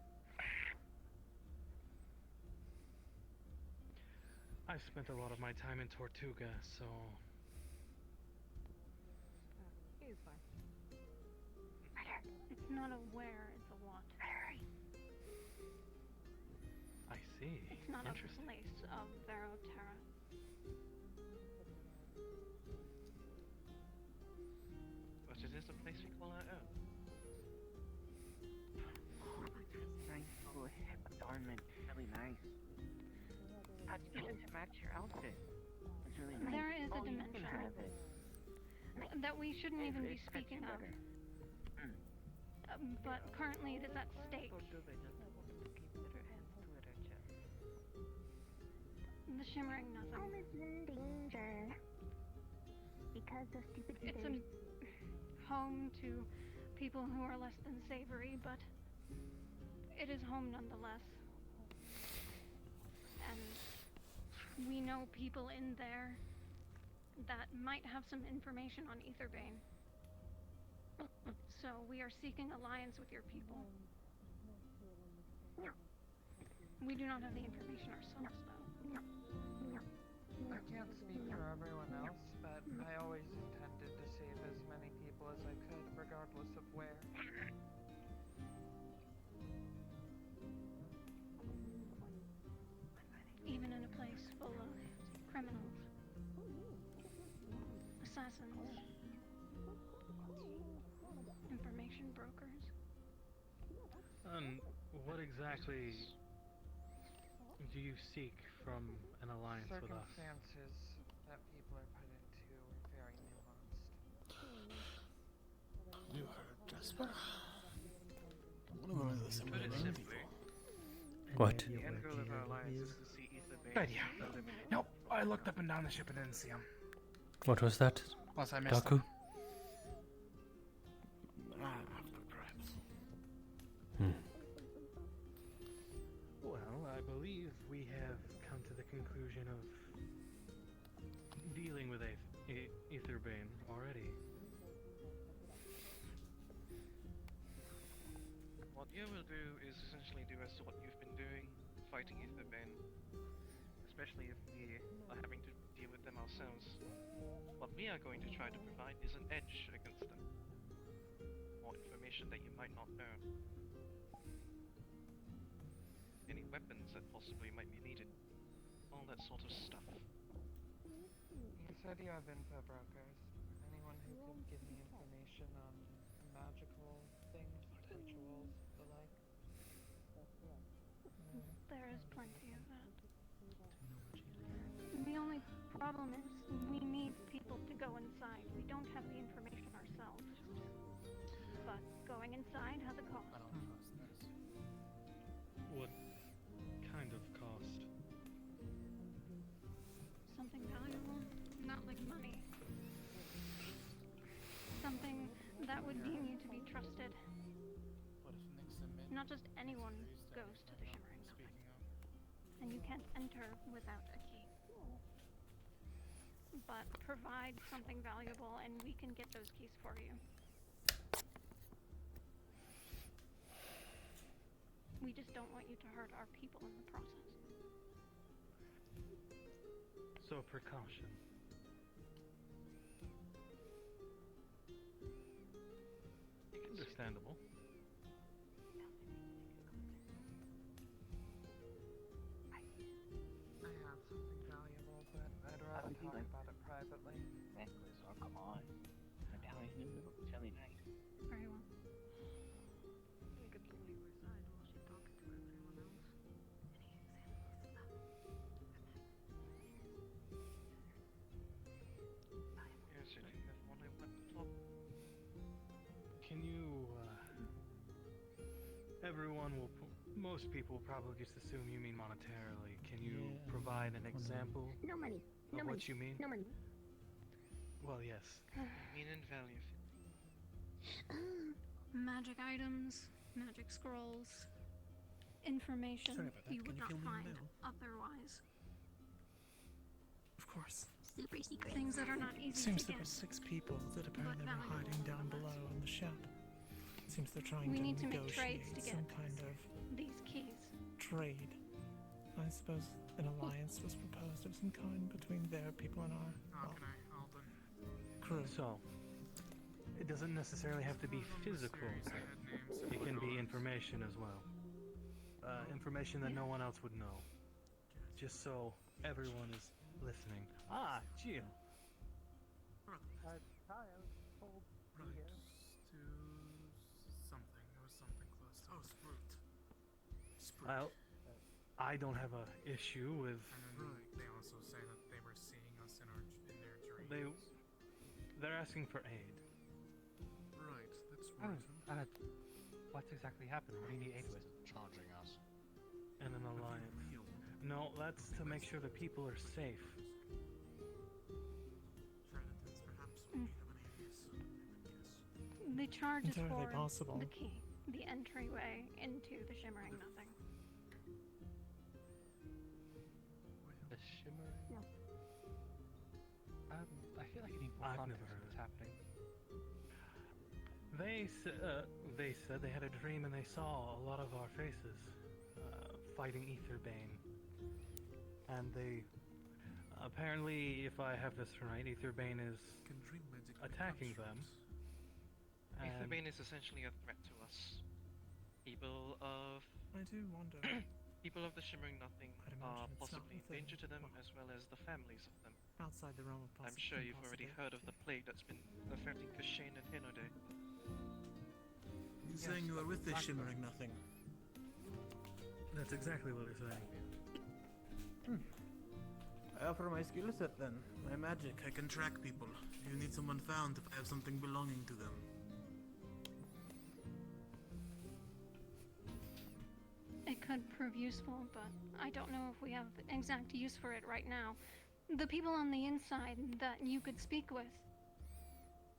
I've spent a lot of my time in Tortuga, so... He is fine. It's not a where, it's a what. I see. It's not a Interesting. place of Veroterra. but it is a place we call our own. Oh, that's nice little hip adornment. Really nice. How'd you get it to match your outfit? It's really nice. There is a You can dimension have it. that we shouldn't even be It fits speaking you of. better. But currently it is at stake. Or do they just want to keep their hands to their chest? The Shimmering Nothing. Home is in danger. Because of stupid It's a things. home to people who are less than savory, but it is home nonetheless. And we know people in there that might have some information on Aetherbane. So we are seeking alliance with your people. We do not have the information ourselves, though. I can't speak for everyone else, but I always intended to save as many people as I could, regardless of where. Even in a place full of criminals, assassins, information brokers. What exactly do you seek from an alliance with us? Circumstances that people are put into are very nuanced. You heard Jasper? One of them is the same Put it name simply, people. What? the end goal of our alliance is to see Aetherbane Good idea. eliminated. Nope, I looked up and down the ship and didn't see him. What was that? Unless I missed Daku? him. After, perhaps. Well, I believe we have come to the conclusion of dealing with Aetherbane already. What you will do is essentially do as to what you've been doing, fighting Aetherbane. Especially if we are having to deal with them ourselves. What we are going to try to provide is an edge against them. More information that you might not know. Any weapons that possibly might be needed. All that sort of stuff. You said you have info brokers. Any anyone who could give me information on magical things, rituals, the like? There is plenty of that. The only problem is we need people to go inside. We don't have the information ourselves. But going inside has a cost. What kind of cost? Something valuable, not like money. Something that would deem you to be trusted. Not just anyone goes to the Shimmering Nothing. And you can't enter without a key. But provide something valuable and we can get those keys for you. We just don't want you to hurt our people in the process. So precaution. Understandable. I have something valuable, but I'd rather talk about it privately. Necklace, oh come on. Medallion in the middle, it's only nice. Very well. We could leave her side while she talks to everyone else. Yes, you think that's one I went to talk. Can you, everyone will, most people will probably just assume you mean monetarily. Can you provide an example No money. of No what money. you mean? No money. Well, yes. Mean and value. Magic items, magic scrolls, information Sorry about that. you Can would you not fill me in find now? otherwise. Of course. Super secret. Things that are not easy Seems to there get. were 6 people that apparently were valuable hiding down below in the ship. Seems they're trying We to need to make negotiate trades to some get kind of these keys. trade. I suppose an alliance was proposed of some kind between their people and our crew. So, it doesn't necessarily have to be physical. It can be information as well. Information that no one else would know. Just so everyone is listening. Ah, Gio. Hi, I was told to be here. Something. There was something close to. Oh, Spruit. Well, I don't have a issue with. Right. They also say that they were seeing us in their dreams. They're asking for aid. Right. That's Oh, what's exactly happened? What do you need aid with? Charging us. And an alliance. No, that's to make sure the people are safe. Charlatans, perhaps. We have an alias. Yes. The charge is Entirely for possible. the key, the entryway into the Shimmering Nothing. The Shimmering? No. I feel like I need more I've context never for heard what's happening. They said they had a dream and they saw a lot of our faces fighting Etherbane. And they apparently, if I have this right, Etherbane is attacking them. Etherbane is essentially a threat to us. People of I do wonder. people of the Shimmering Nothing I'd are imagine it's not possibly a within- danger to them, as well as the families of them. Outside the realm of I'm sure you've already heard of the plague that's been affecting Kushane and Hinode. You saying you were with the Shimmering Nothing? That's exactly what they're saying. I offer my skill set then. My magic. I can track people. You need someone found if I have something belonging to them. It could prove useful, but I don't know if we have exact use for it right now. The people on the inside that you could speak with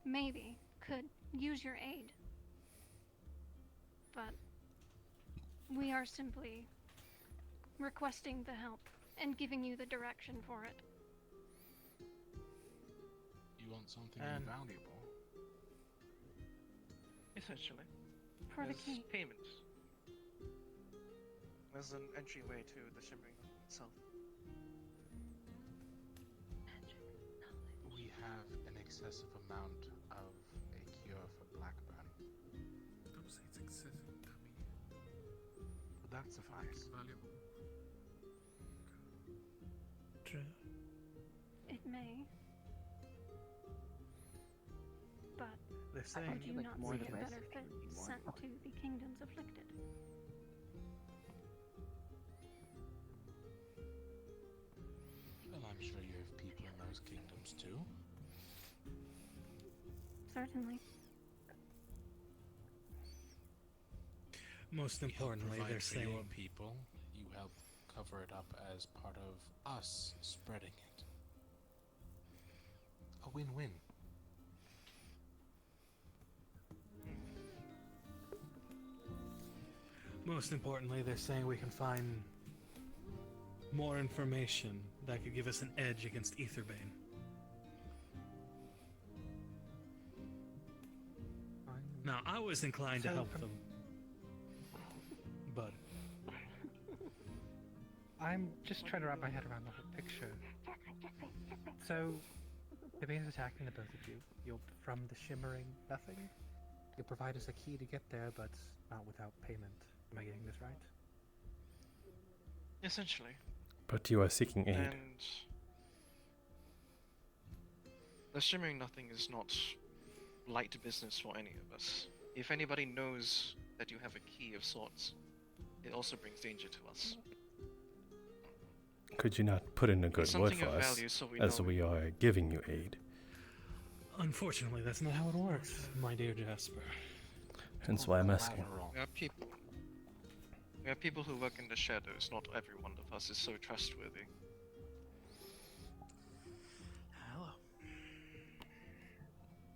maybe could use your aid. But we are simply requesting the help and giving you the direction for it. You want something And- invaluable? Essentially. For the As key. payment. As an entryway to the Shimmering Nothing itself. We have an excessive amount of a cure for Blackburn. Don't say it's excessive, dummy. Would that suffice? Valuable. True. It may. they're saying. Would you not see a better fit sent to the kingdoms afflicted? Well, I'm sure you have people in those kingdoms too. Certainly. Most importantly, Provide they're for saying your people. You help cover it up as part of us spreading it. A win-win. Most importantly, they're saying we can find more information that could give us an edge against Aetherbane. Now, I was inclined to help them, but I'm just trying to wrap my head around the whole picture. So, the bane's attacking the both of you. You're from the Shimmering Nothing. You'll provide us a key to get there, but not without payment. Am I getting this right? Essentially. But you are seeking aid. And the Shimmering Nothing is not light business for any of us. If anybody knows that you have a key of sorts, it also brings danger to us. Could you not put in a good word Something for of us, value so we as know we are giving you aid? unfortunately, that's not how it works, my dear Jasper. Hence why I'm asking. We are people who work in the shadows. Not every one of us is so trustworthy. Hello.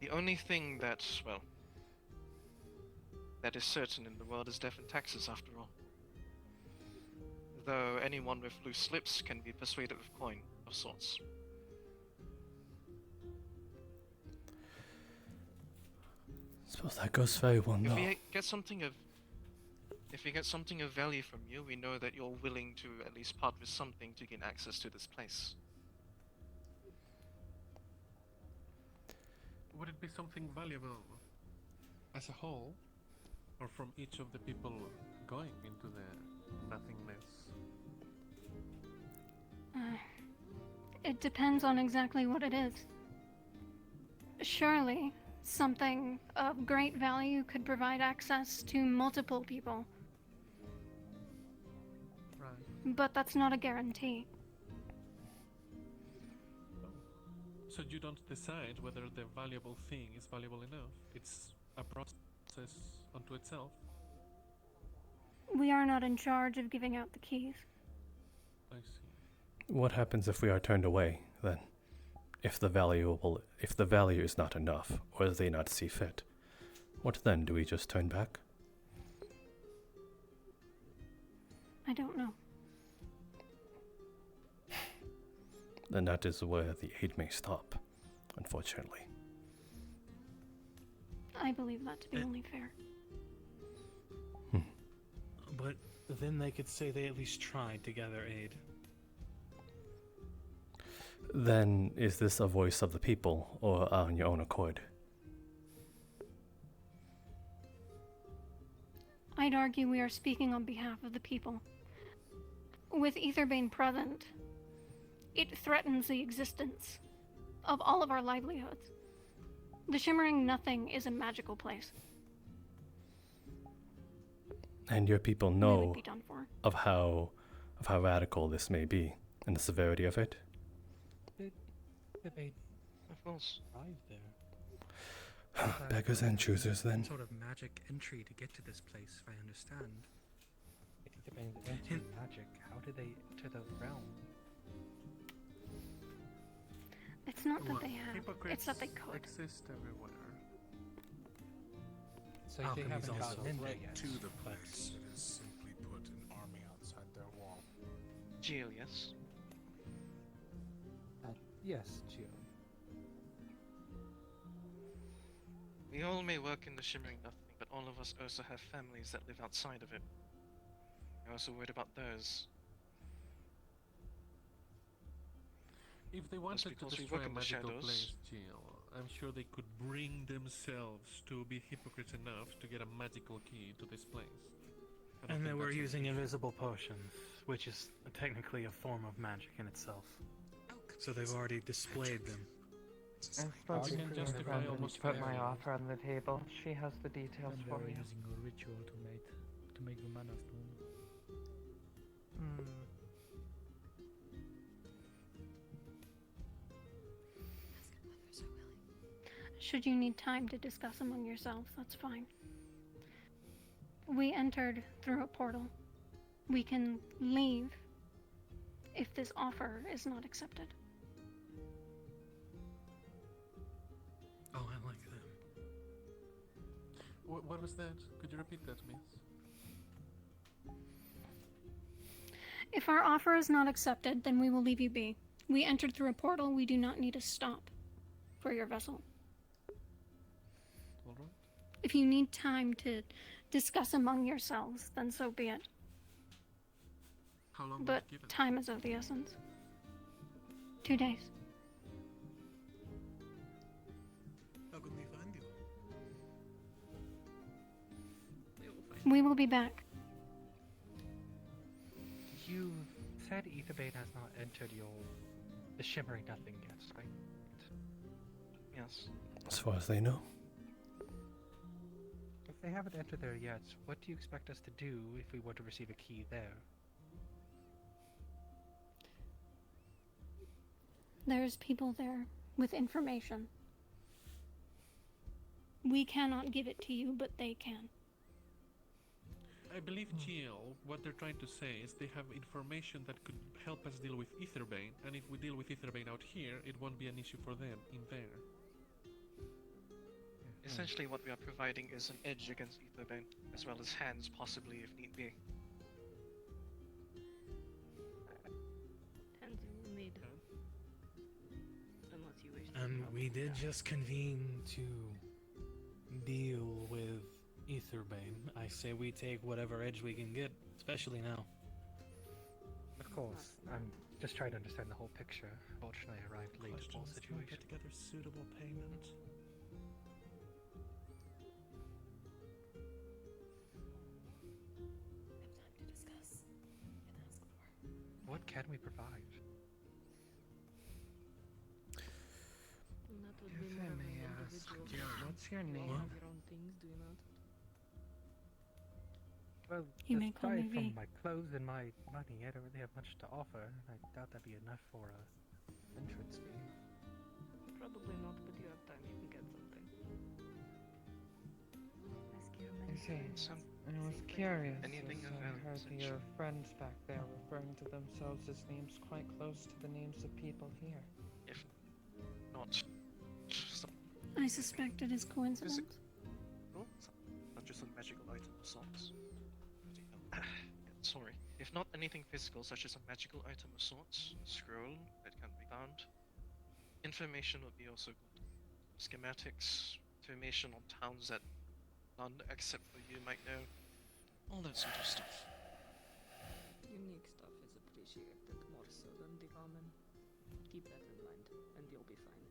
The only thing that, well, that is certain in the world is death and taxes, after all. Though anyone with loose lips can be persuaded with coin of sorts. Suppose that goes very well If now. we get something of value from you, we know that you're willing to at least part with something to gain access to this place. Would it be something valuable as a whole, or from each of the people going into the nothingness? It depends on exactly what it is. Surely, something of great value could provide access to multiple people. Right. But that's not a guarantee. So you don't decide whether the valuable thing is valuable enough. It's a process unto itself. We are not in charge of giving out the keys. I see. What happens if we are turned away, then? If the value is not enough, or they not see fit, what then? Do we just turn back? I don't know. Then that is where the aid may stop, unfortunately. I believe that to be only fair. But then they could say they at least tried to gather aid. Then is this a voice of the people, or on your own accord? I'd argue we are speaking on behalf of the people. With Aetherbane present, it threatens the existence of all of our livelihoods. The Shimmering Nothing is a magical place. And your people They would know be done for. of how radical this may be, and the severity of it? Did they Of course. arrive there? Beggars and choosers, then. Sort of magic entry to get to this place, if I understand. If Aetherbane's into magic, how did they enter the realm? It's not that Well, they have, hypocrites it's that they could. exist everywhere. So if they Alchemy's haven't also gotten in there Threat yet. to the place. It is simply put an army outside their wall. Geo, yes? Yes, Gio. We all may work in the Shimmering Nothing, but all of us also have families that live outside of it. We're also worried about theirs. If they wanted to because we destroy work a in the magical shadows. place, Jill, I'm sure they could bring themselves to be hypocrites enough to get a magical key to this place. I don't And they think were that's using invisible potions, which is technically a form of magic in itself. So they've already displayed them. I spoke We to can my justify friend and almost put my everything. offer on the table. She has the details And for they're you. using a ritual to make the mana stone. Hmm. Should you need time to discuss among yourselves, that's fine. We entered through a portal. We can leave if this offer is not accepted. Oh, I like that. What was that? Could you repeat that, miss? If our offer is not accepted, then we will leave you be. We entered through a portal. We do not need a stop for your vessel. All right. If you need time to discuss among yourselves, then so be it. How long But was given? time is of the essence. 2 days. How can we find you? We will be back. You said Aetherbane has not entered the Shimmering Nothing yet, right? Yes. As far as they know. If they haven't entered there yet, what do you expect us to do if we were to receive a key there? There's people there with information. We cannot give it to you, but they can. I believe GL, what they're trying to say is they have information that could help us deal with Aetherbane, and if we deal with Aetherbane out here, it won't be an issue for them in there. Essentially, what we are providing is an edge against Aetherbane, as well as hands, possibly, if need be. Hands you will need. Unless you wish to. And we did just convene to deal with Aetherbane. I say we take whatever edge we can get, especially now. Of course, I'm just trying to understand the whole picture. Fortunately, I arrived late to the whole Questions, can we situation. get together suitable payment? What can we provide? That would If be I more of may an ask, individual. Jill, what's your You name? have your own things, do you not? Well, You may call me aside from V. my clothes and my money, I don't really have much to offer. I doubt that'd be enough for a entrance fee. Probably not, but you have time, you can get something. I see. I was curious. Anything as of I value, heard essentially. your friends back there referring to themselves as names quite close to the names of people here. If not, some, I suspect it is coincidence. not just a magical item of sorts. Sorry. If not anything physical, such as a magical item of sorts, a scroll that can be found. Information would be also good. Schematics, information on towns that none except for you might know. All that sort of stuff. Unique stuff is appreciated more so than the common. Keep that in mind, and you'll be fine.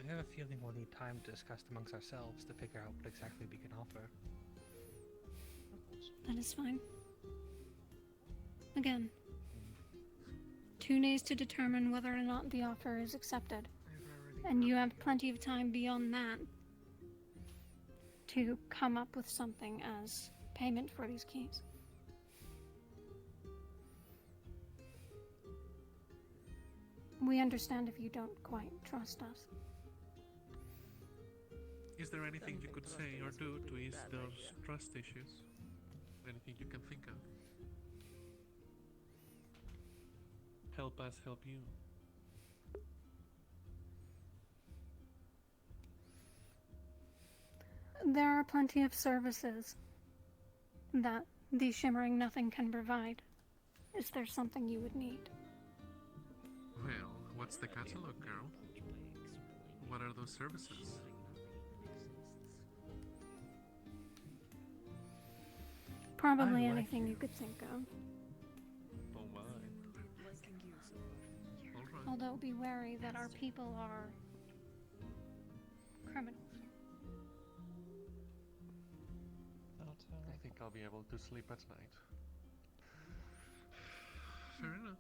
I have a feeling we'll need time to discuss amongst ourselves to figure out what exactly we can offer. That is fine. Again, 2 days to determine whether or not the offer is accepted. And you have plenty of time beyond that to come up with something as payment for these keys. We understand if you don't quite trust us. Is there anything you Don't could think say or trusting do us would to be a ease bad those idea. trust issues? Anything you can think of? Help us help you. There are plenty of services that the Shimmering Nothing can provide. Is there something you would need? Well, what's the catalog, girl? What are those services? Probably I like anything you. you could think of. Oh my. Alright. Although be wary that our people are criminals. I think I'll be able to sleep at night. Fair enough.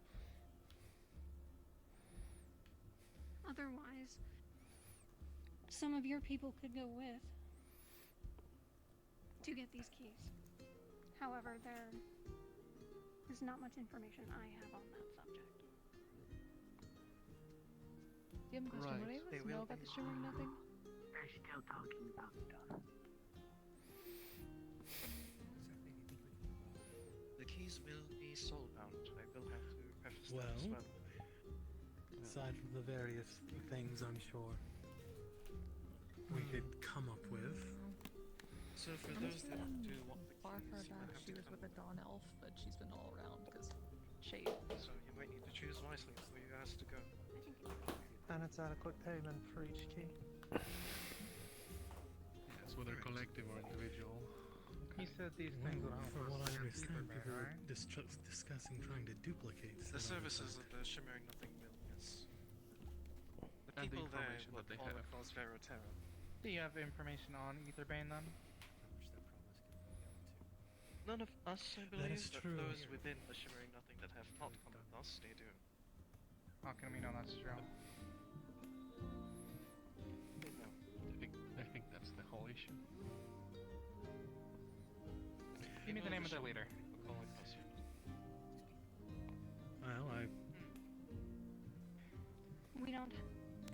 Otherwise, some of your people could go with to get these keys. However, there is not much information I have on that subject. Do you have a question? Right. Would anyone They else know will about be. the shimmering nothing? They're still talking about stuff. The keys will be soulbound. I will have to preface that as Well, well. aside from the various things I'm sure we could come up with. So for I'm those that assuming do want the far keys, you back might have she to was come. with a dawn elf, but she's been all around because shade. So you might need to choose wisely before you ask to go. And it's adequate payment for each key. Yes, whether collective or individual. He said these things would help For us what I against understand, Etherbear, people are right? discussing trying to duplicate The some of services of the Shimmering Nothing Mill, yes. The And the people there information that would they all have. across Verotera. Do you have information on Etherbane then? None of us, I That believe, is but true. those within the Shimmering Nothing that have not come with us, they do. How can we know that's true? They know. I think that's the whole issue. Give me the name of their leader. Well, We don't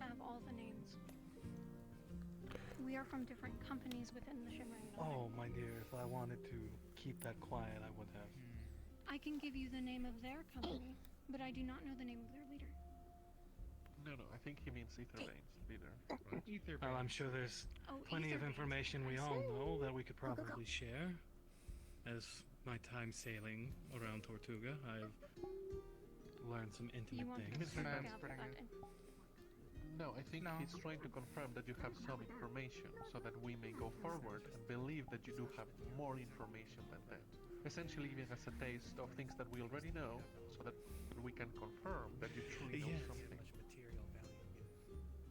have all the names. We are from different companies within the Shimmering Nothing. oh my dear, if I wanted to keep that quiet, I would have. I can give you the name of their company, but I do not know the name of their leader. No, I think he means Etherbane's leader, right? Well, I'm sure there's plenty of information we all know that we could probably share. As my time sailing around Tortuga, I've learned some intimate things. No, I think he's trying to confirm that you have some information so that we may go forward and believe that you do have more information than that. Essentially giving us a taste of things that we already know so that we can confirm that you truly know something.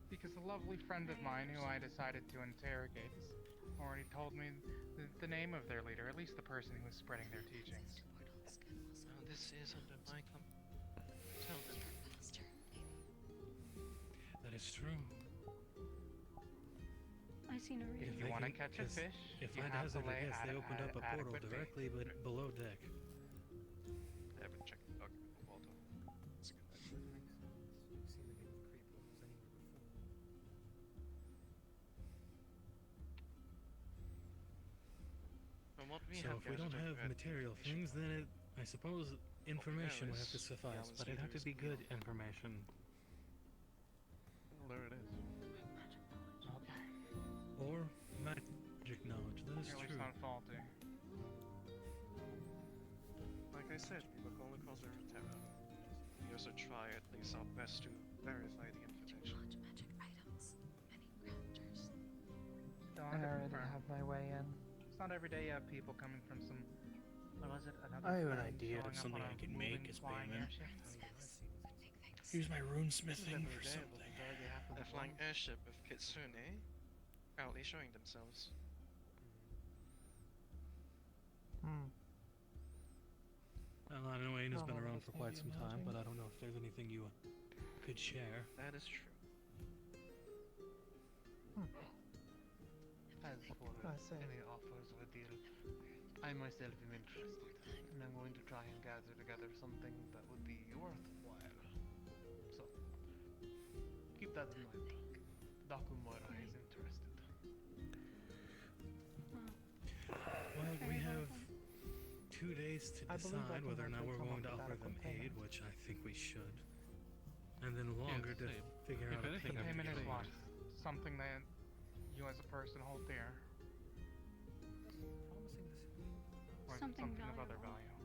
Because a lovely friend of mine who I decided to interrogate already told me the name of their leader, at least the person who was spreading their teachings. Now this is under my Tell them. That is true. I see no reason. If you want to catch a fish, if you I'd have to hazard a lay guess, they opened up a portal adequate bait. directly below deck. I haven't checked the dog water. That's a good idea. From what we So have if we don't gathered, have I've read material things, then I suppose information would have to suffice, but it'd have to be good information. Well, there it is. Okay. Or magic knowledge, that is At least true. not faulty. Like I said, we look all across Verotera. We also try at least our best to verify the information. I already have my way in. It's not every day you have people coming from some. What was it? Another I have an planet idea of showing up something on I a can make moving as flying payment. airship. Use my runesmithing Every for day something. we'll enjoy the half of a flying airship of Kitsune proudly showing themselves. Well, I know Aina's been Oh, around that's for quite maybe some time, emerging. but I don't know if there's anything you could share. That is true. As for I see. any offers of a deal, I myself am interested, and I'm going to try and gather together something that would be worthwhile. So, keep that in mind. Dakumura is interested. Well, we have 2 days to I believe I decide can whether or not actually we're come going to up with offer them adequate aid, payment. which I think we should. And then longer to same. figure If out a anything, payment. Payment is plan. what? Something that you as a person hold dear. Or is it Something something of other valuable.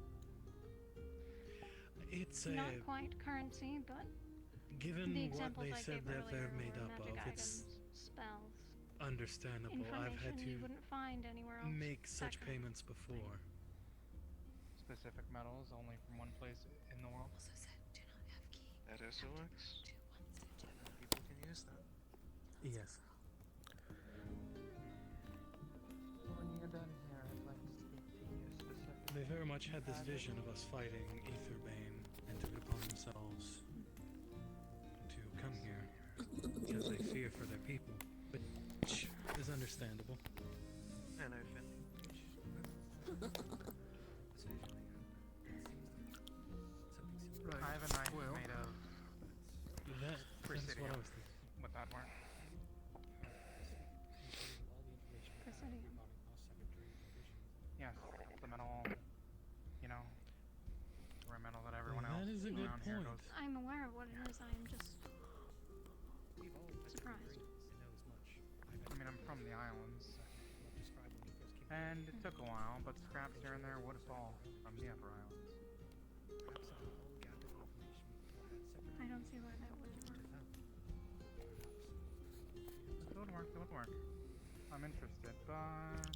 value? It's Not quite currency, but given the what examples they I said gave that they're earlier made were up of, magic it's items, spells, understandable. I've information had you to wouldn't find anywhere else. make such That kind of payments before. Specific metals only from one place in the world. That also works. People can use that. Yes. When you're done here, I'd like to speak to you specifically. They very much had this vision of us fighting Etherbane and people, which is understandable. And I offend. I have a knife made of That's what I was thinking. Would that work? Presidium. Yes, the metal, you know, rare metal that everyone That else is a good around here point. goes. I'm aware of what it is. I am just surprised. I mean, I'm from the islands, and it took a while, but scraps here and there would fall from the upper islands. I don't see why that would work. It would work, it would work. I'm interested, but...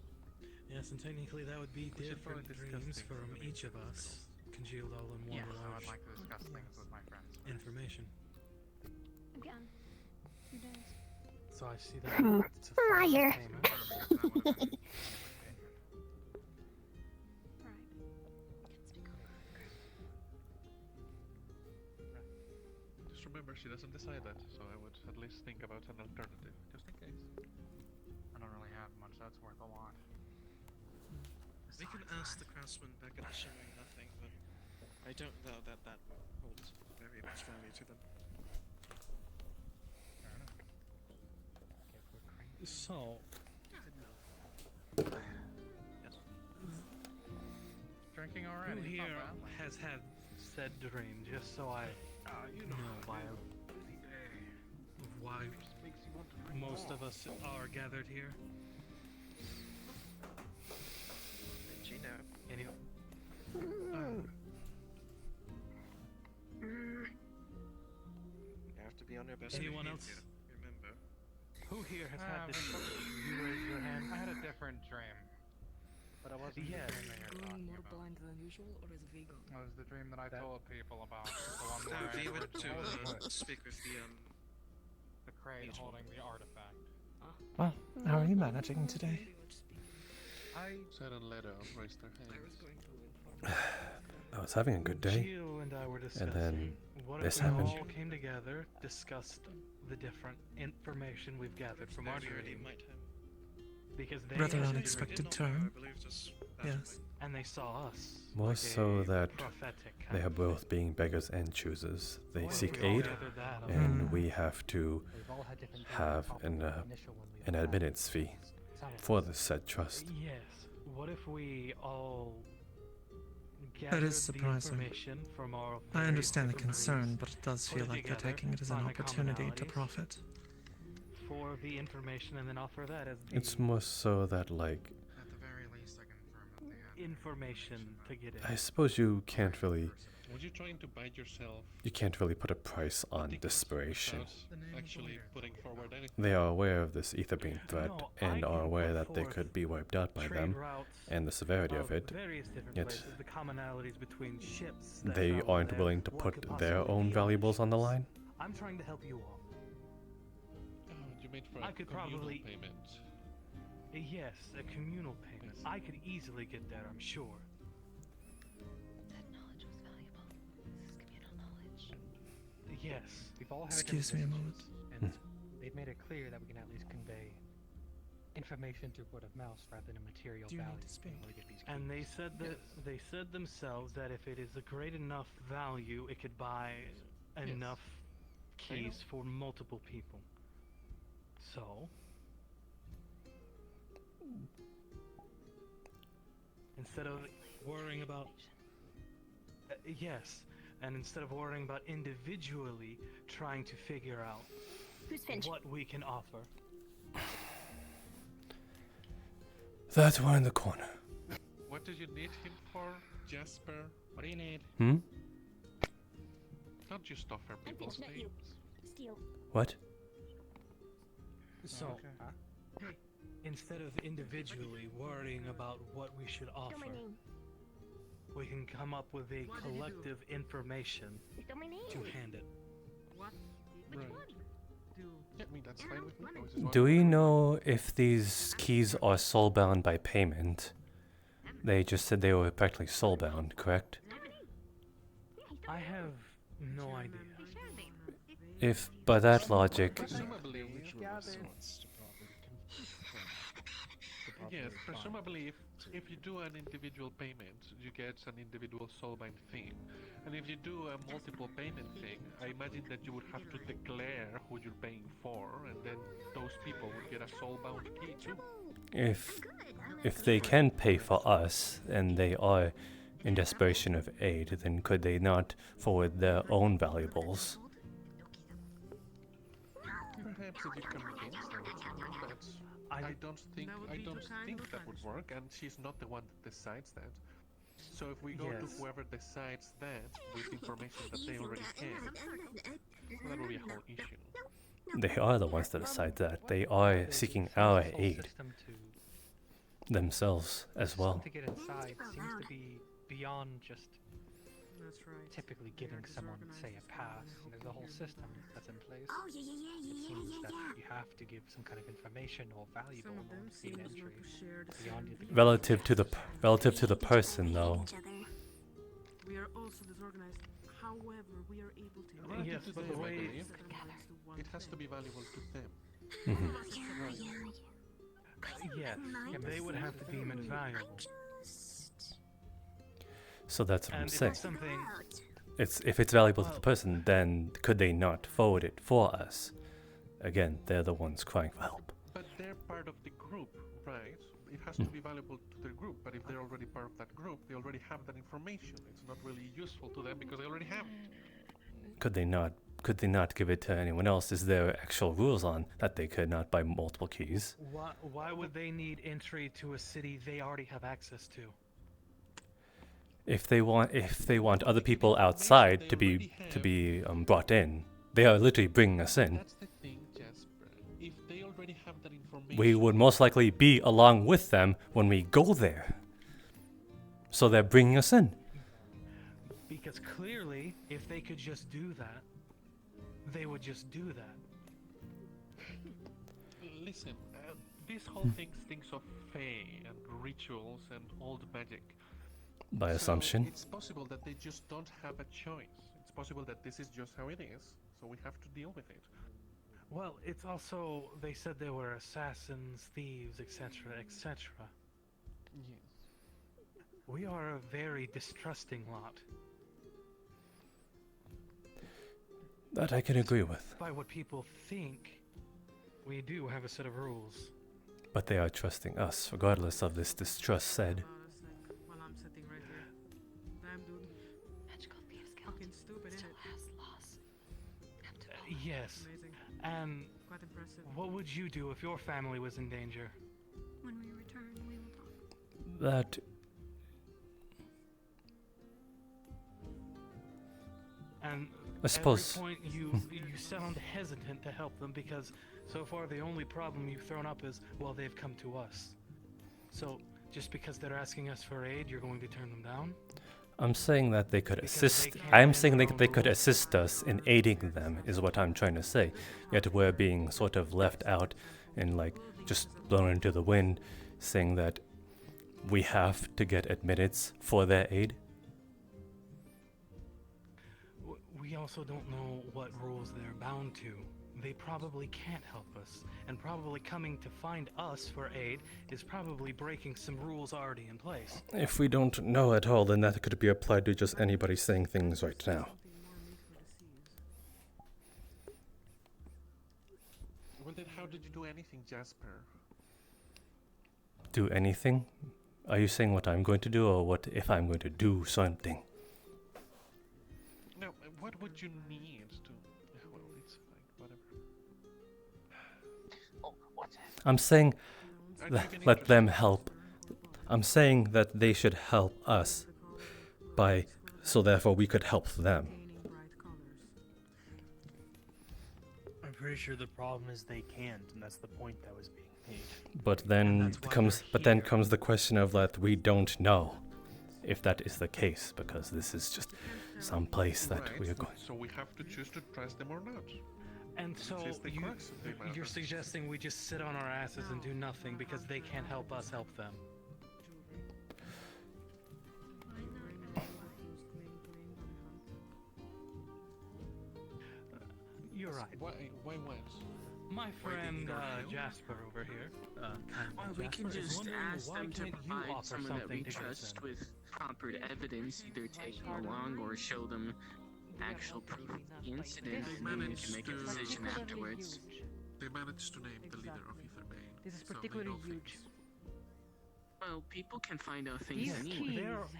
Yes, and technically that would be We should different probably discuss dreams things from a little each of us, congealed all in one Yes, I would large like to discuss things with my friends. information. Again, 2 days. So I see that Hmm. it's a Liar. payment. Just remember, she doesn't decide that, so I would at least think about an alternative, just in case. I don't really have much that's worth a lot. We can ask the craftsman back at Shimmering Nothing, but I don't know that that holds very much value to them. So, Drinking already? who It's not here bad, like- has had said dream, just so I know why most of us are gathered here? Did you know? Any? You have to be on your best Anyone behavior, else? remember. Who here has had this? You raise your hand. I had a different dream. But it wasn't Yes. the dream that you're Going talking more about. blind than usual, or is Vigo? It was the dream that I told people about. The one No, where we I went to originally speak with the crate mutual. holding the artifact. Well, how are you managing today? Said and Leto raised their hands. I was having a good day, Gio and I were discussing. and then What this if we happened. all came together, discussed the different information we've gathered from our Already dream? might have. Because they Rather had a unexpected dream, turn. I believe just Yes. and they saw us. More like so a that prophetic kind they are of both being beggars and choosers. They What if seek we all aid, gathered that up? and we have to We've all had different have an admittance fee for the said trust. Yes. What if we all That gathered is surprising. the information from our I various understand the different concern, dreams, but it does put feel it like they're together, taking it as an find the opportunity to commonalities profit. for the information, and then offer that as the It's more so that, like, At the very least, I confirm that they had information to get in. I suppose you can't really, Would you trying to bite yourself? you can't really put a price on desperation. Without actually putting forward anything? They are aware of this Etherbeam threat No, and I are can aware put that they forth could be wiped out by trade them routes and the severity of it, various different yet places, the commonalities between ships. that they travel aren't there, willing to what put could their possibly own be valuables on the ships. line. I'm trying to help you all. Oh, you made for I a could communal probably- payment. Yes, a communal payment. Yes. I could easily get there, I'm sure. That knowledge was valuable. This is communal knowledge. Yes. We've all had Excuse me a different moment. dreams, and they've made it clear that we can at least convey information through word of mouth rather than a material Do you need value. to speak? when we get these And they keys. said that they said themselves that if it is a great enough value, it could buy enough keys for multiple people. So, instead of worrying about yes, and instead of worrying about individually trying to figure out Who's Finch? what we can offer. That one in the corner. What do you need him for, Jasper? What do you need? Don't you offer people's Finch, not you. names. Steal. What? So, instead of individually worrying about what we should Steal offer, my name. we can come up with a What did you do? collective information You stole my name. to hand it. What? Right. Do Yeah, I mean, that's fine with me. Lemon. Which is why Do we know if these keys are soulbound by payment? They just said they were practically soulbound, correct? I have no idea. If by that logic, Presumably, yes, presumably if you do an individual payment, you get an individual soulbind thing. And if you do a multiple payment thing, I imagine that you would have to declare who you're paying for, and then those people would get a soulbound key too. if they can pay for us and they are in desperation of aid, then could they not forward their own valuables? Perhaps if you convince them to, but I don't think that would work, and she's not the one that decides that. So if we go to whoever decides that with information that they already have, that will be a whole issue. They are the ones that decide that. They are seeking our aid themselves as well. To get inside seems to be beyond just typically giving someone, say, a pass. There's a whole system that's in place. It seems that you have to give some kind of information or valuable in entry beyond the Relative to the person, though. We are also disorganized. However, we are able to. Yes, but the way it has to be valuable to them. Yes, they would have to deem it valuable. So that's what I'm And if saying. it's something, If it's valuable to the person, then could they not forward it for us? Again, they're the ones crying for help. But they're part of the group, right? It has to be valuable to the group, but if they're already part of that group, they already have that information. It's not really useful to them because they already have it. Could they not give it to anyone else? Is there actual rules on that they could not buy multiple keys? why would they need entry to a city they already have access to? If they want other people outside to be brought in, they are literally bringing us in. That's the thing, Jasper. If they already have that information, We would most likely be along with them when we go there. So they're bringing us in. Because clearly, if they could just do that, they would just do that. Listen, this whole thing stinks of fae and rituals and old magic. By So assumption. it's possible that they just don't have a choice. It's possible that this is just how it is, so we have to deal with it. Well, it's also, they said there were assassins, thieves, etc., etc. Yes. We are a very distrusting lot. That I can agree with. By what people think, we do have a set of rules. But they are trusting us, regardless of this distrust said. While I'm sitting right here. Damn, dude. Magical thieves Fucking stupid, still innit? has laws. Yes. Amazing. And Quite impressive. what would you do if your family was in danger? When we return, we will talk. That And I suppose- at every point you sound hesitant to help them because so far the only problem you've thrown up is, well, they've come to us. So just because they're asking us for aid, you're going to turn them down? I'm saying that they could Because assist. they can't I'm make saying their they own could rules. assist us in aiding them, is what I'm trying to say. Yet we're being sort of left out and like just blown into the wind, saying that we have to get admittance for their aid. We also don't know what rules they're bound to. They probably can't help us, and probably coming to find us for aid is probably breaking some rules already in place. If we don't know at all, then that could be applied to just anybody saying things right now. Well, then how did you do anything, Jasper? Do anything? Are you saying what I'm going to do, or what if I'm going to do something? No, what would you need to... Well, it's fine, whatever. Oh, what's that? I'm saying Are you even let them interested? help. I'm saying that they should help us by, so therefore we could help them. I'm pretty sure the problem is they can't, and that's the point that was being made. But And then that's why comes, we're but then here. comes the question of that we don't know if that is the case, because this is just some place that Right, we are going. So we have to choose to trust them or not. And so Which is the crux of the matter. you're suggesting we just sit on our asses and do nothing because they can't help us help them. you're right. Why what? My friend Jasper over here, Well, we can just ask them to provide someone that we trust with proper evidence, either take them along or show them actual proof of the incident, and then we can make a decision afterwards. They managed to name the leader of Etherbane. This is so they particularly know huge. things. Well, people can find out things These anyway. keys,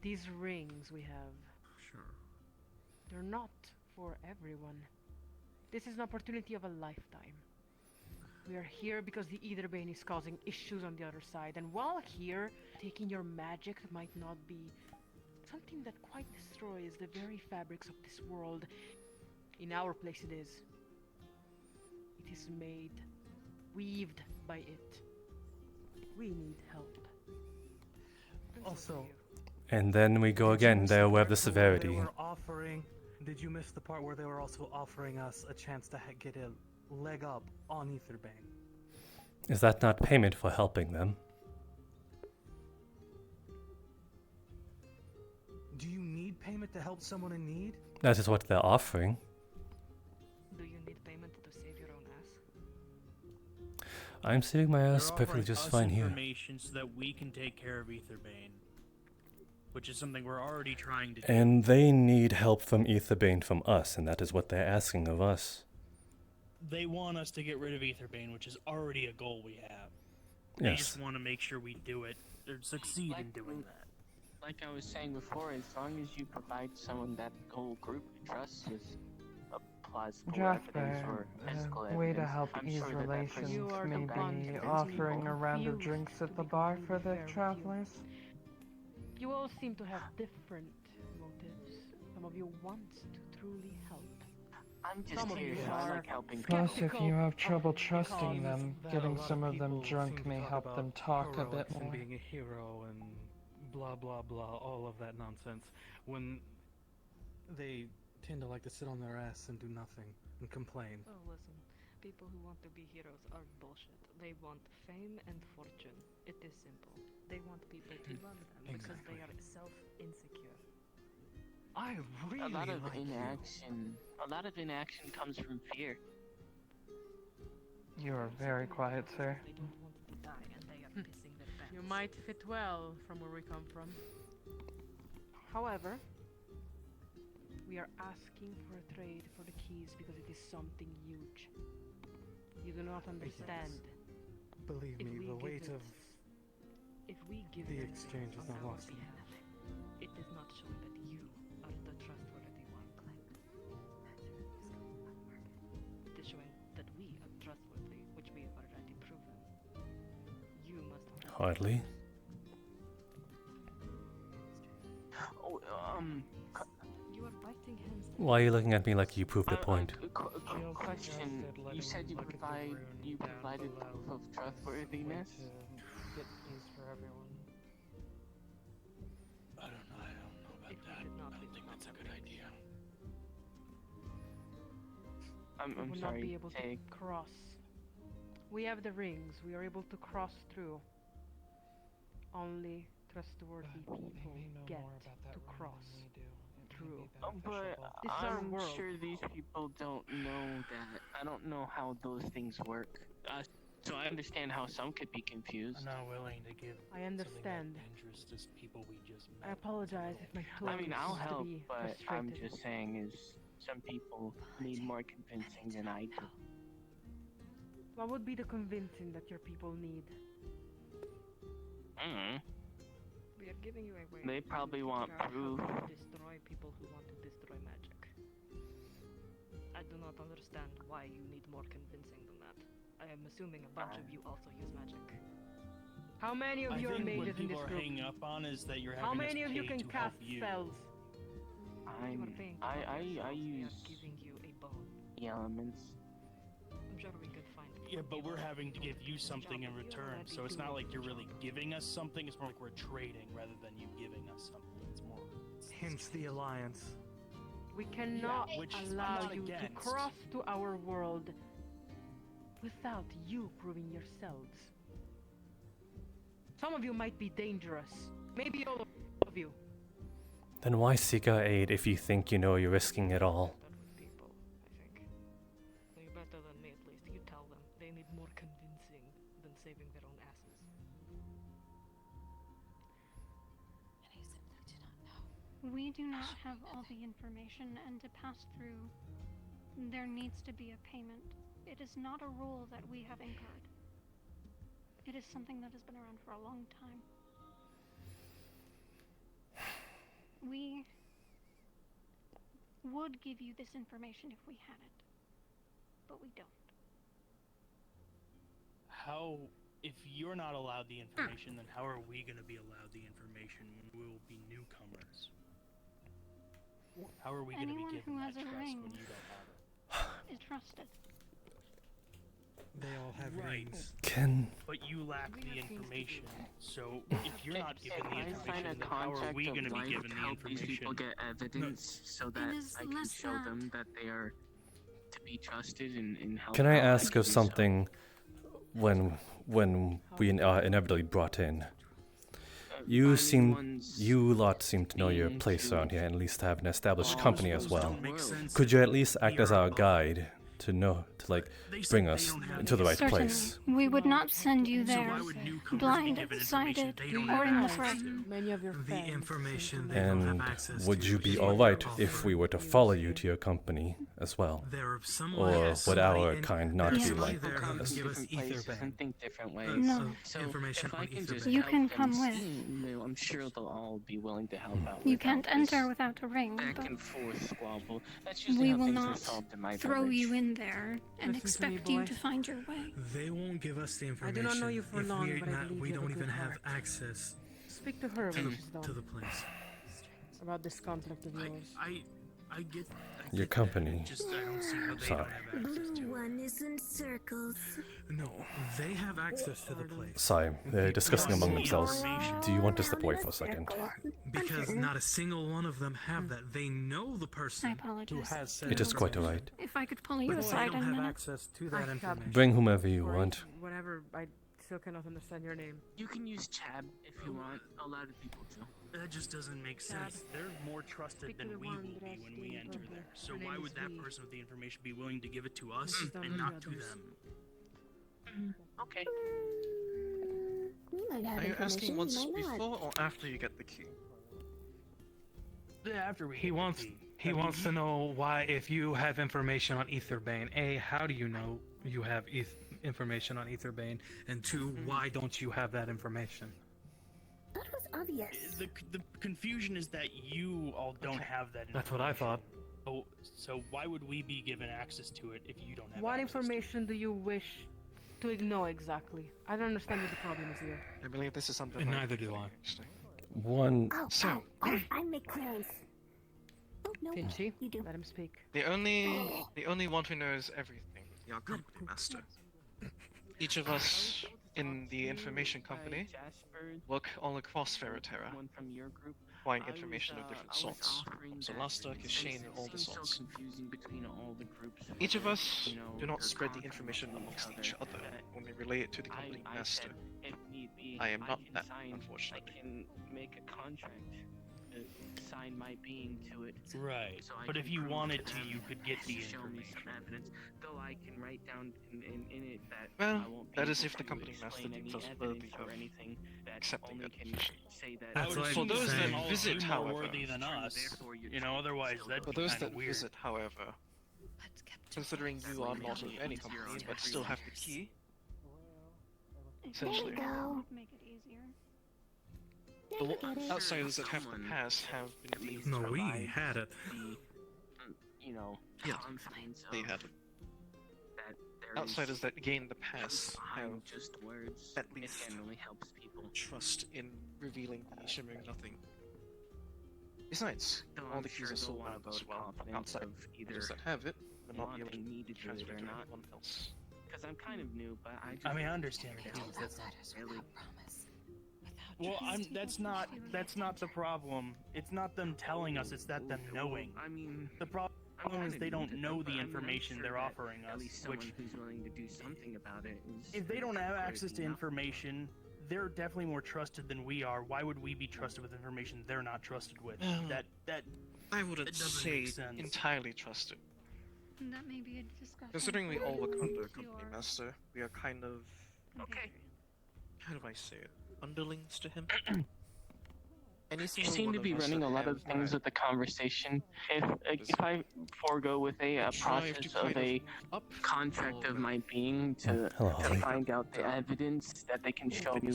these rings we have, Sure. they're not for everyone. This is an opportunity of a lifetime. We are here because the Etherbane is causing issues on the other side, and while here, taking your magic might not be something that quite destroys the very fabrics of this world. In our place it is. It is made, weaved by it. We need help. Also, And then we go again there where the severity. They were offering. Did you miss the part where they were also offering us a chance to get a leg up on Etherbane? Is that not payment for helping them? Do you need payment to help someone in need? That is what they're offering. Do you need payment to save your own ass? I'm saving my ass They're perfectly offering just us fine here. information so that we can take care of Etherbane, which is something we're already trying to do. And they need help from Etherbane from us, and that is what they're asking of us. They want us to get rid of Etherbane, which is already a goal we have. They Yes. just want to make sure we do it, or succeed in doing that. Like I was saying before, as long as you provide someone that the whole group trusts with a plausible Jasper, evidence or physical way to evidence, help I'm ease sure that that relations, person You are will the come back one maybe to offering people. a round of refused drinks at to the be bar completely for the fair with you. travelers. You all seem to have different motives. Some of you want to truly help. I'm just Some of here, you so I are like helping Plus, if people. you have trouble Because trusting them, that getting a lot some of them people drunk seem to may talk help about them talk a bit heroics and more. being a hero and blah blah blah, all of that nonsense. When they tend to like to sit on their ass and do nothing and complain. Oh, listen. People who want to be heroes are bullshit. They want fame and fortune. It is simple. They want people to love them because they are self-insecure. I really A lot of like inaction comes from fear. You are very quiet, sir. They don't want to die and they are pissing their pants. You might fit well from where we come from. However, we are asking for a trade for the keys because it is something huge. You do not understand. Believe If me, we the give weight it- of If we give the them exchange is on not our lost on me. behalf, It does not show that you are the trustworthy one. It is showing that we are trustworthy, which we have already proven. You must Hardly. Oh, You are biting hands. Why are you looking at me like you proved a point? Question. You said you provided proof of trustworthiness? Get keys for everyone. I don't know about that. I don't think that's a good idea. we I'm will sorry. not be able say- to cross. We have the rings. We are able to cross through. Only trustworthy people get to cross through. But This is our I'm world. sure these people don't know that. I don't know how those things work. So I understand how some could be confused. I'm not willing to give I understand. something that dangerous to people we just met. I apologize if my tone I mean, I'll seems to help, be but I'm frustrated. just saying is some people need more convincing than I do. What would be the convincing that your people need? We are giving you a way. They probably want proof. To destroy people who want to destroy magic. I do not understand why you need more convincing than that. I am assuming a bunch of you also use magic. How many of I you are think what mages in people this are group? hanging up on is that you're How having many us of you pay can to cast help you. spells? I use Giving you a bone. the elements. I'm sure we could find. Yeah, but we're having to give you something in return, so it's not like you're really giving us something, it's more like we're trading rather than you giving us something. It's more... hence the alliance. We cannot which I'm allow not you to against. cross to our world without you proving yourselves. Some of you might be dangerous. Maybe all of you. Then why seek our aid if you think you know you're risking it all? We do not have all the information, and to pass through, there needs to be a payment. It is not a rule that we have incurred. It is something that has been around for a long time. We would give you this information if we had it, but we don't. How, if you're not allowed the information, then how are we going to be allowed the information when we will be newcomers? How are we going to be Anyone given who that has a trust ring when you don't have it? is trusted. They all have rings. But you lack the information, so if you're not given the I sign information, a then how are contract we of going to be like given the help these information? people get evidence so that is I can less show that. them that they are to be trusted and help. Can I out, ask can of do so. something when we are inevitably brought in? You lot seem to know your place around here, and at least have an established company as well. Could you at least act as our guide to bring us to the right Certainly. place? We would not send you there blindsided or in the fray. Many of your The friends information they don't And have access would to. you be alright if we were to follow you to your company as well? There are someone, Or would our kind not there's be somebody like there who us? can give us Places ether and think different ways. No. So information if on I can ether just band. You help can them come with. see, I'm sure they'll all be willing to help out. You without can't this enter without a ring, back but and forth squabble. That's usually we how will things are not solved in my throw village. you in there and Listen to me, expect you boy. to find your way. They won't give us the I information do not know you for if long, we, but I believe we you have don't a even good have heart. access Speak to her when she's done to the place. about this conflict of yours. I get Your company. Just I don't see how they Sorry. don't have access to it. One is in circles. No, they have access to the place. Sorry, they're discussing among themselves. Do you want to step away for a second? Because not a single one of them have that. They know the I person who apologize. has said It is quite alright. If I could pull you but they aside don't a have minute. access to that information. Bring whomever you Sorry, want. Whatever, I still cannot understand your name. You can use Chab if you want. A lot of people do. That just doesn't make sense. They're more trusted Speak to than the we one will be dressed when we in enter purple. there. So Her why name would is that Lee. person with the information be willing to give it to us She's done and with not the to others. them? Okay. We might have Are you asking information, once we might not. before or after you get the key? After we He wants to know why, if you have information on Etherbane, A, how do you know you have information on Etherbane, and two, why don't you have that information? That was obvious. The confusion is that you all don't have that information. That's what I thought. So why would we be given access to it if you don't have What access information do you wish to know exactly? I don't understand what the problem is here. I believe this is something. And neither do I. One. I make clearance. Oh, no, Finchie, you do. let him speak. The only one who knows everything, the company master. Each of us in the information company work all across Ferroterra, One from your group. buying information of different I was sorts. offering So that Luster, Kashane, since and all it the seems sorts. so confusing between all the groups. Each of us you know, do not they're spread the confident information with amongst each each other when we relay it to the company I master. said, if need be, I am not can that, sign, unfortunately. I can make a contract, sign my being to it. Right. So I But can if you prove wanted to to, them you could get the show me information. some evidence, though I can write down in it that Well, I won't be that is able if the to company master explain deems any us evidence worthy or of anything that accepting only that can information. say that. That's what For those that all visit, of you more however, worthy than us. You know, otherwise that'd For be those kind that of weird. visit, however, considering you are not of any company but still have the key, essentially, Make it easier. the outsiders that have the pass have been deemed No, we provide had it. You know, Yeah, confidence they of had it. that there Outsiders is that gain the pass behind have just words. at It least generally helps people. trust in revealing the shimmering nothing. Besides, Though all I'm the sure keys are they'll sold want out to as vote well confidence outside. of either Those that have it will not be able wanting me to to do transfer it or to not. anyone else. Because I'm kind of new, but I just I mean, I understand it too. That's not really. Well, that's not the problem. It's not them telling us, it's that them knowing. I mean, the problem is they don't know the information they're offering At us, least someone which who's willing to do something about it is. if they don't have access to worthy enough. information, they're definitely more trusted than we are. Why would we be trusted with information they're not trusted with? That I wouldn't that doesn't say make sense. entirely trusted. That may be a discussion. Considering we all work under a company Your- master, we are kind of, Okay. how do I say it, underlings to him? You seem to be running a lot of things with the conversation. If I forego with a process of a contract of my being to find out the evidence that they can show me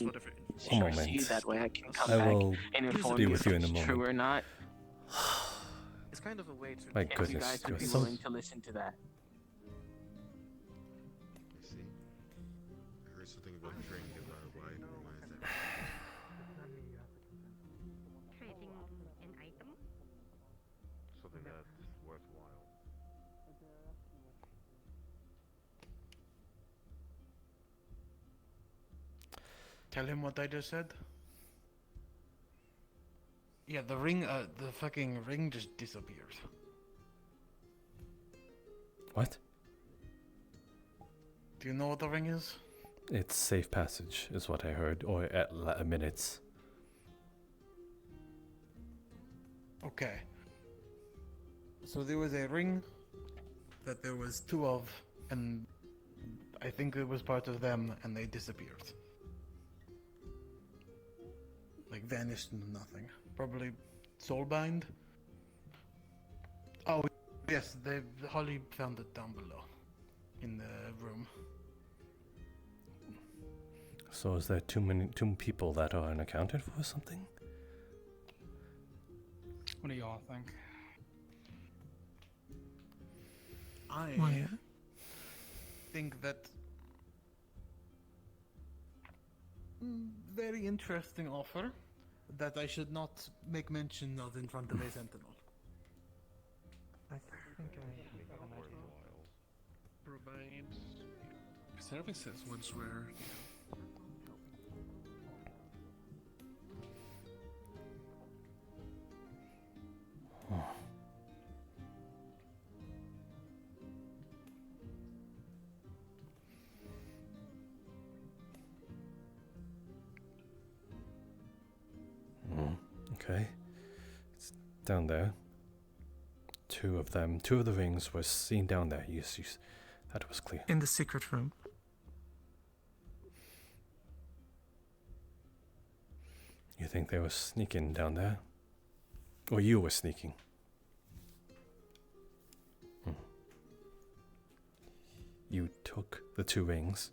secrecy, that way I can come back and inform you if it's true or not. It's kind of a way to. My If you goodness, guys would be you're so- willing to listen to that. I see. I heard something about trading why is that? Trading an item? Something that's worthwhile. Tell him what I just said. Yeah, the ring, the fucking ring just disappeared. What? Do you know what the ring is? It's safe passage, is what I heard, or at minutes. Okay. So there was a ring that there was two of, and I think it was part of them, and they disappeared. Like vanished into nothing. Probably soulbind. Oh yes, Holly found it down below, in the room. So is there two people that are unaccounted for or something? What do y'all think? I think that very interesting offer that I should not make mention of in front of a sentinel. I think Provide services once we're. Okay. It's down there. Two of the rings were seen down there. Yes, that was clear. in the secret room. You think they were sneaking down there? Or you were sneaking? You took the two rings.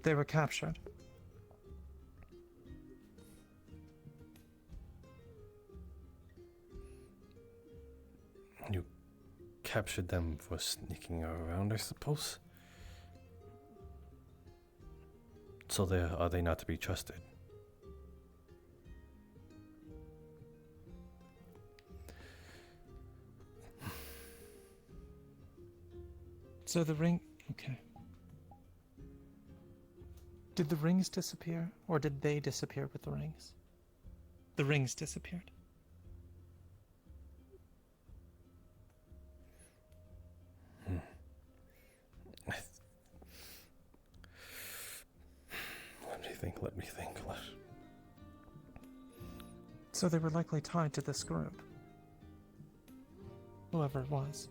They were captured. You captured them for sneaking around, I suppose? So are they not to be trusted? So the ring... Okay. Did the rings disappear, or did they disappear with the rings? The rings disappeared. Let me think. So they were likely tied to this group. Whoever it was.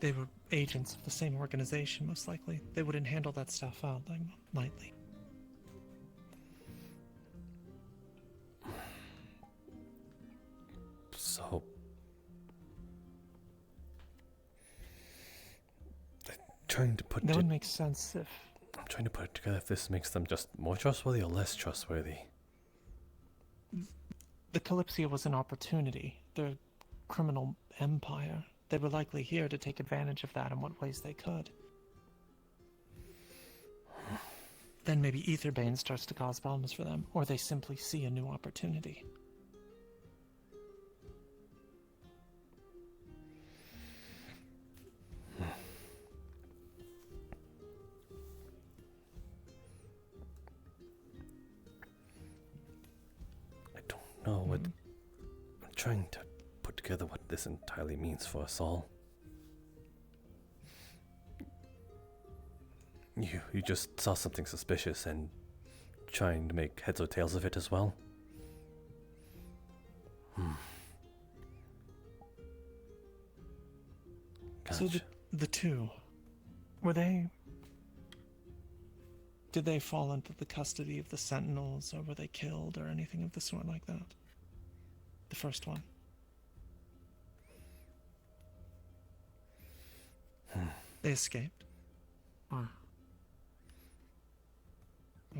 They were agents of the same organization, most likely. They wouldn't handle that stuff out lightly. So... trying to put that would make sense if... I'm trying to put it together if this makes them just more trustworthy or less trustworthy. The Kalypsia was an opportunity. They're a criminal empire. They were likely here to take advantage of that in what ways they could. Then maybe Aetherbane starts to cause problems for them, or they simply see a new opportunity. No, what I'm trying to put together what this entirely means for us all. You just saw something suspicious and trying to make heads or tails of it as well? So the two, did they fall into the custody of the Sentinels, or were they killed, or anything of the sort like that? The first one. They escaped? Or...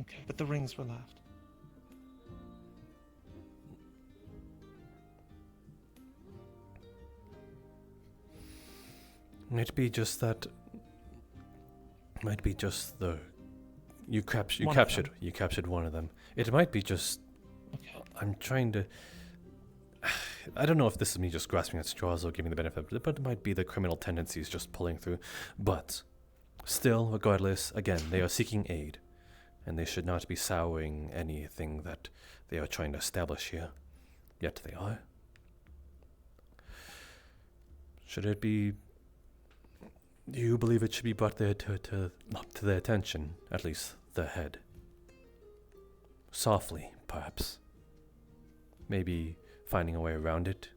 Okay, but the rings were left. Might be just that. Might be just the. You captured one of them. It might be just. Okay. I'm trying to. I don't know if this is me just grasping at straws or giving the benefit, but it might be the criminal tendencies just pulling through. But still, regardless, again, they are seeking aid, and they should not be souring anything that they are trying to establish here. Yet they are. Should it be? Do you believe it should be brought there to their attention, at least the head? Softly, perhaps. Maybe finding a way around it.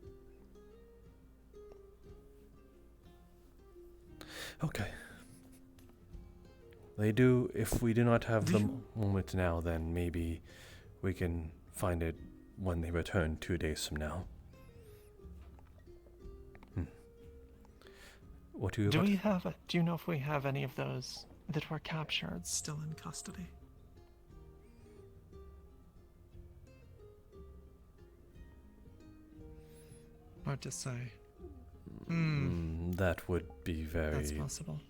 Okay. If we do not have the moment now, then maybe we can find it when they return 2 days from now. What do you? Do you know if we have any of those that were captured still in custody? Hard to say. That would be very. That's possible.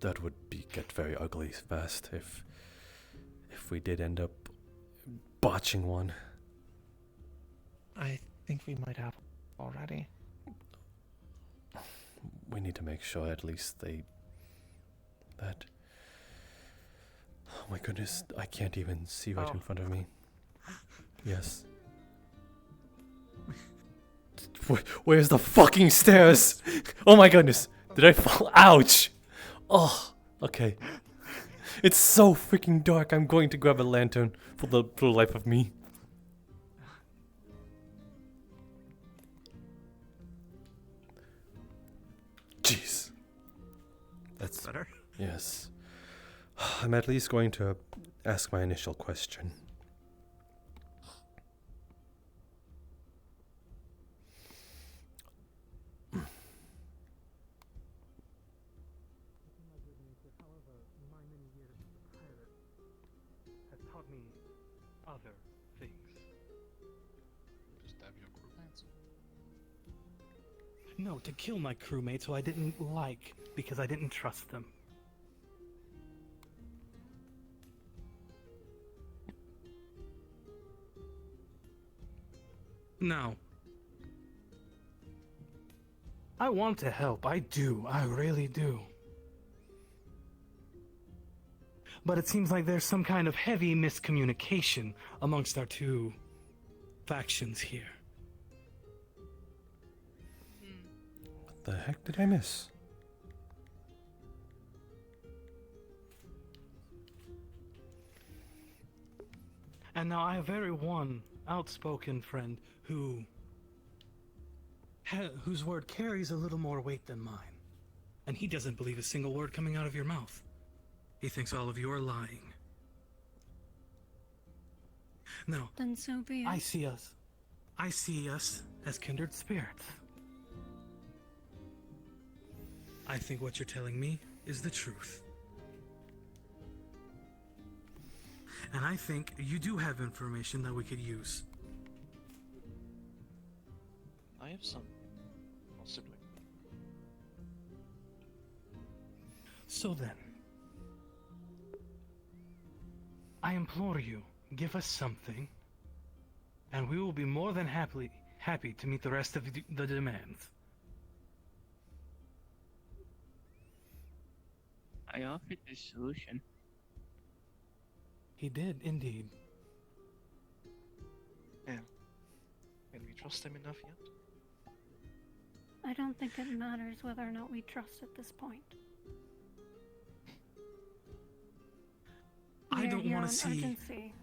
That would get very ugly fast if we did end up botching one. I think we might have already. We need to make sure at least that. Oh my goodness, I can't even see right in front of me. Yes. Where's the fucking stairs? Oh my goodness. Did I fall? Ouch. Oh, okay. It's so freaking dark. I'm going to grab a lantern for the life of me. Jeez. That's better. Yes. I'm at least going to ask my initial question. Has taught me other things. Just stab your crewmates. No, to kill my crewmates who I didn't like because I didn't trust them. Now, I want to help. I do. I really do. But it seems like there's some kind of heavy miscommunication amongst our two factions here. What the heck did I miss? And now I have one outspoken friend whose word carries a little more weight than mine. And he doesn't believe a single word coming out of your mouth. He thinks all of you are lying. No. Then so be it. I see us as kindred spirits. I think what you're telling me is the truth. And I think you do have information that we could use. I have some, possibly. So then, I implore you, give us something, and we will be more than happy to meet the rest of the demands. I offered this solution. He did, indeed. Yeah. Can we trust him enough yet? I don't think it matters whether or not we trust at this point. I don't want to see. Urgency.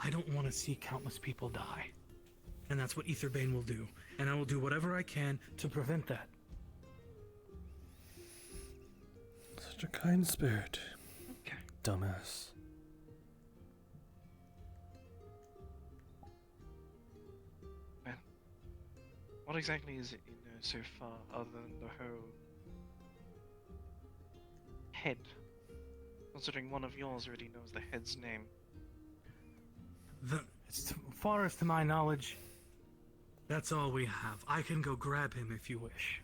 I don't want to see countless people die. And that's what Aetherbane will do. And I will do whatever I can to prevent that. Mr. Kind Spirit. Okay. Dumbass. Well, what exactly is it you know so far, other than the whole head? Considering one of yours already knows the head's name. As far as to my knowledge, that's all we have. I can go grab him if you wish.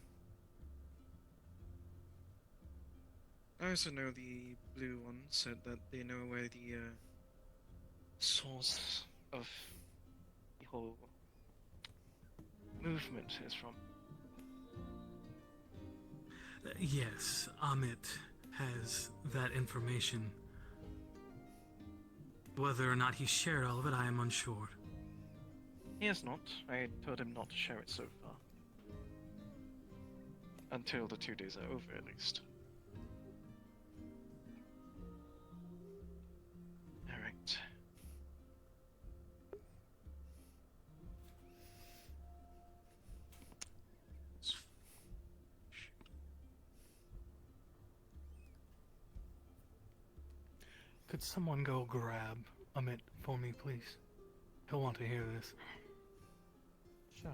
I also know the blue one said that they know where the source of the whole movement is from. Yes, Amit has that information. Whether or not he shared all of it, I am unsure. He has not. I told him not to share it so far. Until the 2 days are over, at least. Alright. Could someone go grab Amit for me, please? He'll want to hear this. Sure.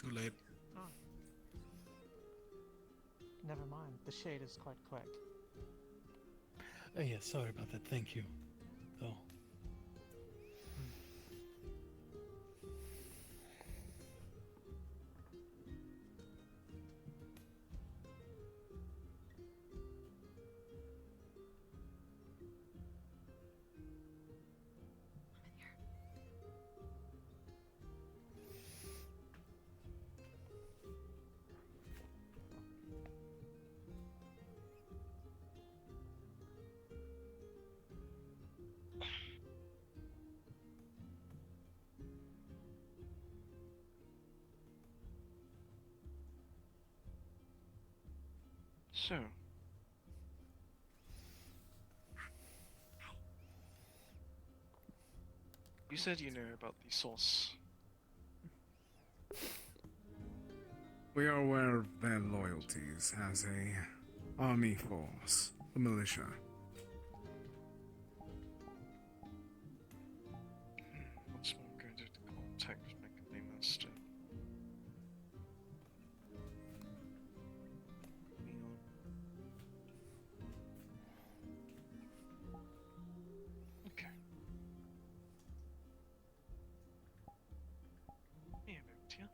Too late. Oh. Never mind. The shade is quite quick. Yeah, sorry about that. Thank you. Though. So. You said you know about the source. We are aware of their loyalties as a army force, the militia. Once more, I'm going to contact my company master. Okay. Yeah, moved here.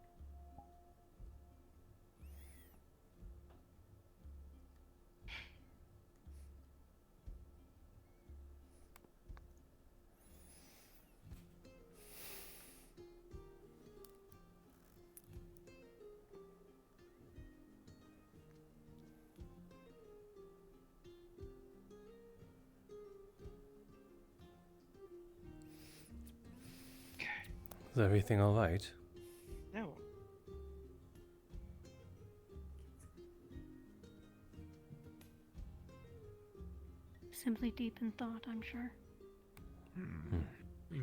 Is everything alright? No. Simply deep in thought, I'm sure.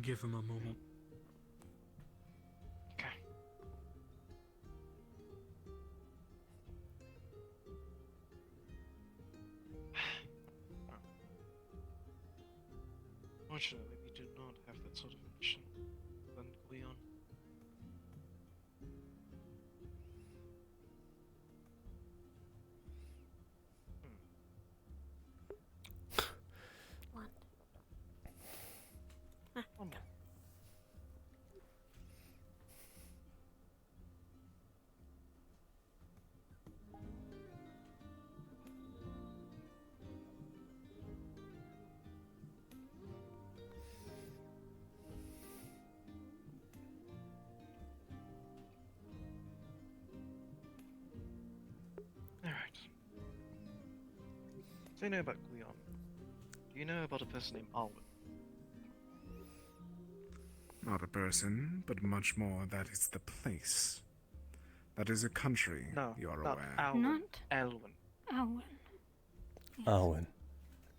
Give him a moment. Okay. Fortunately, we do not have that sort of mission. Then we on. One. One more. Alright. So you know about Gleon. Do you know about a person named Alwyn? Not a person, but much more that is the place. That is a country, No, you are not aware. Alwyn. Not Alwyn. Alwyn. Arwen.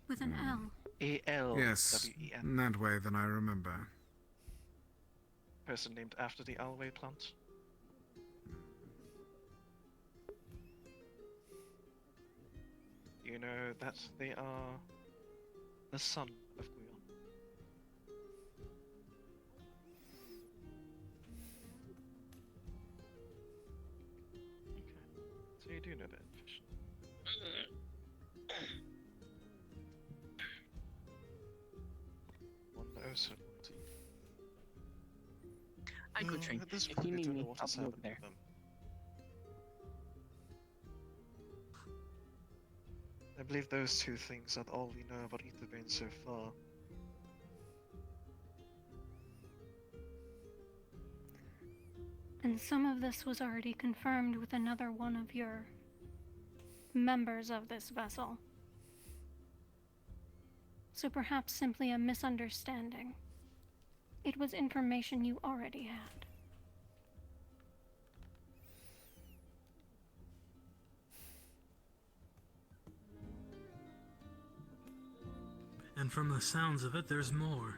With an L. A-L. Yes, W-E-N. in that way then I remember. Person named after the Alway plant. you know that they are the son of Guion. Okay, so you do know that information. One knows her. I go train. At this If point, you I need don't me, know what I'll has be over happened there. to them. I believe those two things are all we know about Aetherbane so far. And some of this was already confirmed with another one of your members of this vessel. So perhaps simply a misunderstanding. It was information you already had. And from the sounds of it, there's more.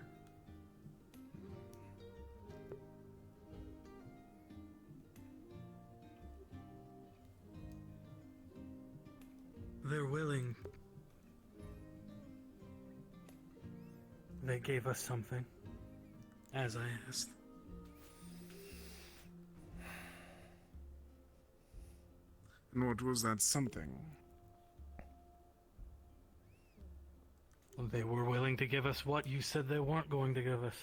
They're willing. They gave us something, as I asked. And what was that something? They were willing to give us what you said they weren't going to give us.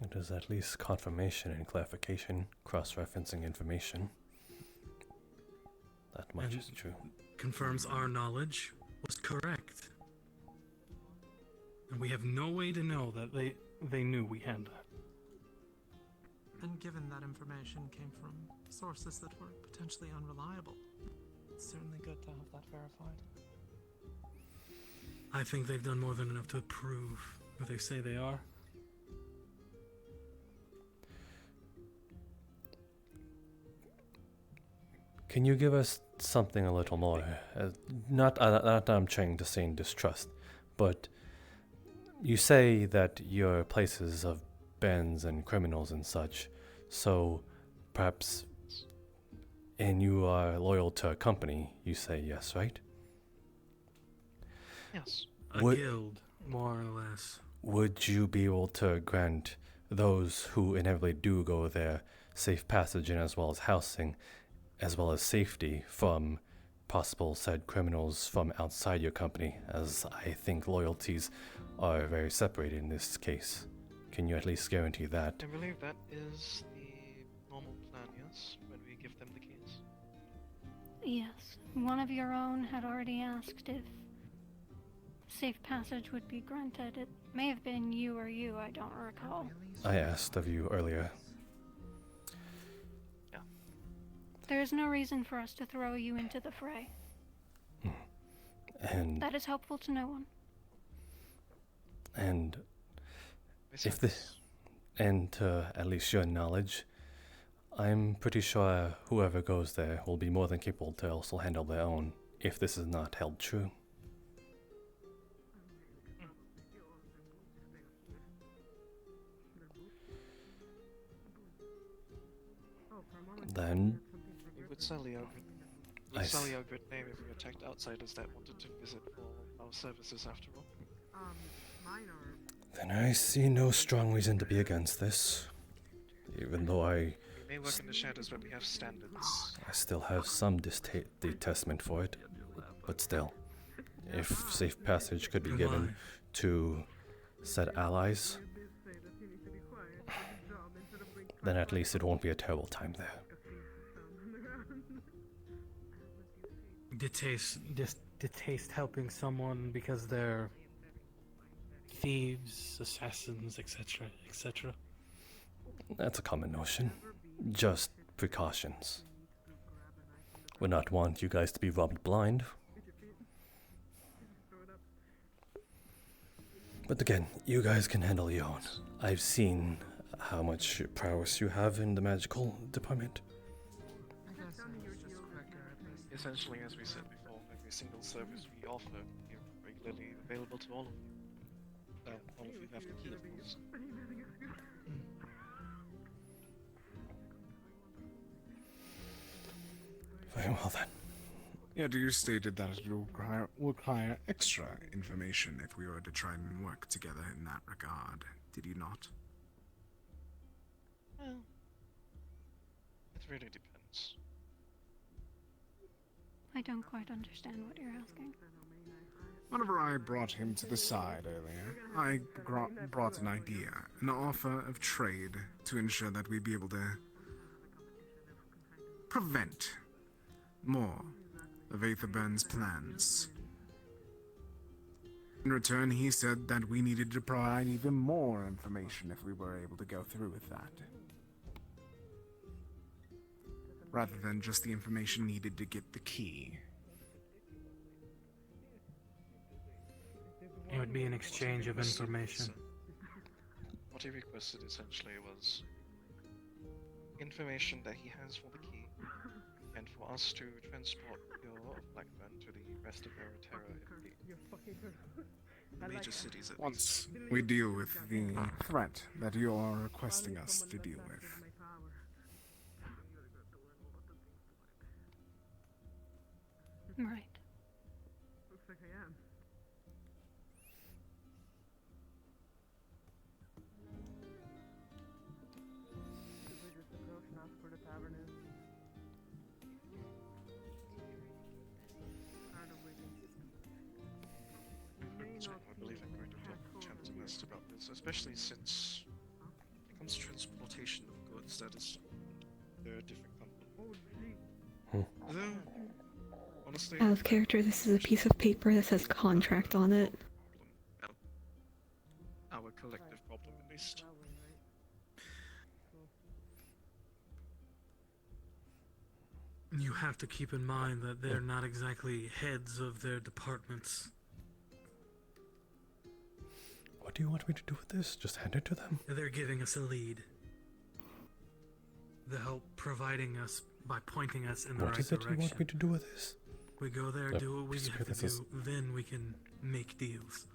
It is at least confirmation and clarification, cross-referencing information. That much is true. Confirms our knowledge was correct. And we have no way to know that they knew we had that. And given that information came from sources that were potentially unreliable, it's certainly good to have that verified. I think they've done more than enough to prove who they say they are. Can you give us something a little more? Not that I'm trying to say distrust, but you say that you're places of bands and criminals and such, so perhaps, and you are loyal to a company, you say yes, right? Yes. A guild, more or less. Would you be able to grant those who inevitably do go there safe passage and as well as housing, as well as safety from possible said criminals from outside your company, as I think loyalties are very separated in this case? Can you at least guarantee that? I believe that is the normal plan, yes, when we give them the keys. Yes, one of your own had already asked if safe passage would be granted. It may have been you or you, I don't recall. I asked of you earlier. Yeah. There is no reason for us to throw you into the fray. And that is helpful to no one. And if this, and to at least your knowledge, I'm pretty sure whoever goes there will be more than capable to also handle their own, if this is not held true. Then We would sully our good name if we attacked outsiders that wanted to visit for our services after all. Then I see no strong reason to be against this, even though We may work in the shadows, but we have standards. I still have some detestment for it, but still, if safe passage could be given to said allies, then at least it won't be a terrible time there. Detest helping someone because they're thieves, assassins, etc., etc. That's a common notion. Just precautions. Would not want you guys to be robbed blind. But again, you guys can handle your own. I've seen how much prowess you have in the magical department. Essentially, as we said before, every single service we offer is regularly available to all of you. All of you have the key, of course. Very well then. Yet you stated that it would require extra information if we were to try and work together in that regard, did you not? Well, it really depends. I don't quite understand what you're asking. Whenever I brought him to the side earlier, I brought an idea, an offer of trade to ensure that we'd be able to prevent more of Aetherburn's plans. In return, he said that we needed to provide even more information if we were able to go through with that. Rather than just the information needed to get the key. It would be an exchange of information. What he requested essentially was information that he has for the key, and for us to transport your Blackburn to the rest of the major cities at Once we deal with the threat that you are requesting us to deal with. Right. Looks like I am. Should we just approach and ask where the tavern is? I believe I'm going to talk to West about this, especially since when it comes to transportation of goods, that is, they're a different company. Although, honestly, Out of character, this is a piece of paper that says contract on it. our collective problem at least. You have to keep in mind that they're not exactly heads of their departments. What do you want me to do with this? Just hand it to them? They're giving us a lead. They're help providing us by pointing us in the right What is it direction. you want me to do with this? We go there, Yep, do what we just have to this is- do, then we can make deals.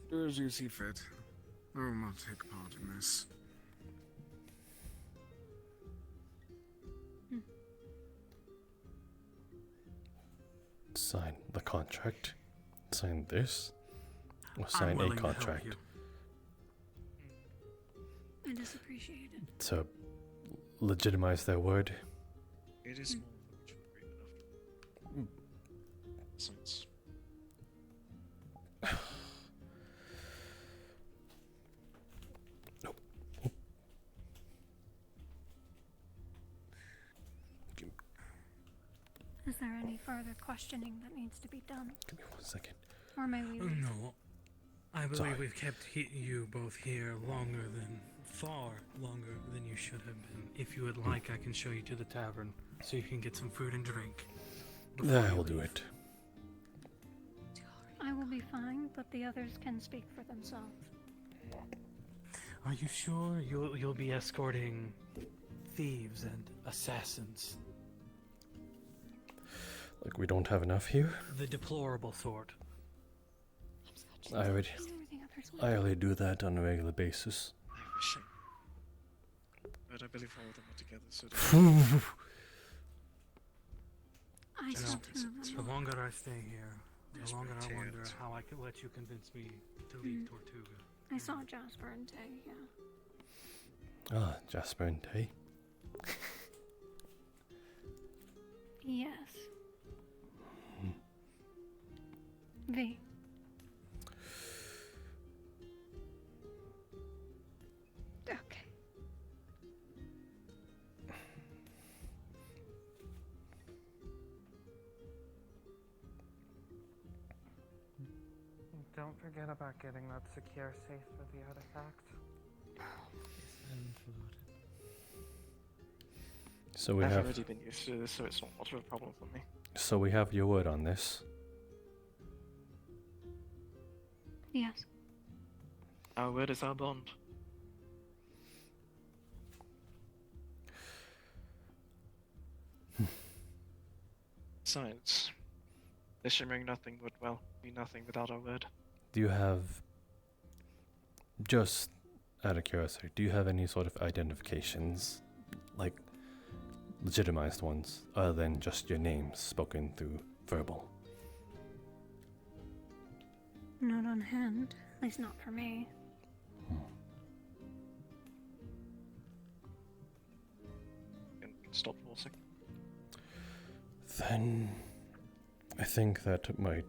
Do as you see fit. I will not take part in this. Sign the contract? Sign this? Or I'm sign a willing to help contract? you. It is appreciated. To legitimize their word? It is more of a mutual agreement after since. Is there any further questioning that needs to be done? Give me 1 second. Or may we leave? No. I believe Sorry. we've kept you both here far longer than you should have been. If you would like, I can show you to the tavern so you can get some food and drink. I will do it. I will be fine, but the others can speak for themselves. Are you sure you'll be escorting thieves and assassins? Like, we don't have enough here? The deplorable sort. I already do that on a regular basis. I wish but I believe all of them are together, so I saw two of The them. longer I stay here, the longer I Desperate wonder tales. how I could let you convince me to leave Tortuga. I saw Jasper and Tay, yeah. Ah, Jasper and Tay. Yes. V. Okay. Don't forget about getting that secure safe for the artifact. So we I've have. already been used to this, so it's not much of a problem for me. So we have your word on this. Yes. Our word is our bond. Besides, the shimmering nothing would, well, be nothing without our word. Do you have, just out of curiosity, do you have any sort of identifications, like legitimized ones, other than just your names spoken through verbal. Not on hand, at least not for me. Can stop for a second. Then I think that might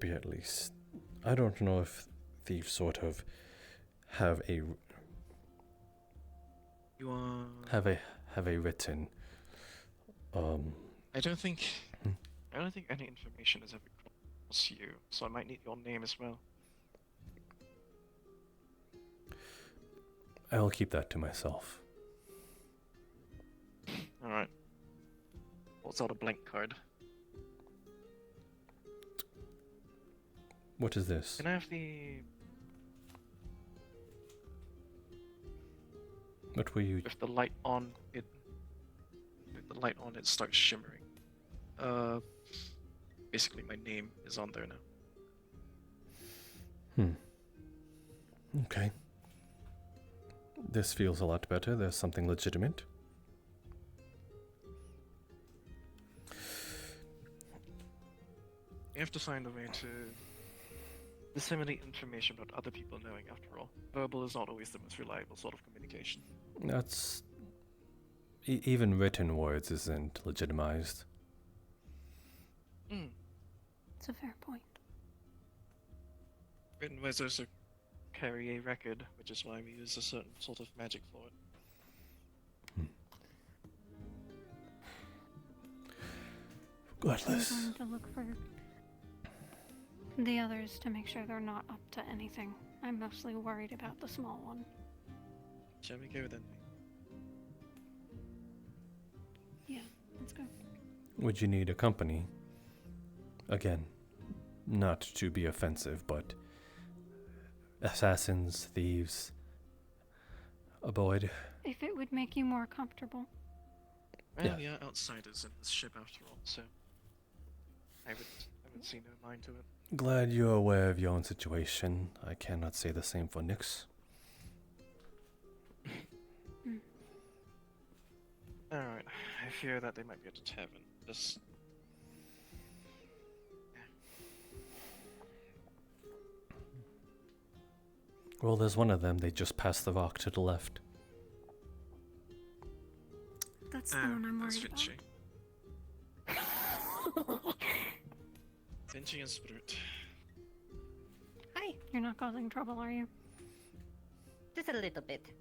be at least. I don't know if thieves sort of have a You are. have a written. I don't think. I don't think any information has ever crossed you, so I might need your name as well. I'll keep that to myself. All right. What's out a blank card? What is this? Can I have the? What were you? With the light on, it. With the light on, it starts shimmering. Basically, my name is on there now. Okay. This feels a lot better. There's something legitimate. You have to find a way to disseminate information about other people knowing, after all. Verbal is not always the most reliable sort of communication. That's. Even written words isn't legitimized. It's a fair point. Written words also carry a record, which is why we use a certain sort of magic for it. Regardless. I'm going to look for the others to make sure they're not up to anything. I'm mostly worried about the small one. Shall we go then? Yeah, let's go. Would you need a company? Again, not to be offensive, but assassins, thieves, avoid. If it would make you more comfortable. Well, we are outsiders in this ship after all, so I would see no mind to it. Glad you're aware of your own situation. I cannot say the same for Nyx. Alright, I fear that they might be at a tavern. Just... Well, there's one of them. They just passed the rock to the left. That's the one I'm That's worried Vinci. Vinci and Spirit. Hi. You're not causing trouble, are you? Just a little bit.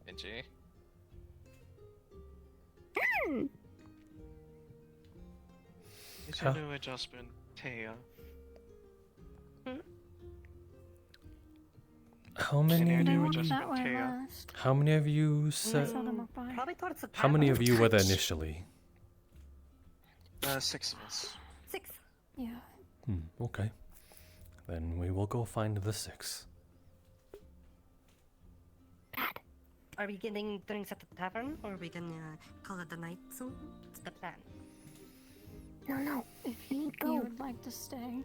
Vinci. Did you know where Jasper and Taya? How many? How many of you said? Probably towards the How many of you were there Ouch. initially? 6 of us. 6. Yeah. Okay. Then we will go find the 6. Are we getting drinks at the tavern, or are we gonna call it a night soon? What's the plan? No. If you would like to stay,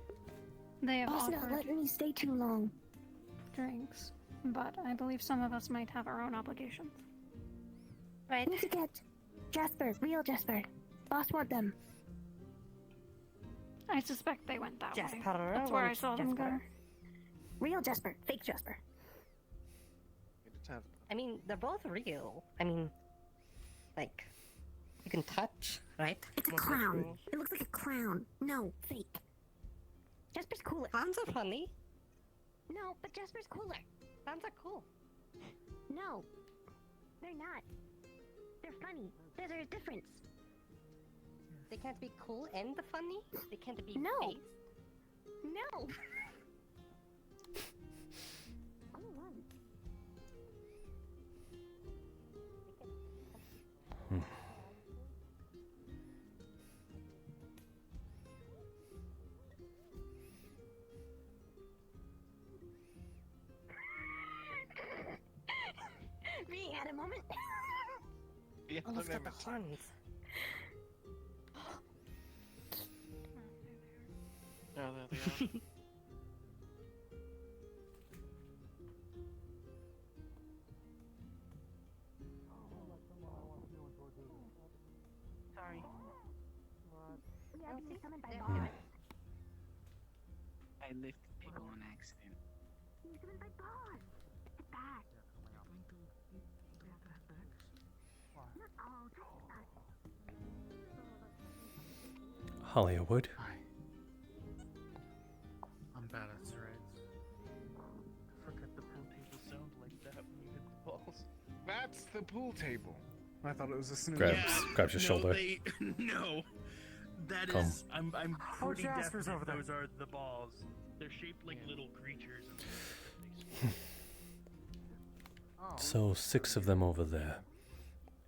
they have Boss not offered letting me stay too long. drinks, but I believe some of us might have our own obligations. Right. Need to get Jasper, real Jasper. Boss want them. I suspect they went that way. Jasper, That's where I which saw them go. Jasper? Real Jasper, fake Jasper. I mean, they're both real. I mean, like, you can touch, right? It's a clown. It looks like a clown. No, fake. Jasper's cooler. Clowns are funny. No, but Jasper's cooler. Clowns are cool. No, they're not. They're funny. There's a difference. They can't be cool and funny? They can't be No. based? No. Only one. We had a moment. Almost got the horns. Oh, there they are. Hmm. I lift people on accident. Hollywood. I'm bad at charades. I forgot the pool table sound like that when you hit the balls. That's the pool table. I thought it was a snooze. Grabs your shoulder. No, that Come. is. I'm pretty Jasper's definite over there. those are the balls. They're shaped like little creatures. So 6 of them over there.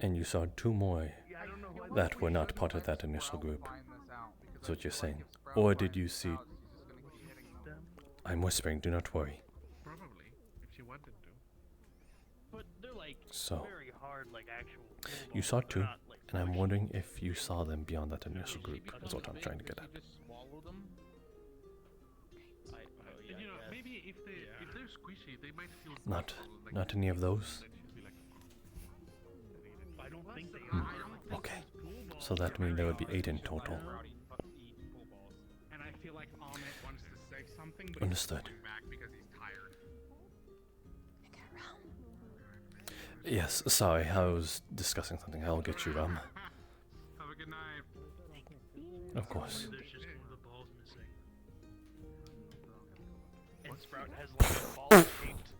And you saw 2 more that were not part of that initial group. Is what you're saying. Or did you see... I'm whispering, do not worry. Probably, if she wanted to. But they're like So, very hard, like actual. you saw 2, and I'm wondering if you saw them beyond that initial group. Is what I'm trying to get at. You know, maybe if they're squishy, they might feel Not any of those? I don't think they Hmm. Okay. So that means there would be 8 in total. And I feel like Ahmed wants to say something, but Understood. he's back because he's tired. Yes, sorry, I was discussing something. I'll get you rum. Have a good night. Of course. There's just one of the balls missing. And Sprout has like a ball shaped.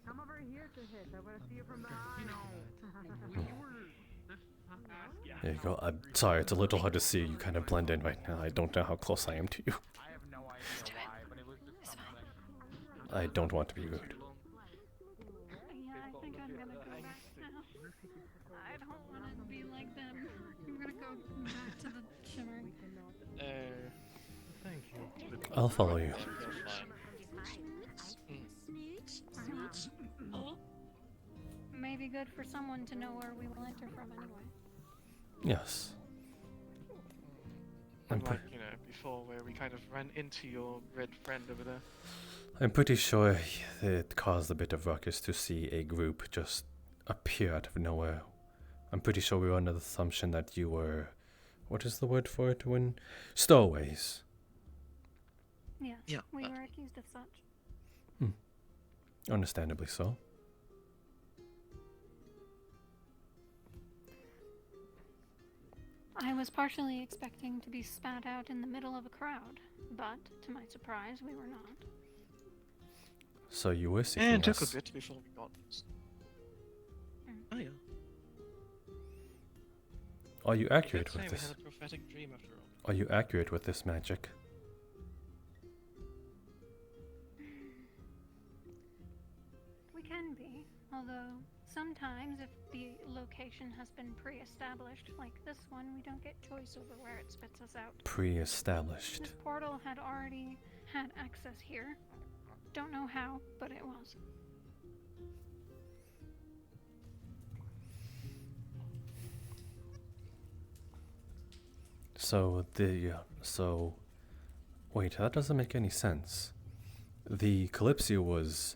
Come over here to hit. I want to see you from behind. There you go. I'm sorry, it's a little hard to see. You kind of blend in right now. I don't know how close I am to you. I have no idea why, but it was just I don't want to be rude. Yeah, I think I'm gonna go back now. I don't want to be like them. I'm gonna go back to the shimmer. Thank you. I'll follow you. Maybe good for someone to know where we will enter from anyway. Yes. Unlike, before where we kind of ran into your red friend over there. I'm pretty sure it caused a bit of ruckus to see a group just appear out of nowhere. I'm pretty sure we were under the assumption that you were... What is the word for it when... Stowaways. Yes, Yeah, we were accused of such. Understandably so. I was partially expecting to be spat out in the middle of a crowd, but to my surprise, we were not. So you were seeking And it took us. a bit before we got this. Oh yeah. Are you accurate Let's say with we this? had a prophetic dream after all. Are you accurate with this magic? We can be, although sometimes if the location has been pre-established, like this one, we don't get choice over where it spits us out. Pre-established. This portal had already had access here. Don't know how, but it was. So wait, that doesn't make any sense. The Kalypsia was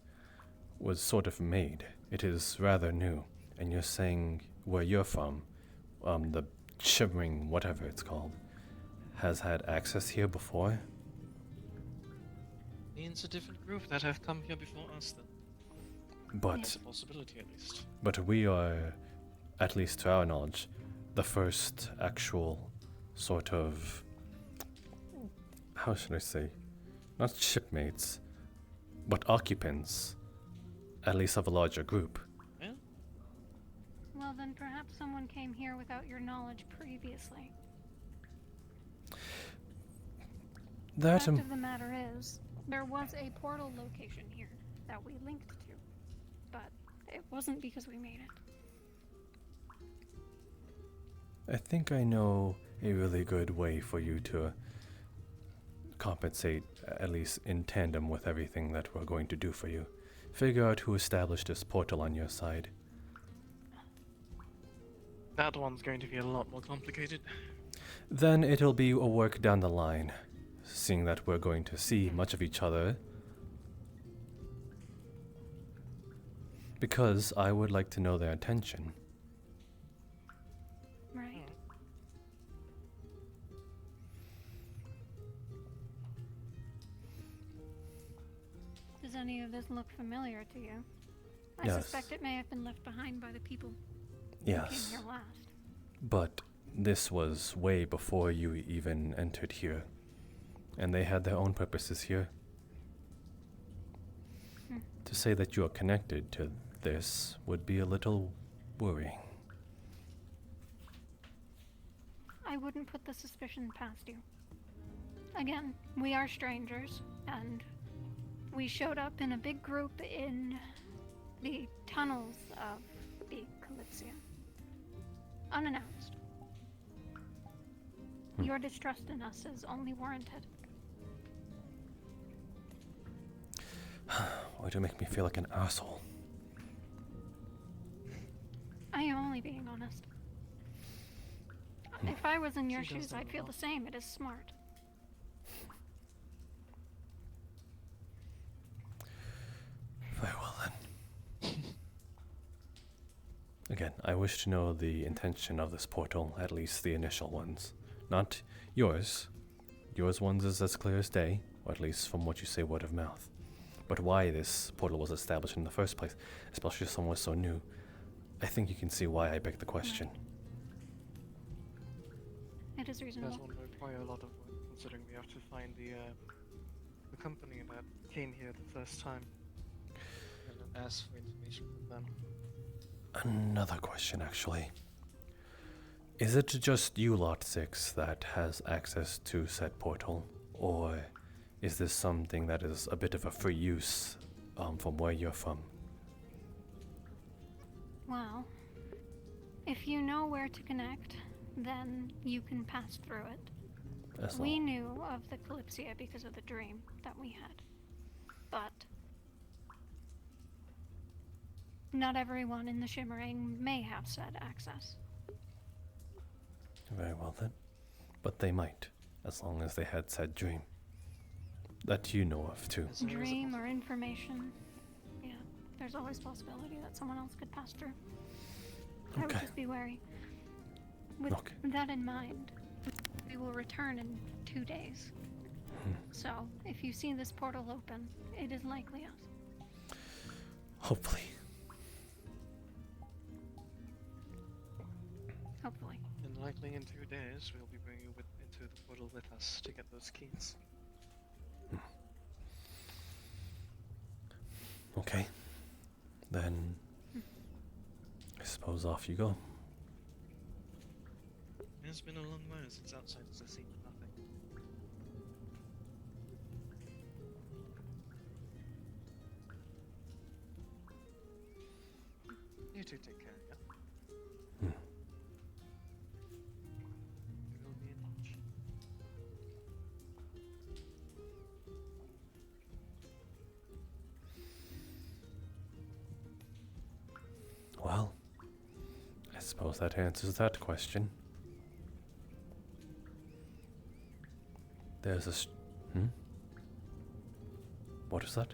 sort of made. It is rather new, and you're saying where you're from, the shimmering whatever it's called, has had access here before? Means a different group that have come here before us then. But That's a possibility at least. But we are, at least to our knowledge, the first actual sort of, how should I say, not shipmates, but occupants, at least of a larger group. Yeah? Well, then perhaps someone came here without your knowledge previously. That Fact of the matter is, there was a portal location here that we linked to, but it wasn't because we made it. I think I know a really good way for you to compensate, at least in tandem with everything that we're going to do for you. Figure out who established this portal on your side. That one's going to be a lot more complicated. Then it'll be a work down the line, seeing that we're going to see much of each other. Because I would like to know their intention. any of this look familiar to you? I Yes. suspect it may have been left behind by the people who Yes. came here last. But this was way before you even entered here. And they had their own purposes here. To say that you are connected to this would be a little worrying. I wouldn't put the suspicion past you. Again, we are strangers, and we showed up in a big group in the tunnels of the Kalypsia. Unannounced. Your distrust in us is only warranted. Why do you make me feel like an asshole? I am only being honest. If I was in your shoes, I'd feel the same. It is smart. Very well then. Again, I wish to know the intention of this portal, at least the initial ones. Not yours. Yours ones is as clear as day, or at least from what you say word of mouth. But why this portal was established in the first place, especially somewhere so new, I think you can see why I beg the question. It is reasonable. That one require a lot of work, considering we have to find the company that came here the first time and ask for information from them. Another question, actually. Is it just you, Lot 6, that has access to said portal, or is this something that is a bit of a free use from where you're from? Well, if you know where to connect, then you can pass through it. We knew of the Kalypsia because of the dream that we had. But not everyone in the Shimmering may have said access. Very well then. But they might, as long as they had said dream. That you know of, too. Dream or information. Yeah, there's always possibility that someone else could pass through. I would just be wary. With that in mind, we will return in 2 days. So, if you see this portal open, it is likely us. Hopefully. Hopefully. And likely in 2 days, we'll be bringing you into the portal with us to get those keys. Okay. Then I suppose off you go. It's been a long while since outsiders have seen nothing. You two take care, yeah? We'll be in touch. Well, I suppose that answers that question. There's a What is that?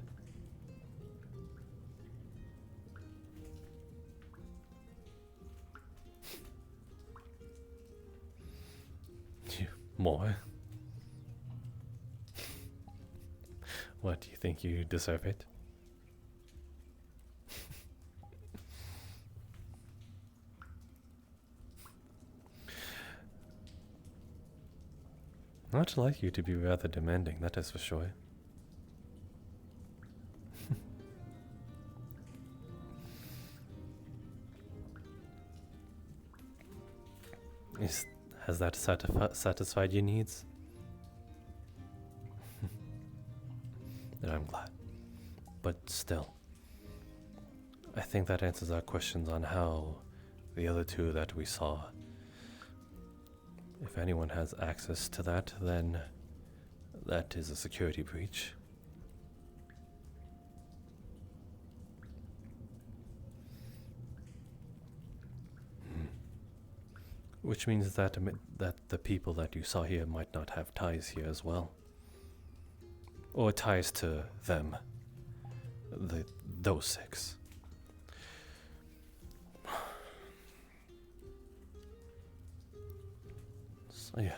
More? What, do you think you deserve it? Not like you to be rather demanding, that is for sure. Has that satisfied your needs? Then I'm glad. But still, I think that answers our questions on how the other two that we saw. If anyone has access to that, then that is a security breach. Which means that the people that you saw here might not have ties here as well. Or ties to them. Those six. So yeah.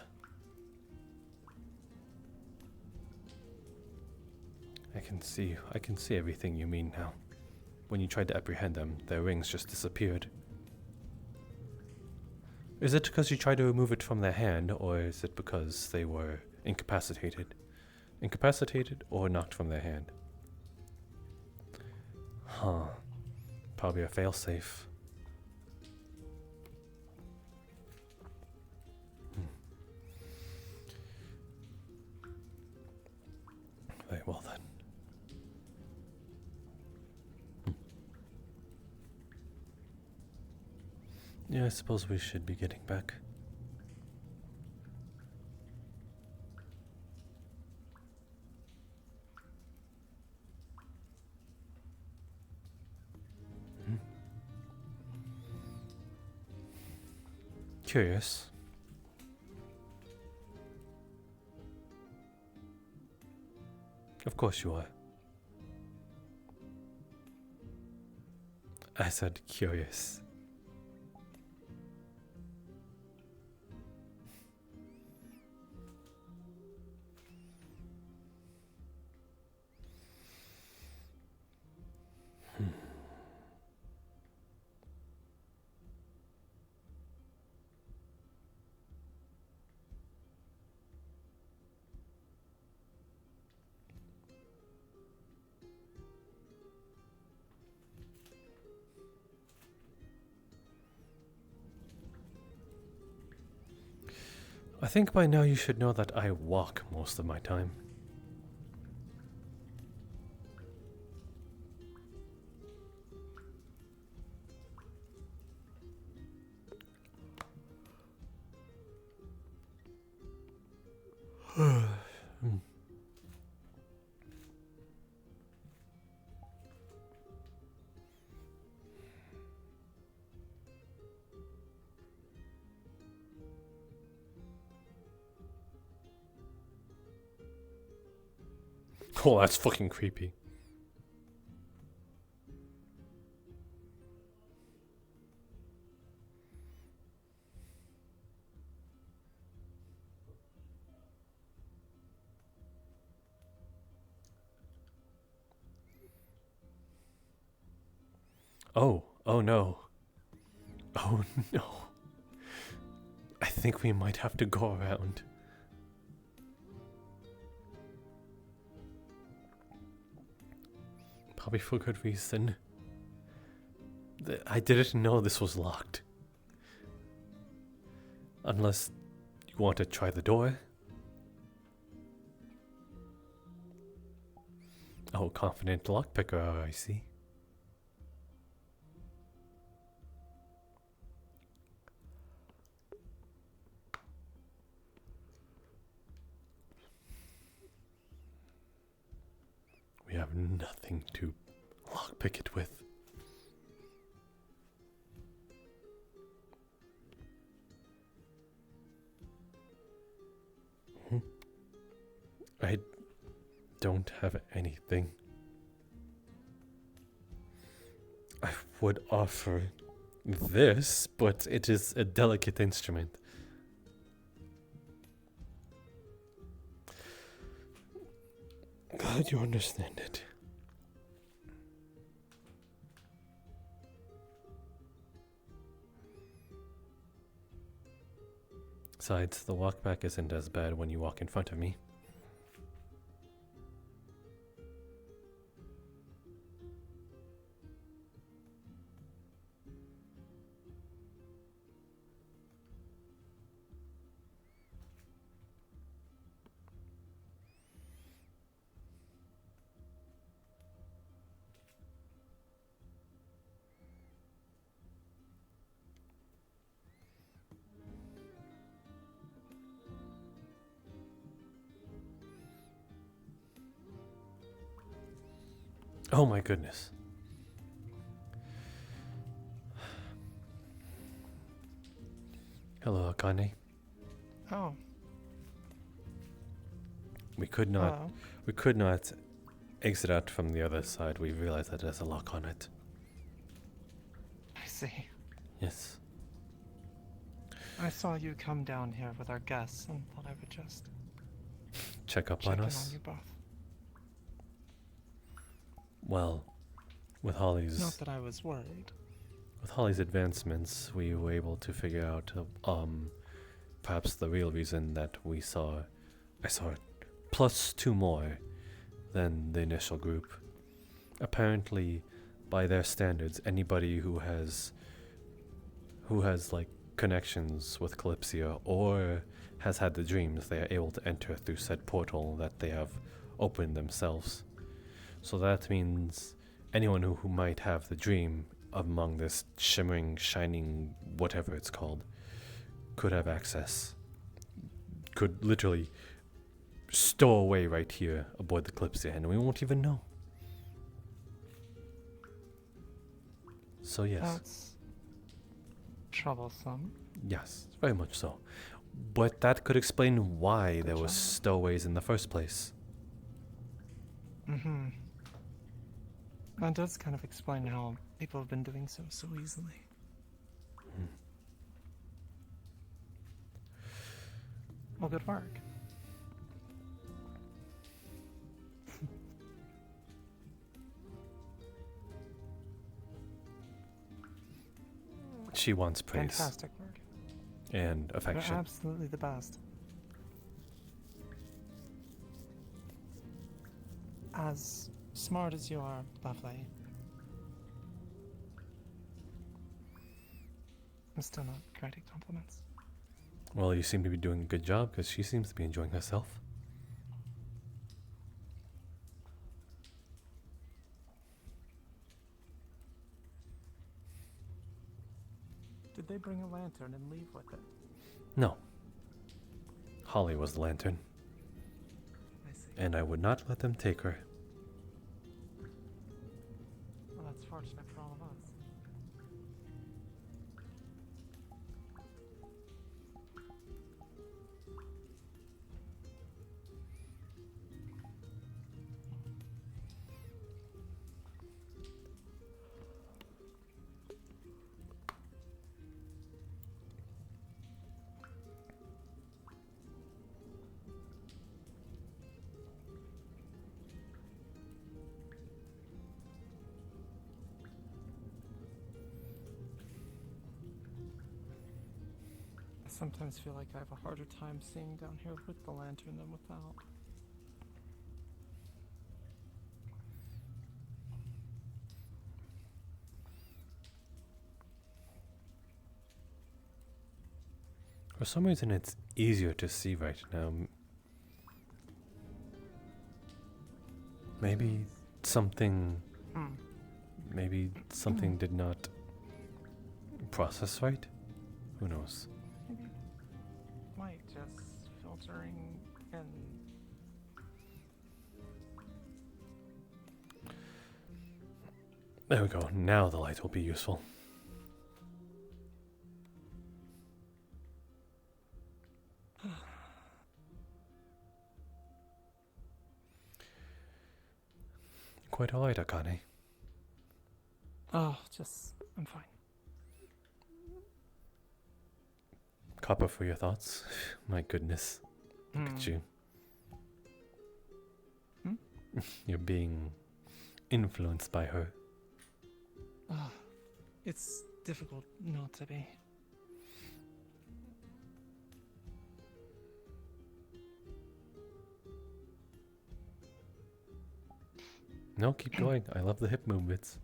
I I can see everything you mean now. When you tried to apprehend them, their rings just disappeared. Is it because you tried to remove it from their hand, or is it because they were incapacitated? Incapacitated or knocked from their hand? Huh. Probably a failsafe. Very well then. Yeah, I suppose we should be getting back. Curious. Of course you are. I said curious. I think by now you should know that I walk most of my time. Oh, that's fucking creepy. Oh no. Oh no. I think we might have to go around. Probably for good reason. I didn't know this was locked. Unless you want to try the door. Oh, confident lockpicker, I see. We have nothing to lockpick it with. I don't have anything. I would offer this, but it is a delicate instrument. Glad you understand it. Besides, the walk back isn't as bad when you walk in front of me. Oh my goodness. Hello, Akane. Oh. We could not exit out from the other side. We realized that there's a lock on it. I see. Yes. I saw you come down here with our guests and thought I would just check in on us. on you both. Well, with Holly's Not that I was worried. with Holly's advancements, we were able to figure out perhaps the real reason that I saw it, plus 2 more than the initial group. Apparently, by their standards, anybody who has like connections with Kalypsia or has had the dreams, they are able to enter through said portal that they have opened themselves. So that means anyone who might have the dream among this shimmering, shining, whatever it's called, could have access. Could literally stow away right here aboard the Kalypsia, and we won't even know. So yes. That's troublesome. Yes, very much so. But that could explain why there was stowaways in the first place. Mm-hmm. That does kind of explain how people have been doing so easily. Well, good work. She wants praise. Fantastic work. And affection. You're absolutely the best. As smart as you are, lovely. I'm still not grading compliments. Well, you seem to be doing a good job because she seems to be enjoying herself. Did they bring a lantern and leave with it? No. Holly was the lantern. I see. And I would not let them take her. Well, that's fortunate for all of us. I sometimes feel like I have a harder time seeing down here with the lantern than without. For some reason, it's easier to see right now. Maybe something... Maybe something did not process right? Who knows? Maybe light just filtering in. There we go. Now the light will be useful. Quite alright, Akane. Oh, I'm fine. Copper for your thoughts. My goodness. Look at you. You're being influenced by her. Oh, it's difficult not to be. No, keep going. I love the hip movements.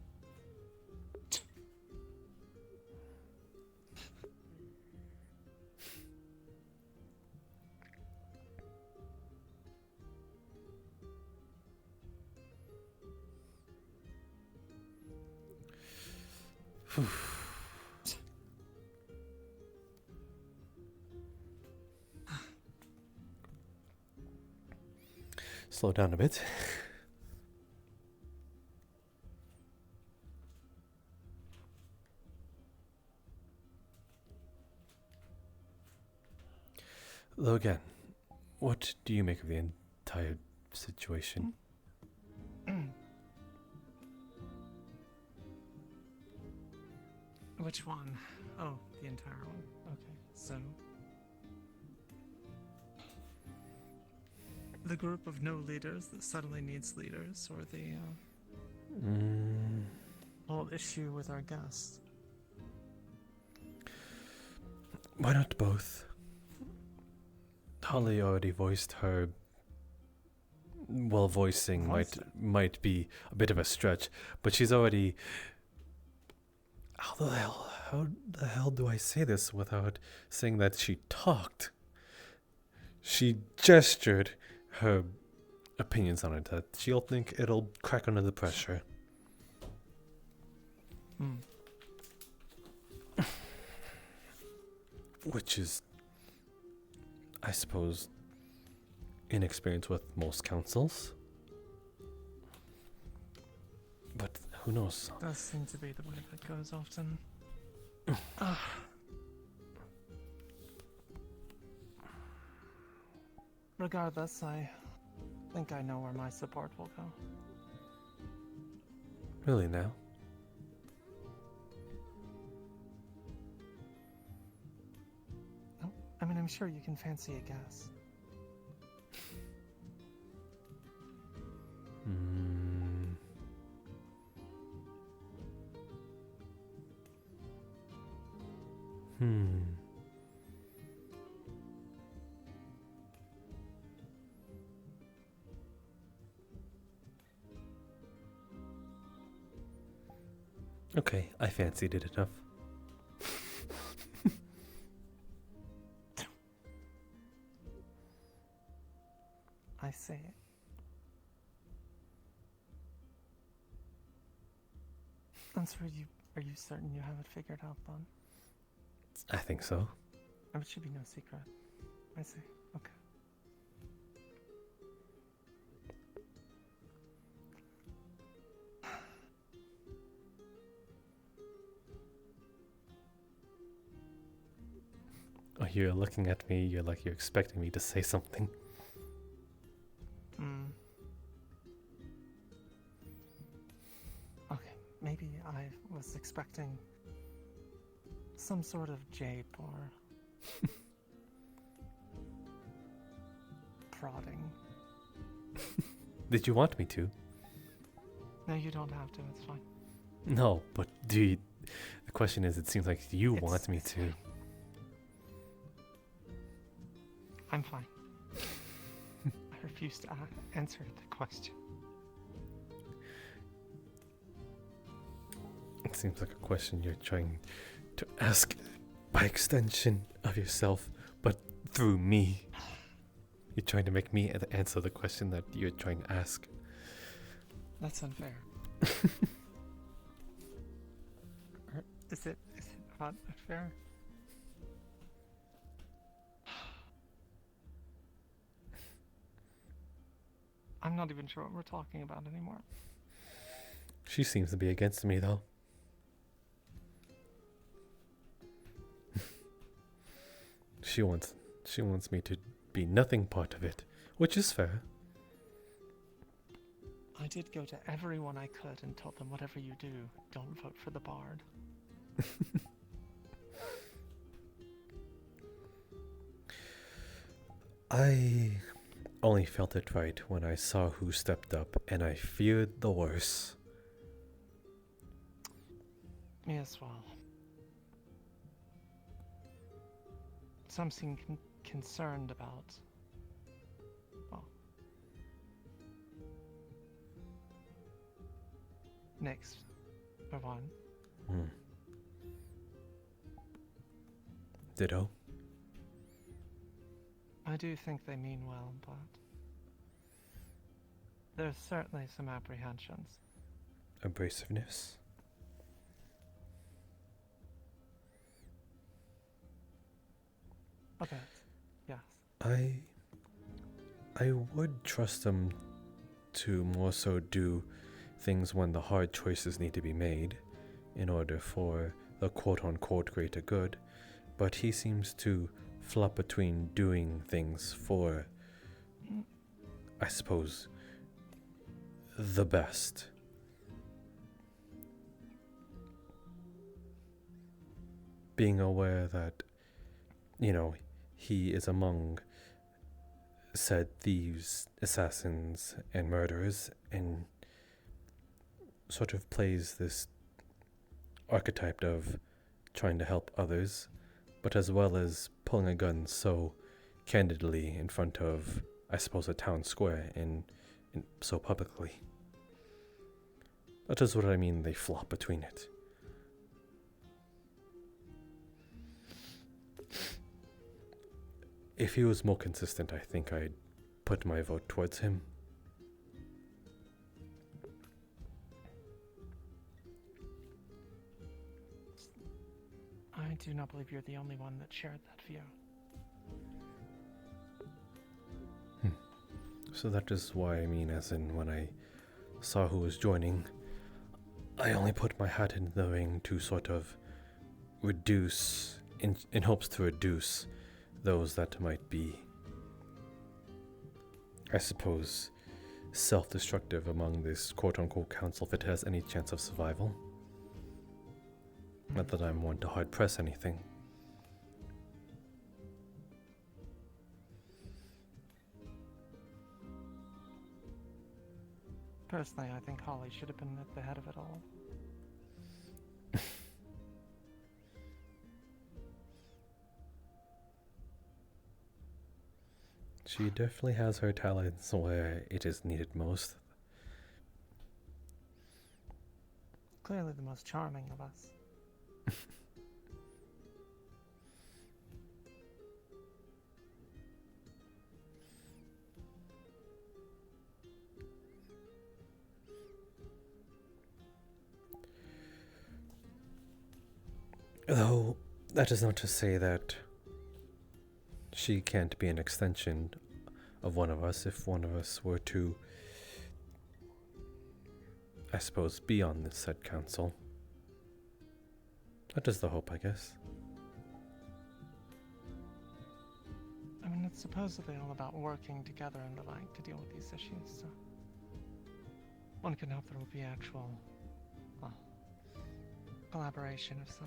Slow down a bit. Though again, what do you make of the entire situation? Which one? Oh, the entire one. Okay, so... the group of no leaders that suddenly needs leaders, or whole issue with our guest? Why not both? Holly already voiced her. Well, voicing might be a bit of a stretch, but she's already. How the hell do I say this without saying that she talked? She gestured her opinions on it, that she'll think it'll crack under the pressure. Which is, I suppose, inexperience with most councils. But who knows? Does seem to be the way that goes often. Regardless, I think I know where my support will go. Really now? Oh, I mean, I'm sure you can fancy a guess. Okay, I fancied it enough. I see. And so are you certain you have it figured out then? I think so. It should be no secret. I see. Okay. Oh, you're looking at me, you're expecting me to say something. Okay, maybe I was expecting some sort of jape or prodding. Did you want me to? No, you don't have to, it's fine. No, but the question is, it seems like you want me to. I'm fine. I refuse to answer the question. It seems like a question you're trying to ask by extension of yourself, but through me. You're trying to make me answer the question that you're trying to ask. That's unfair. Or is it not unfair? I'm not even sure what we're talking about anymore. She seems to be against me, though. She wants me to be nothing part of it, which is fair. I did go to everyone I could and told them, whatever you do, don't vote for the Bard. I only felt it right when I saw who stepped up, and I feared the worst. Me as well. Some seem concerned about, well, Nyx, for one. Ditto. I do think they mean well, but there's certainly some apprehensions. Abrasiveness. Okay, yes. I would trust them to more so do things when the hard choices need to be made in order for the quote-unquote greater good, but he seems to flop between doing things for, I suppose, the best. Being aware that, he is among said thieves, assassins, and murderers, and sort of plays this archetype of trying to help others, but as well as pulling a gun so candidly in front of, I suppose, a town square in so publicly. That is what I mean, they flop between it. If he was more consistent, I think I'd put my vote towards him. I do not believe you're the only one that shared that view. So that is why I mean, as in when I saw who was joining, I only put my hat in the ring to sort of reduce, in hopes to reduce those that might be, I suppose, self-destructive among this quote-unquote council if it has any chance of survival. Not that I'm one to hard press anything. Personally, I think Holly should have been at the head of it all. She definitely has her talents where it is needed most. Clearly the most charming of us. Though, that is not to say that she can't be an extension of one of us if one of us were to, I suppose, be on this said council. That is the hope, I guess. I mean, it's supposedly all about working together and the like to deal with these issues, so one can hope there will be actual, well, collaboration if so.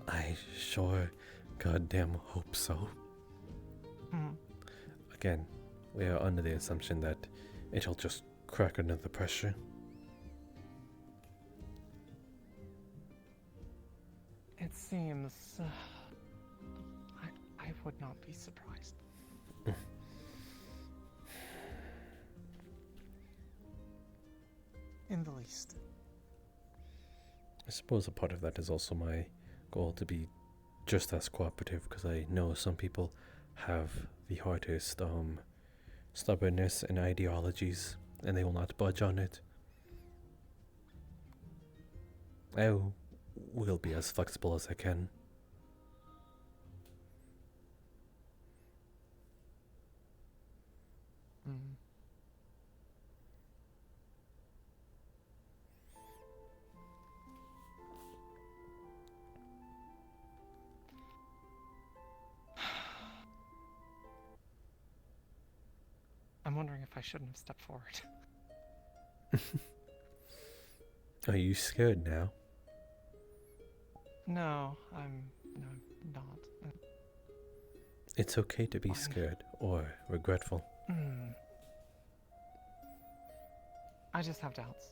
I sure goddamn hope so. Again, we are under the assumption that it'll just crack under the pressure. It seems... I would not be surprised. In the least. I suppose a part of that is also my goal to be just as cooperative, because I know some people have the hardest stubbornness and ideologies, and they will not budge on it. I will be as flexible as I can. I'm wondering if I shouldn't have stepped forward. Are you scared now? No, I'm not. It's okay to be scared or regretful. I just have doubts.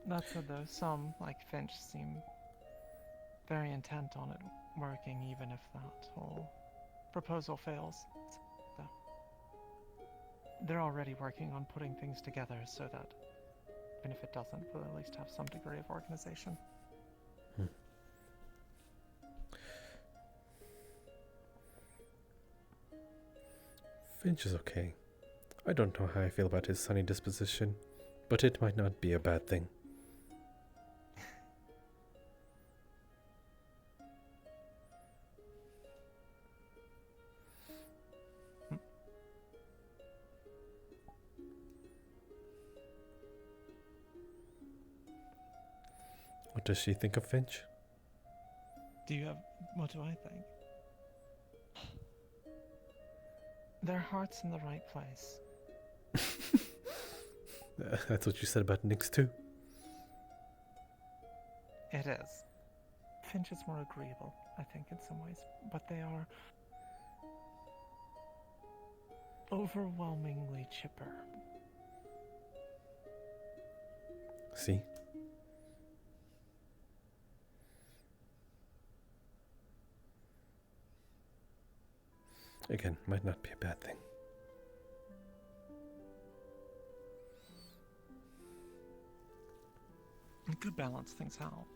That said, though, some, like Finch, seem very intent on it working, even if that whole proposal fails. So, they're already working on putting things together so that, even if it doesn't, we'll at least have some degree of organization. Finch is okay. I don't know how I feel about his sunny disposition, but it might not be a bad thing. What does she think of Finch? What do I think? Their heart's in the right place. That's what you said about Nyx too? It is. Finch is more agreeable, I think, in some ways, but they are overwhelmingly chipper. See? Again, might not be a bad thing. It could balance things out.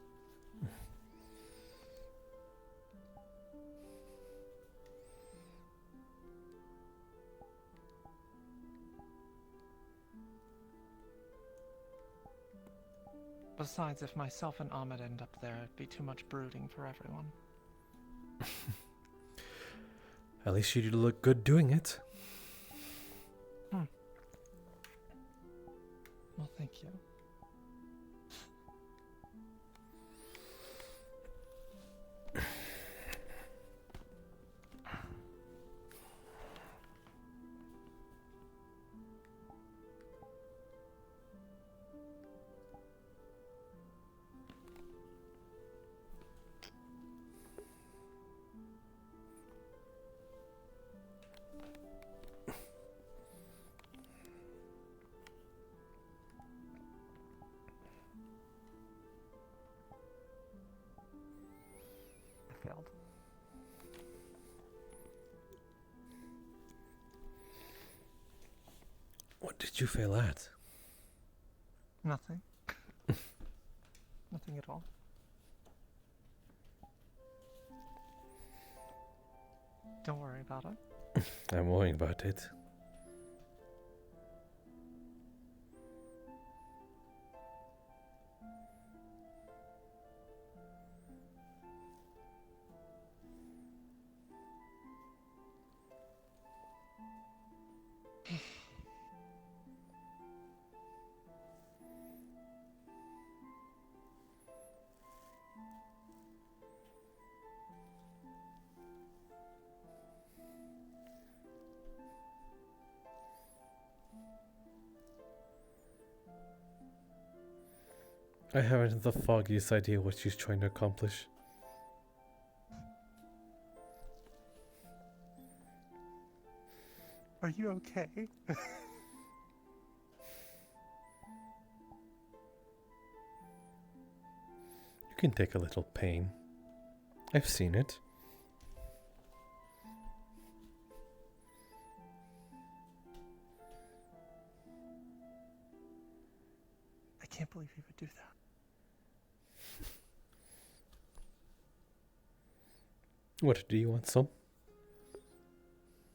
Besides, if myself and Ahmed end up there, it'd be too much brooding for everyone. At least you look good doing it. Well, thank you. Failed. What did you fail at? Nothing. Nothing at all. Don't worry about it. I'm worrying about it. I haven't the foggiest idea what she's trying to accomplish. Are you okay? You can take a little pain. I've seen it. I can't believe you would do that. What, do you want some?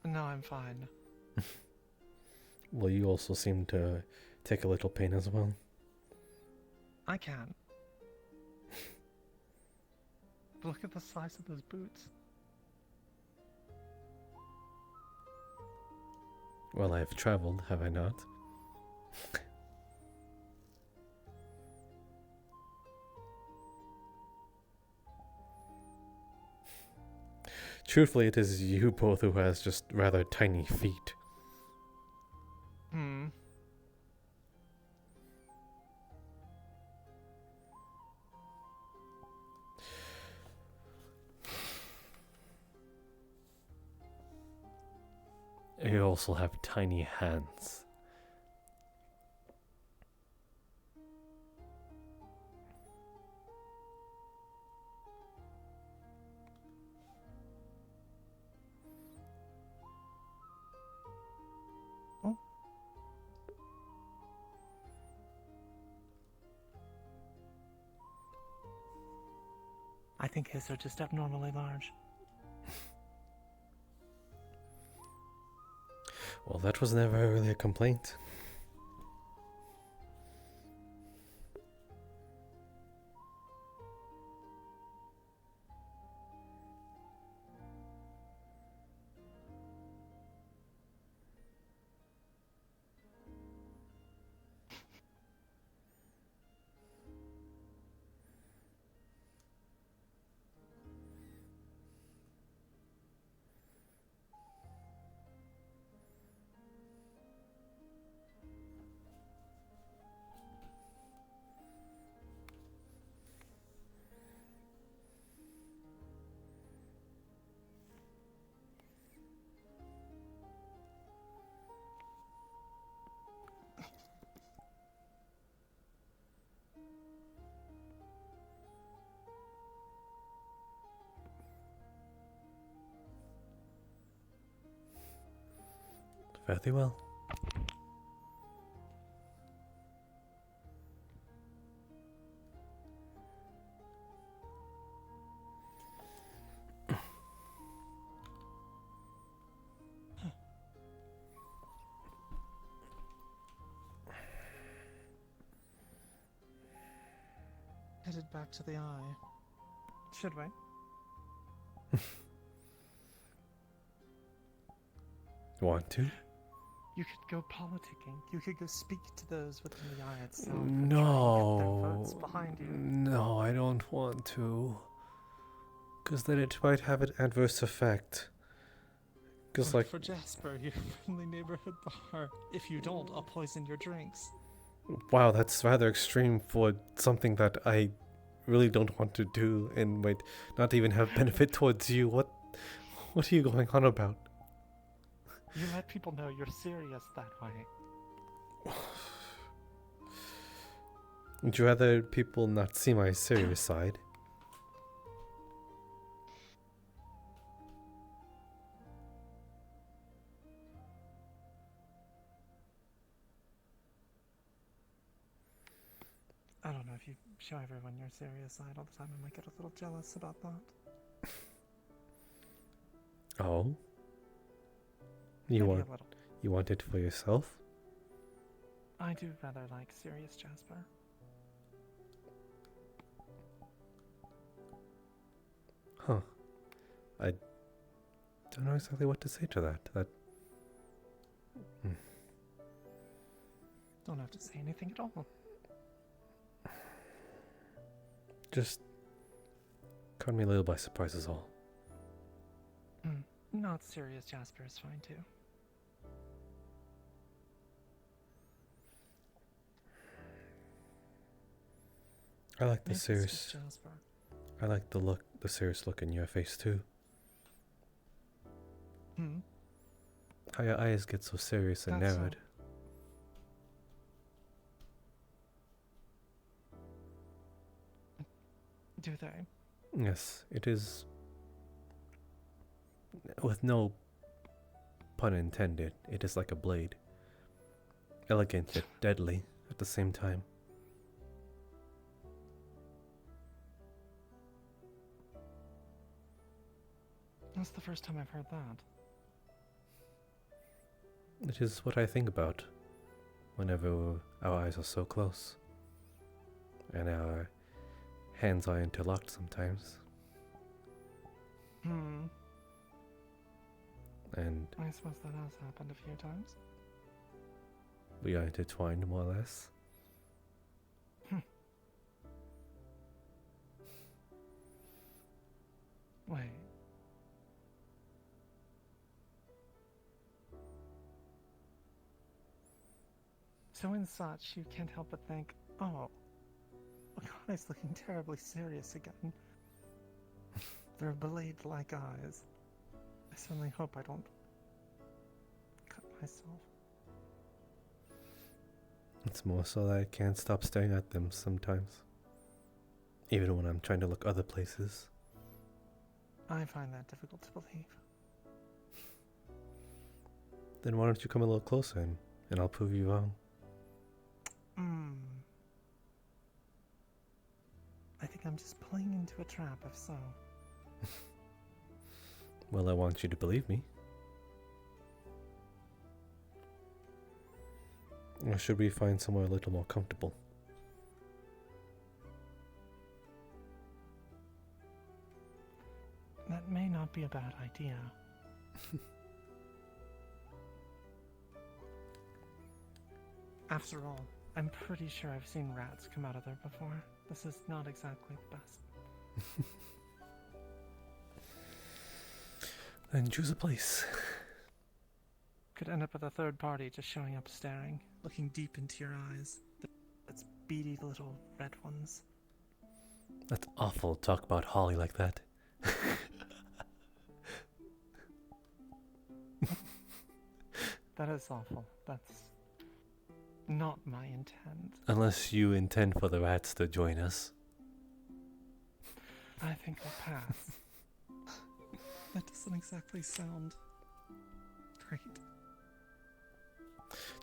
No, I'm fine. Well, you also seem to take a little pain as well. I can. Look at the size of those boots. Well, I have traveled, have I not? Truthfully, it is you both who has just rather tiny feet. Hmm. You also have tiny hands. Oh. I think his are just abnormally large. Well, that was never really a complaint. Very well. Headed back to the eye. Should we? Want to? You could go politicking. You could go speak to those within the eye itself. And try and get their votes No. behind you. No, I don't want to. Because then it might have an adverse effect. Because, Look like, for Jasper, your friendly neighborhood bar. If you don't, I'll poison your drinks. wow, that's rather extreme for something that I really don't want to do and might not even have benefit towards you. What are you going on about? You let people know you're serious that way. Would you rather people not see my serious side? I don't know if you show everyone your serious side all the time, I might get a little jealous about that. Oh? Maybe You a want little. you want it for yourself? I do rather like serious Jasper. Huh. I don't know exactly what to say to that. Don't have to say anything at all. Just caught me a little by surprise is all. Not serious Jasper is fine too. I like the Maybe it's serious. just Jasper. I like the serious look in your face too. How your eyes get so serious and That's all. narrowed. Do they? Yes, it is. With no pun intended, it is like a blade. Elegant yet deadly at the same time. That's the first time I've heard that. It is what I think about whenever our eyes are so close. And our hands are interlocked sometimes. And I suppose that has happened a few times. we are intertwined more or less. Wait. So in such, you can't help but think, oh, Akani's looking terribly serious again. Their blade-like eyes. I certainly hope I don't cut myself. It's more so that I can't stop staring at them sometimes. Even when I'm trying to look other places. I find that difficult to believe. Then why don't you come a little closer and I'll prove you wrong. I think I'm just playing into a trap, if so. Well, I want you to believe me. Or should we find somewhere a little more comfortable? That may not be a bad idea. After all, I'm pretty sure I've seen rats come out of there before. This is not exactly the best. Then choose a place. Could end up with a third party just showing up staring, looking deep into your eyes. Those beady little red ones. That's awful to talk about Holly like that. That is awful. That's not my intent. Unless you intend for the rats to join us. I think I'll pass. That doesn't exactly sound great.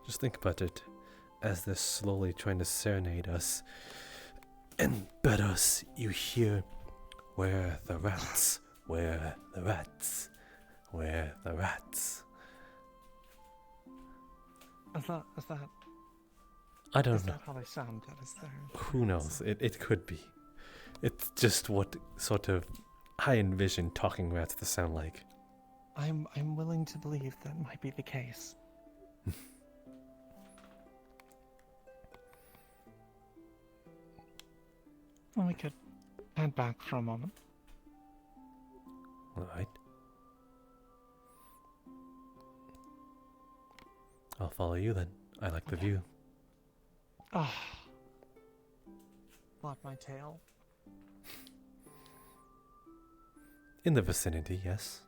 Just think about it. As they're slowly trying to serenade us and bed us, you hear, "Where the rats? Where the rats? Where the rats?" Is that? I don't Is know. that how they sound? Is there? Who knows? It could be. It's just what sort of I envision talking rats to sound like. I'm willing to believe that might be the case. Well, we could head back for a moment. Alright. I'll follow you then. I like the view. Ah. Like my tail. In the vicinity, yes.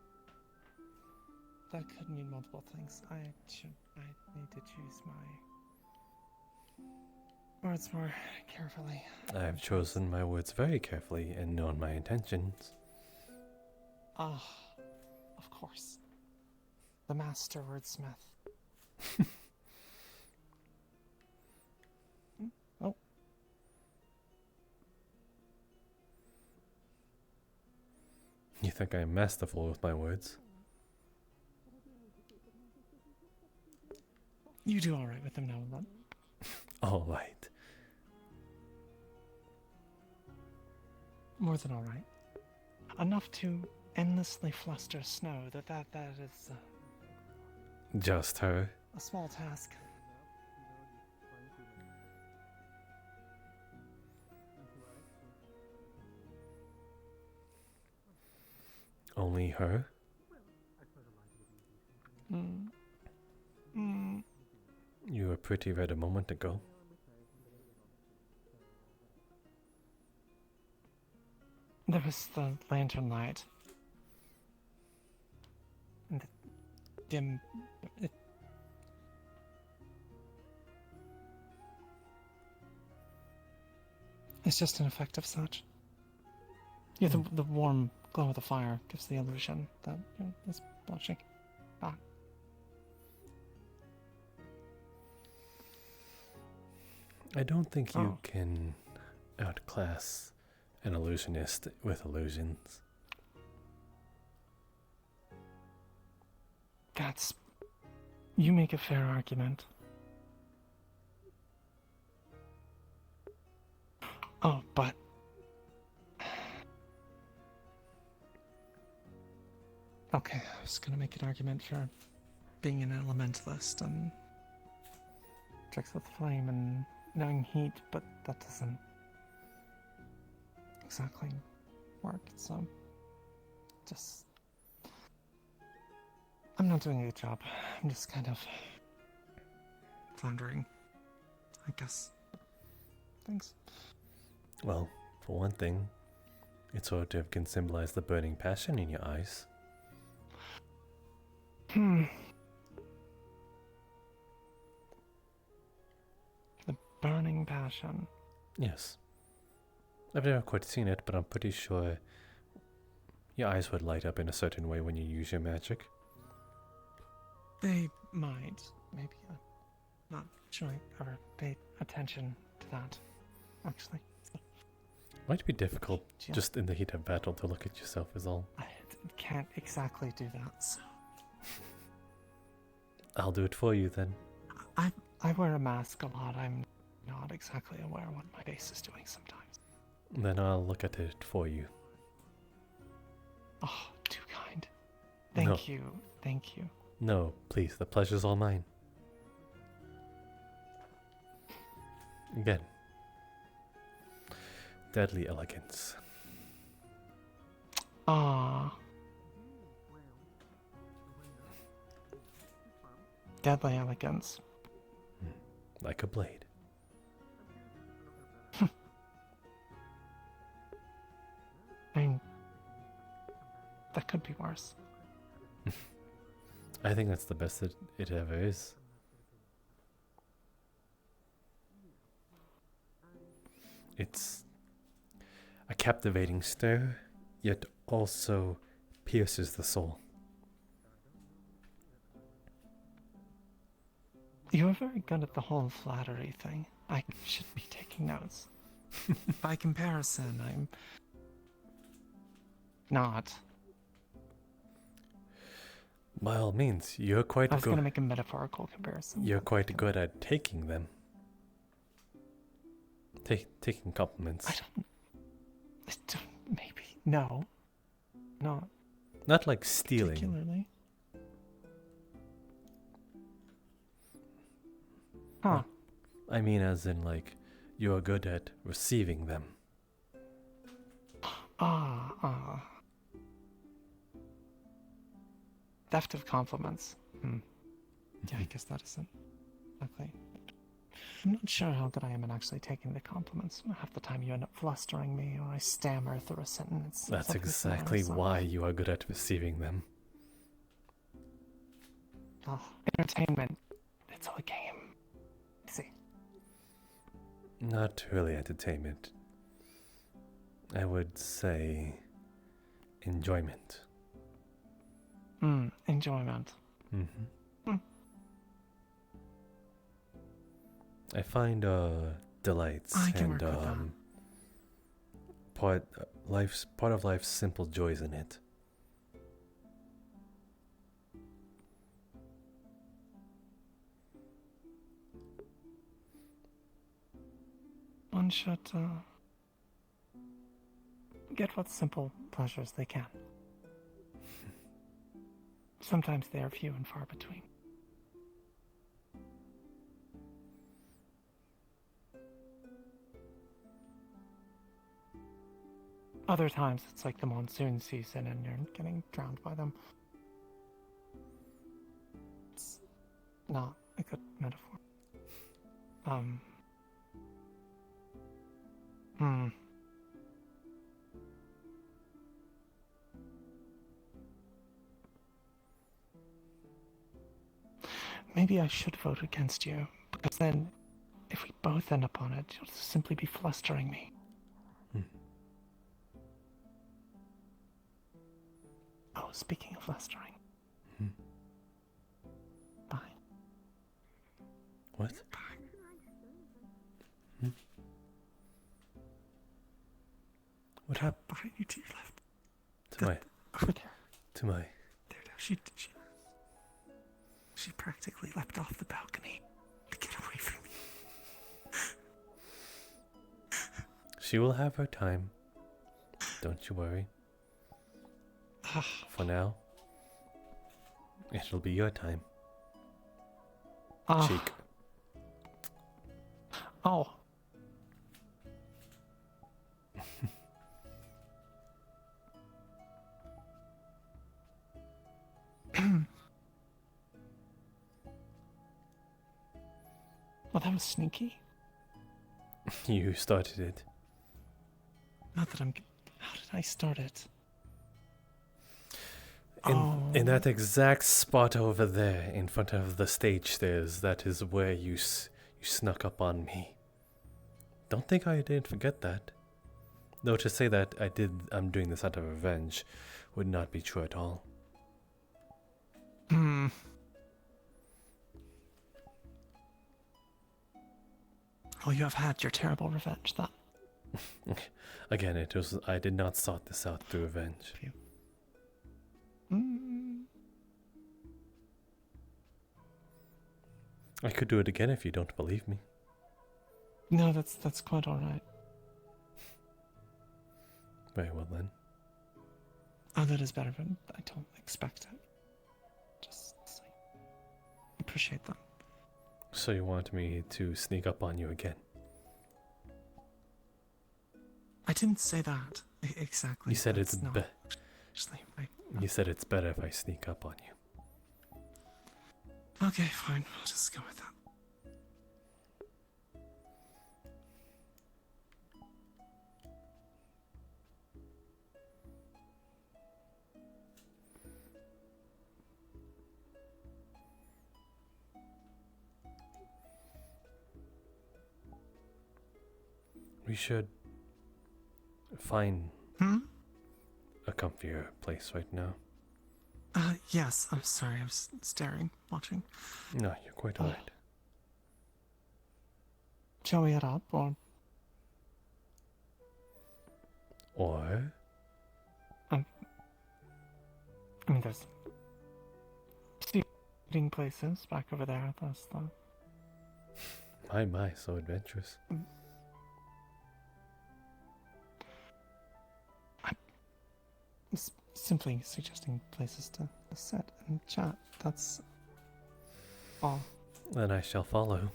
That could mean multiple things. I need to choose my words more carefully. I have chosen my words very carefully and known my intentions. Ah, of course. The master wordsmith. Oh. You think I'm masterful with my words? You do alright with them now and then. Alright. More than alright. Enough to endlessly fluster Snow that is Just her. a small task. Only her? You were pretty red a moment ago. There was the lantern light. And the dim... It's just an effect of such. Yeah, the warm glow of the fire gives the illusion that it's blushing. Ah. I don't think you can outclass an illusionist with illusions. You make a fair argument. Oh, but... Okay, I was gonna make an argument for being an elementalist and tricks with flame and knowing heat, but that doesn't exactly work, so just... I'm not doing a good job. I'm just kind of floundering, I guess. Thanks. Well, for one thing, it sort of can symbolize the burning passion in your eyes. The burning passion. Yes. I've never quite seen it, but I'm pretty sure your eyes would light up in a certain way when you use your magic. They might. Maybe I'm not sure I ever paid attention to that, actually. Might be difficult just in the heat of battle to look at yourself is all. I can't exactly do that, so... I'll do it for you then. I wear a mask a lot. I'm not exactly aware what my face is doing sometimes. Then I'll look at it for you. Oh, too kind. Thank you. Thank you. No, please, the pleasure's all mine. Again. Deadly elegance. Ah. Deadly elegance. Like a blade. I mean, that could be worse. I think that's the best that it ever is. It's a captivating stare, yet also pierces the soul. You are very good at the whole flattery thing. I should be taking notes. By comparison, I'm not. By all means, you're quite I was good. going to make a metaphorical comparison. You're quite good at taking them. Taking compliments. I don't. Maybe. No. Not. Not like stealing. Particularly. Huh. I mean, as in, like, you are good at receiving them. Theft of compliments. Yeah, I guess that isn't exactly. I'm not sure how good I am at actually taking the compliments. Half the time you end up flustering me, or I stammer through a sentence. That's exactly why you are good at receiving them. Oh, entertainment. It's all a game. See. Not really entertainment. I would say enjoyment. Enjoyment. I find delights and part of life's simple joys in it. One should get what simple pleasures they can. Sometimes they are few and far between. Other times it's like the monsoon season and you're getting drowned by them. It's not a good metaphor. Maybe I should vote against you, because then, if we both end up on it, you'll simply be flustering me. Oh, speaking of flustering. Bye. What? What happened? Behind you to your left. To my. Over there. To my. There. She practically leapt off the balcony to get away from me. She will have her time. Don't you worry. For now, it'll be your time. Cheek. Oh. Well, that was sneaky. You started it. Not that I'm... How did I start it? In that exact spot over there, in front of the stage stairs, that is where you snuck up on me. Don't think I didn't forget that. Though to say that I'm doing this out of revenge would not be true at all. Well, you have had your terrible revenge, then. Again, I did not sort this out through revenge. I could do it again if you don't believe me. No, that's quite alright. Very well then. Oh, that is better, but I don't expect it. Just appreciate that. So you want me to sneak up on you again? I didn't say that exactly. You said it's better. Actually, You said it's better if I sneak up on you. Okay, fine. I'll just go with that. We should find a comfier place right now. Yes, I'm sorry, I was staring, watching. No, you're quite alright. shall we head up, or? Or? I mean, there's seating places back over there. There's the... My, so adventurous. I'm simply suggesting places to sit and chat. That's all. Then I shall follow.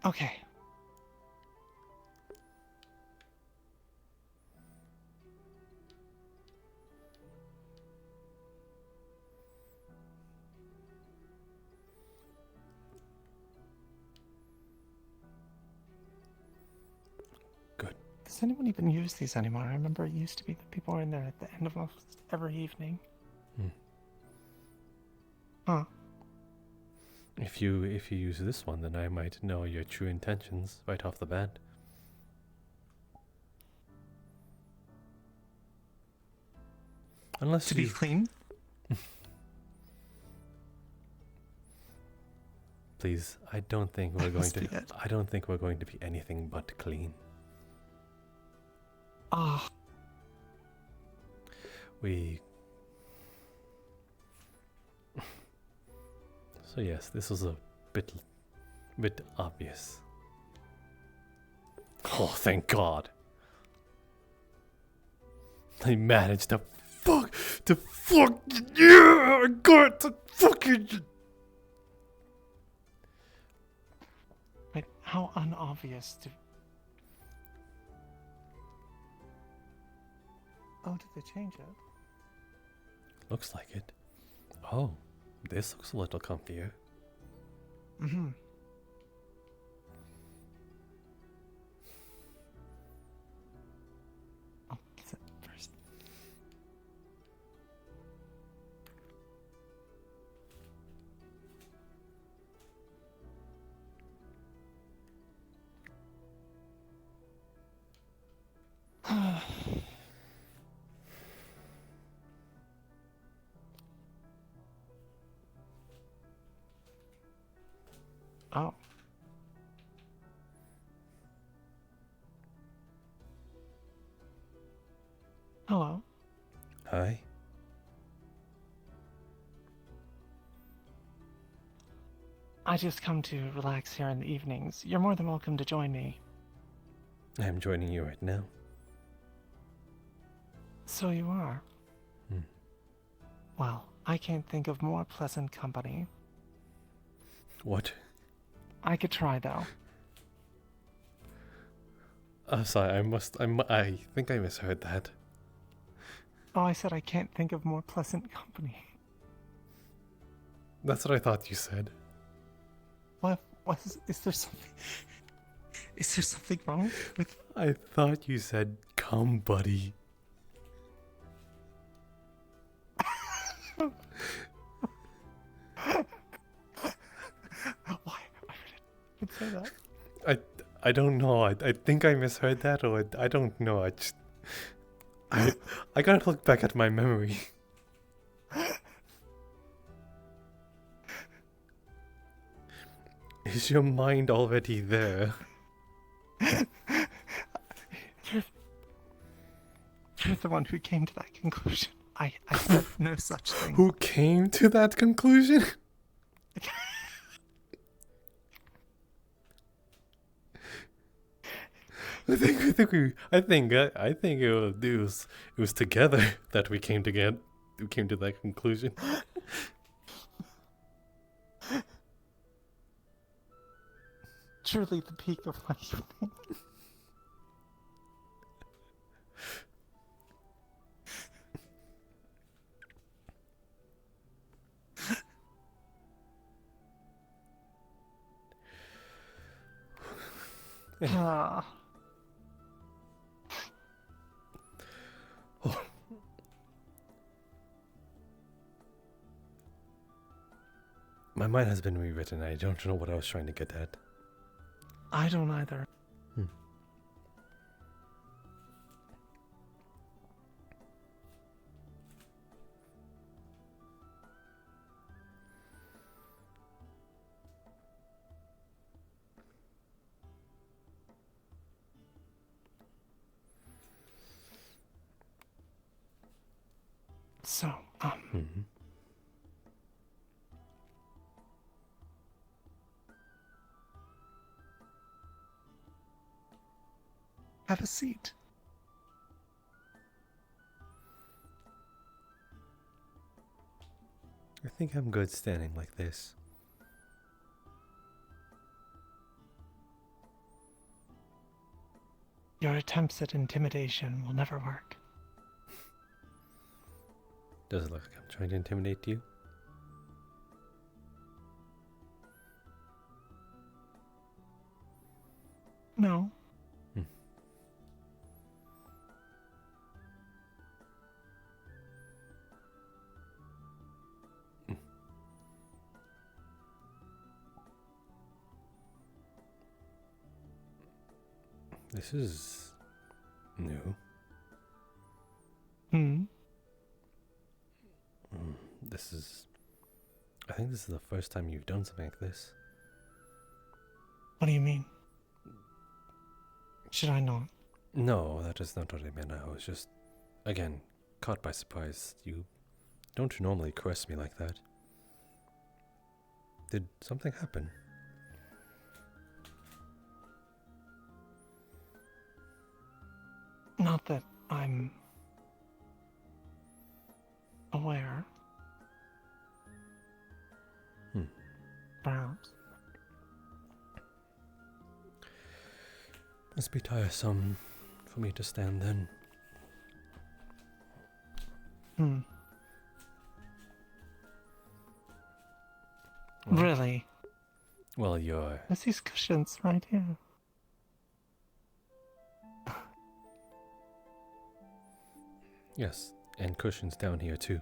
Okay. Does anyone even use these anymore? I remember it used to be that people were in there at the end of every evening. Huh. If you use this one, then I might know your true intentions right off the bat. Unless to be clean? Please, I don't think we're going to. I don't think we're going to be anything but clean. Ah. So yes, this was a bit obvious. Oh, thank God! I managed to fuck. Yeah, I got to fucking. Wait, how unobvious to? Oh, did they change it? Looks like it. Oh, this looks a little comfier. Mm-hmm. I'll sit first. Oh. Hello. Hi. I just come to relax here in the evenings. You're more than welcome to join me. I'm joining you right now. So you are? Hmm. Well, I can't think of more pleasant company. What? I could try, though. Sorry, I think I misheard that. Oh, I said I can't think of more pleasant company. That's what I thought you said. What is there something... Is there something wrong with... I thought you said, come, buddy. Why would it say that? I don't know. I think I misheard that, or I don't know. I gotta look back at my memory. Is your mind already there? You're the one who came to that conclusion. I said no such thing. Who came to that conclusion? I think it was together that we came to that conclusion. Truly the peak of my evening. Ah. Oh. My mind has been rewritten. I don't know what I was trying to get at. I don't either. So, Mhm. have a seat. I think I'm good standing like this. Your attempts at intimidation will never work. Does it look like I'm trying to intimidate you? No. This is new. I think this is the first time you've done something like this. What do you mean? Should I not? No, that is not what I meant. I was just, again, caught by surprise. You don't normally caress me like that. Did something happen? Not that I'm aware. Perhaps. Must be tiresome for me to stand then. Well, Really? Well, you're... There's these cushions right here. Yes, and cushions down here too.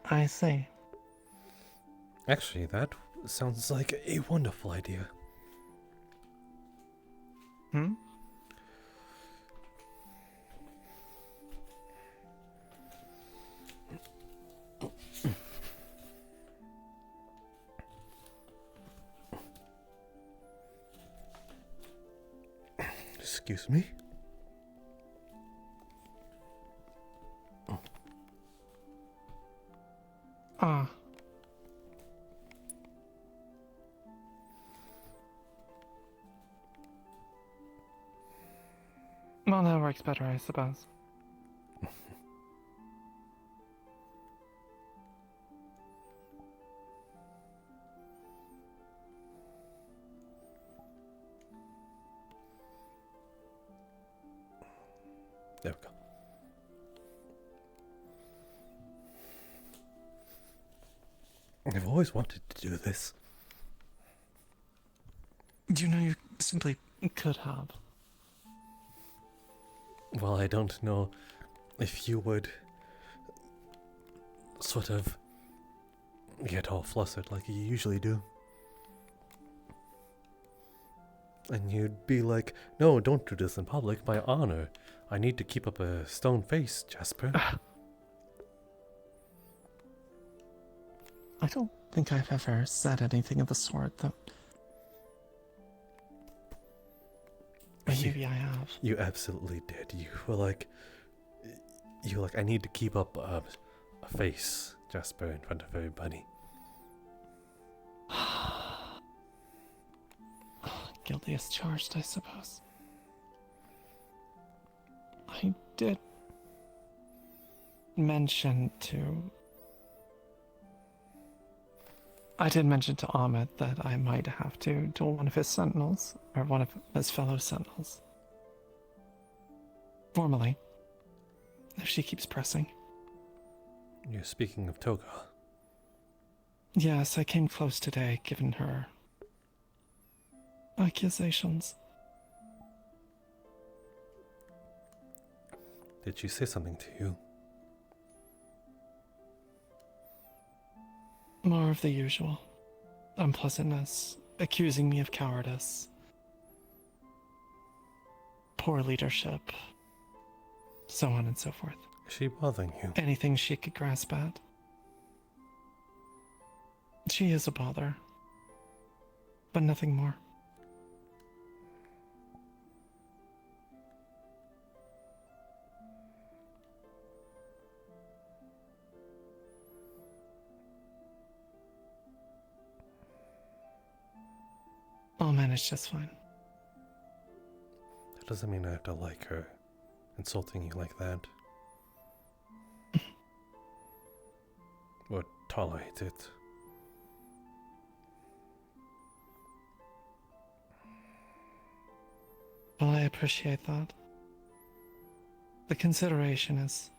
I see. Actually, that sounds like a wonderful idea. Excuse me? Well, that works better, I suppose. There we go. I've always wanted to do this. You know, you simply could have. Well, I don't know if you would sort of get all flustered like you usually do. And you'd be like, no, don't do this in public, my honor. I need to keep up a stone face, Jasper. I don't think I've ever said anything of the sort, though. Maybe I have. You absolutely did. You were like, I need to keep up a face, Jasper, in front of everybody. Guilty as charged, I suppose. I did mention to Ahmed that I might have to duel one of his sentinels, or one of his fellow sentinels. Formally. If she keeps pressing. You're speaking of Toga. Yes, I came close today, given her accusations. Did she say something to you? More of the usual. Unpleasantness, accusing me of cowardice, poor leadership, so on and so forth. Is she bothering you? Anything she could grasp at. She is a bother, but nothing more. I'll manage just fine. That doesn't mean I have to like her insulting you like that. Or tolerate it. Well, I appreciate that. The consideration is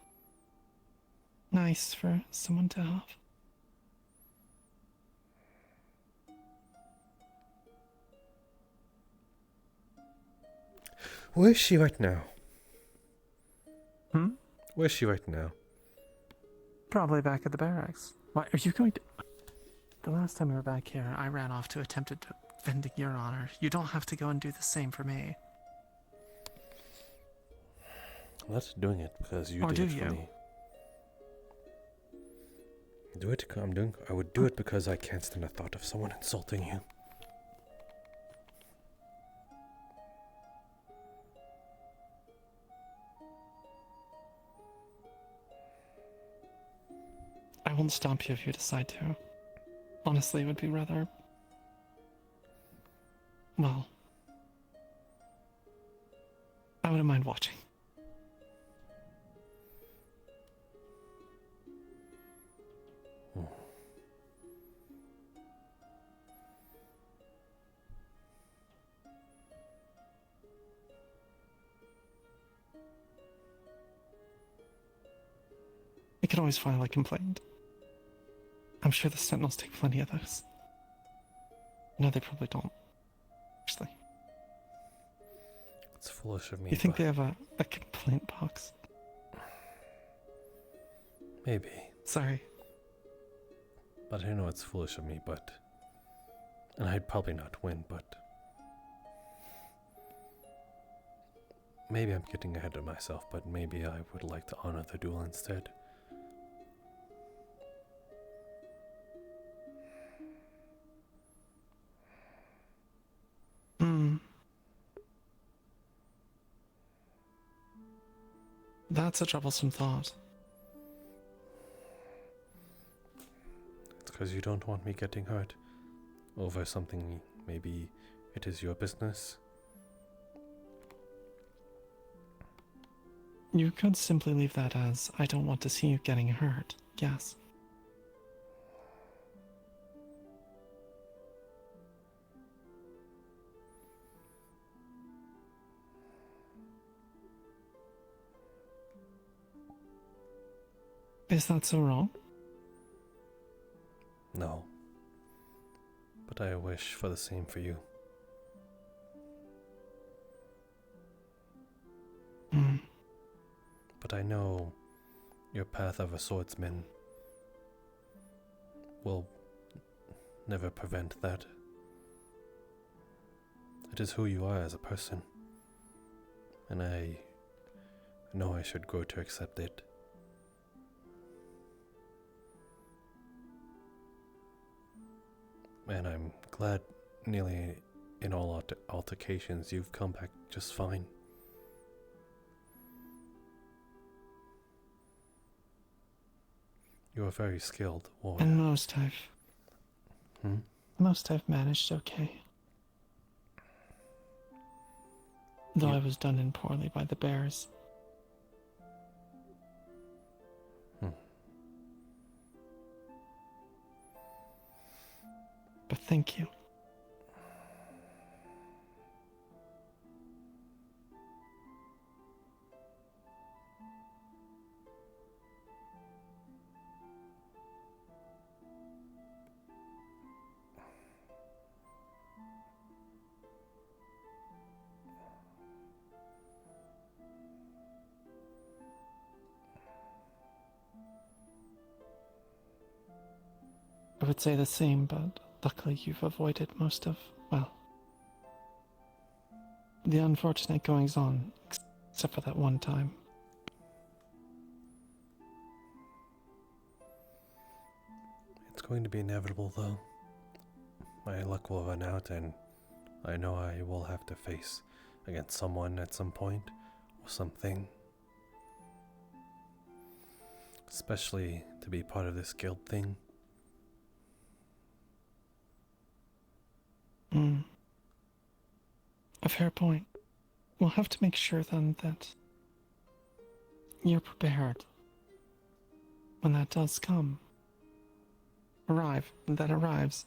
nice for someone to have. Where is she right now? Hmm? Where is she right now? Probably back at the barracks. Why are you going to... The last time we were back here, I ran off to attempted to vindicate your honor. You don't have to go and do the same for me. I'm not doing it because you Or did do it for you? me. Do it. I would do it because I can't stand the thought of someone insulting you. I won't stop you if you decide to. Honestly, it would be rather... Well... I wouldn't mind watching. I can always file a complaint. I'm sure the Sentinels take plenty of those. No, they probably don't. Actually. It's foolish of me. You think but they have a complaint box? Maybe. Sorry. But I know it's foolish of me, but... And I'd probably not win, but... Maybe I'm getting ahead of myself, but maybe I would like to honor the duel instead. That's a troublesome thought. It's because you don't want me getting hurt over something maybe it is your business. You could simply leave that as, I don't want to see you getting hurt. Yes. Is that so wrong? No. But I wish for the same for you. But I know your path of a swordsman will never prevent that. It is who you are as a person. And I know I should grow to accept it. And I'm glad nearly in all altercations you've come back just fine. You are very skilled warrior. And most I've managed okay. Though I was done in poorly by the bears. But thank you. I would say the same, but luckily you've avoided most of, well, the unfortunate goings-on, except for that one time. It's going to be inevitable, though. My luck will run out, and I know I will have to face against someone at some point, or something. Especially to be part of this guild thing. A fair point. We'll have to make sure then that you're prepared when that does come. That arrives.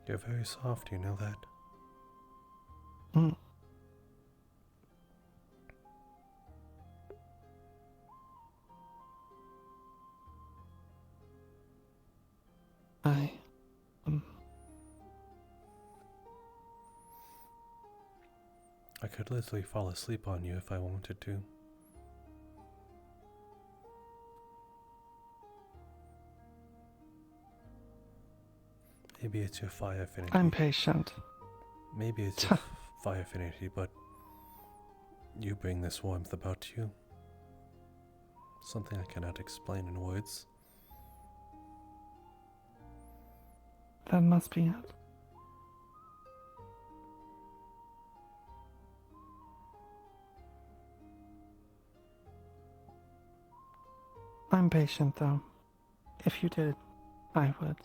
You're very soft, you know that? Mm. I could literally fall asleep on you if I wanted to. Maybe it's your fire affinity. I'm patient. Maybe it's your fire affinity, but you bring this warmth about you. Something I cannot explain in words. That must be it. I'm patient, though. If you did, I would.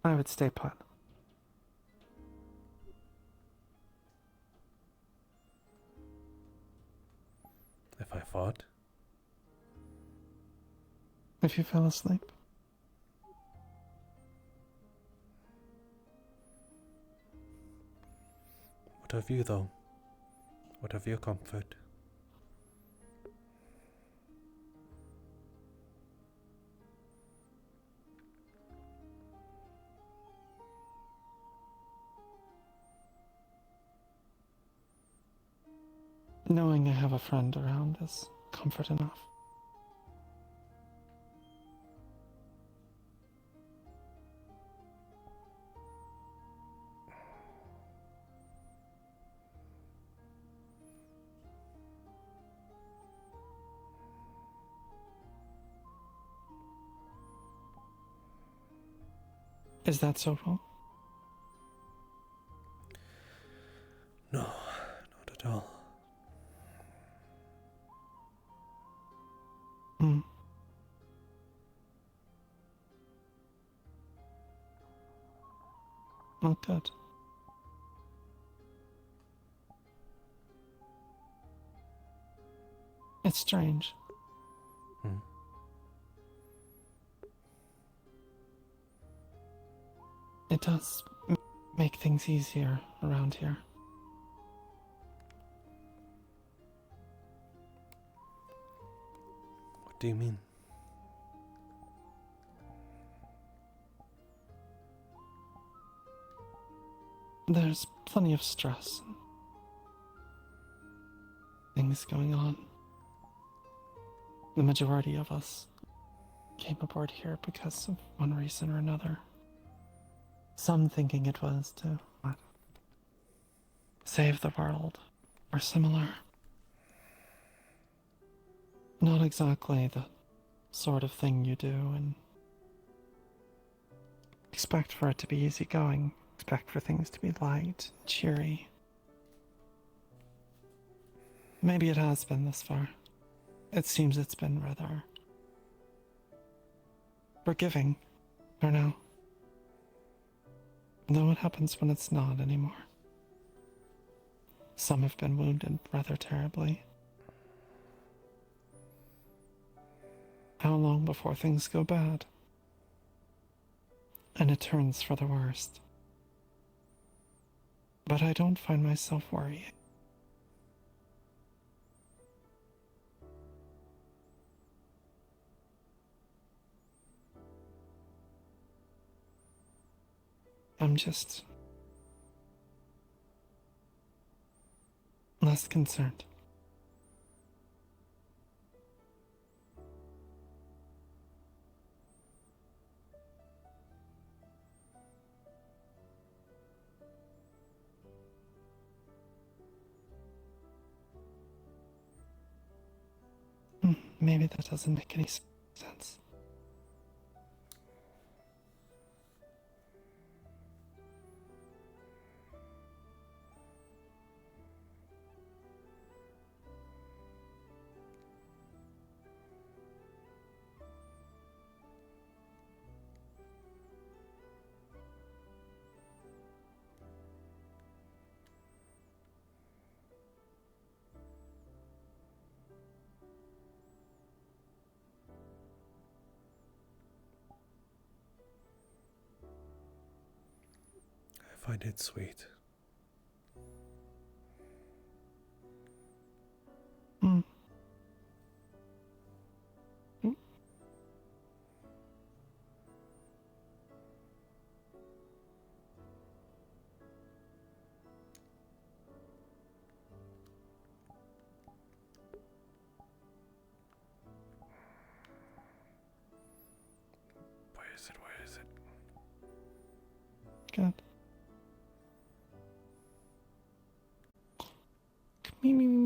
I would stay put. If I fought? If you fell asleep? What of you, though? What of your comfort? Knowing I have a friend around is comfort enough. Is that so wrong? No, not at all. Not good. It's strange. It does make things easier around here. What do you mean? There's plenty of stress and things going on. The majority of us came aboard here because of one reason or another. Some thinking it was to save the world or similar. Not exactly the sort of thing you do and expect for it to be easygoing. Expect for things to be light, cheery. Maybe it has been this far. It seems it's been rather forgiving, or no? Though what happens when it's not anymore? Some have been wounded rather terribly. How long before things go bad? And it turns for the worst. But I don't find myself worrying. I'm just less concerned. maybe that doesn't make any sense. I find it sweet. Mm. Where is it? Where is it? Good. Me.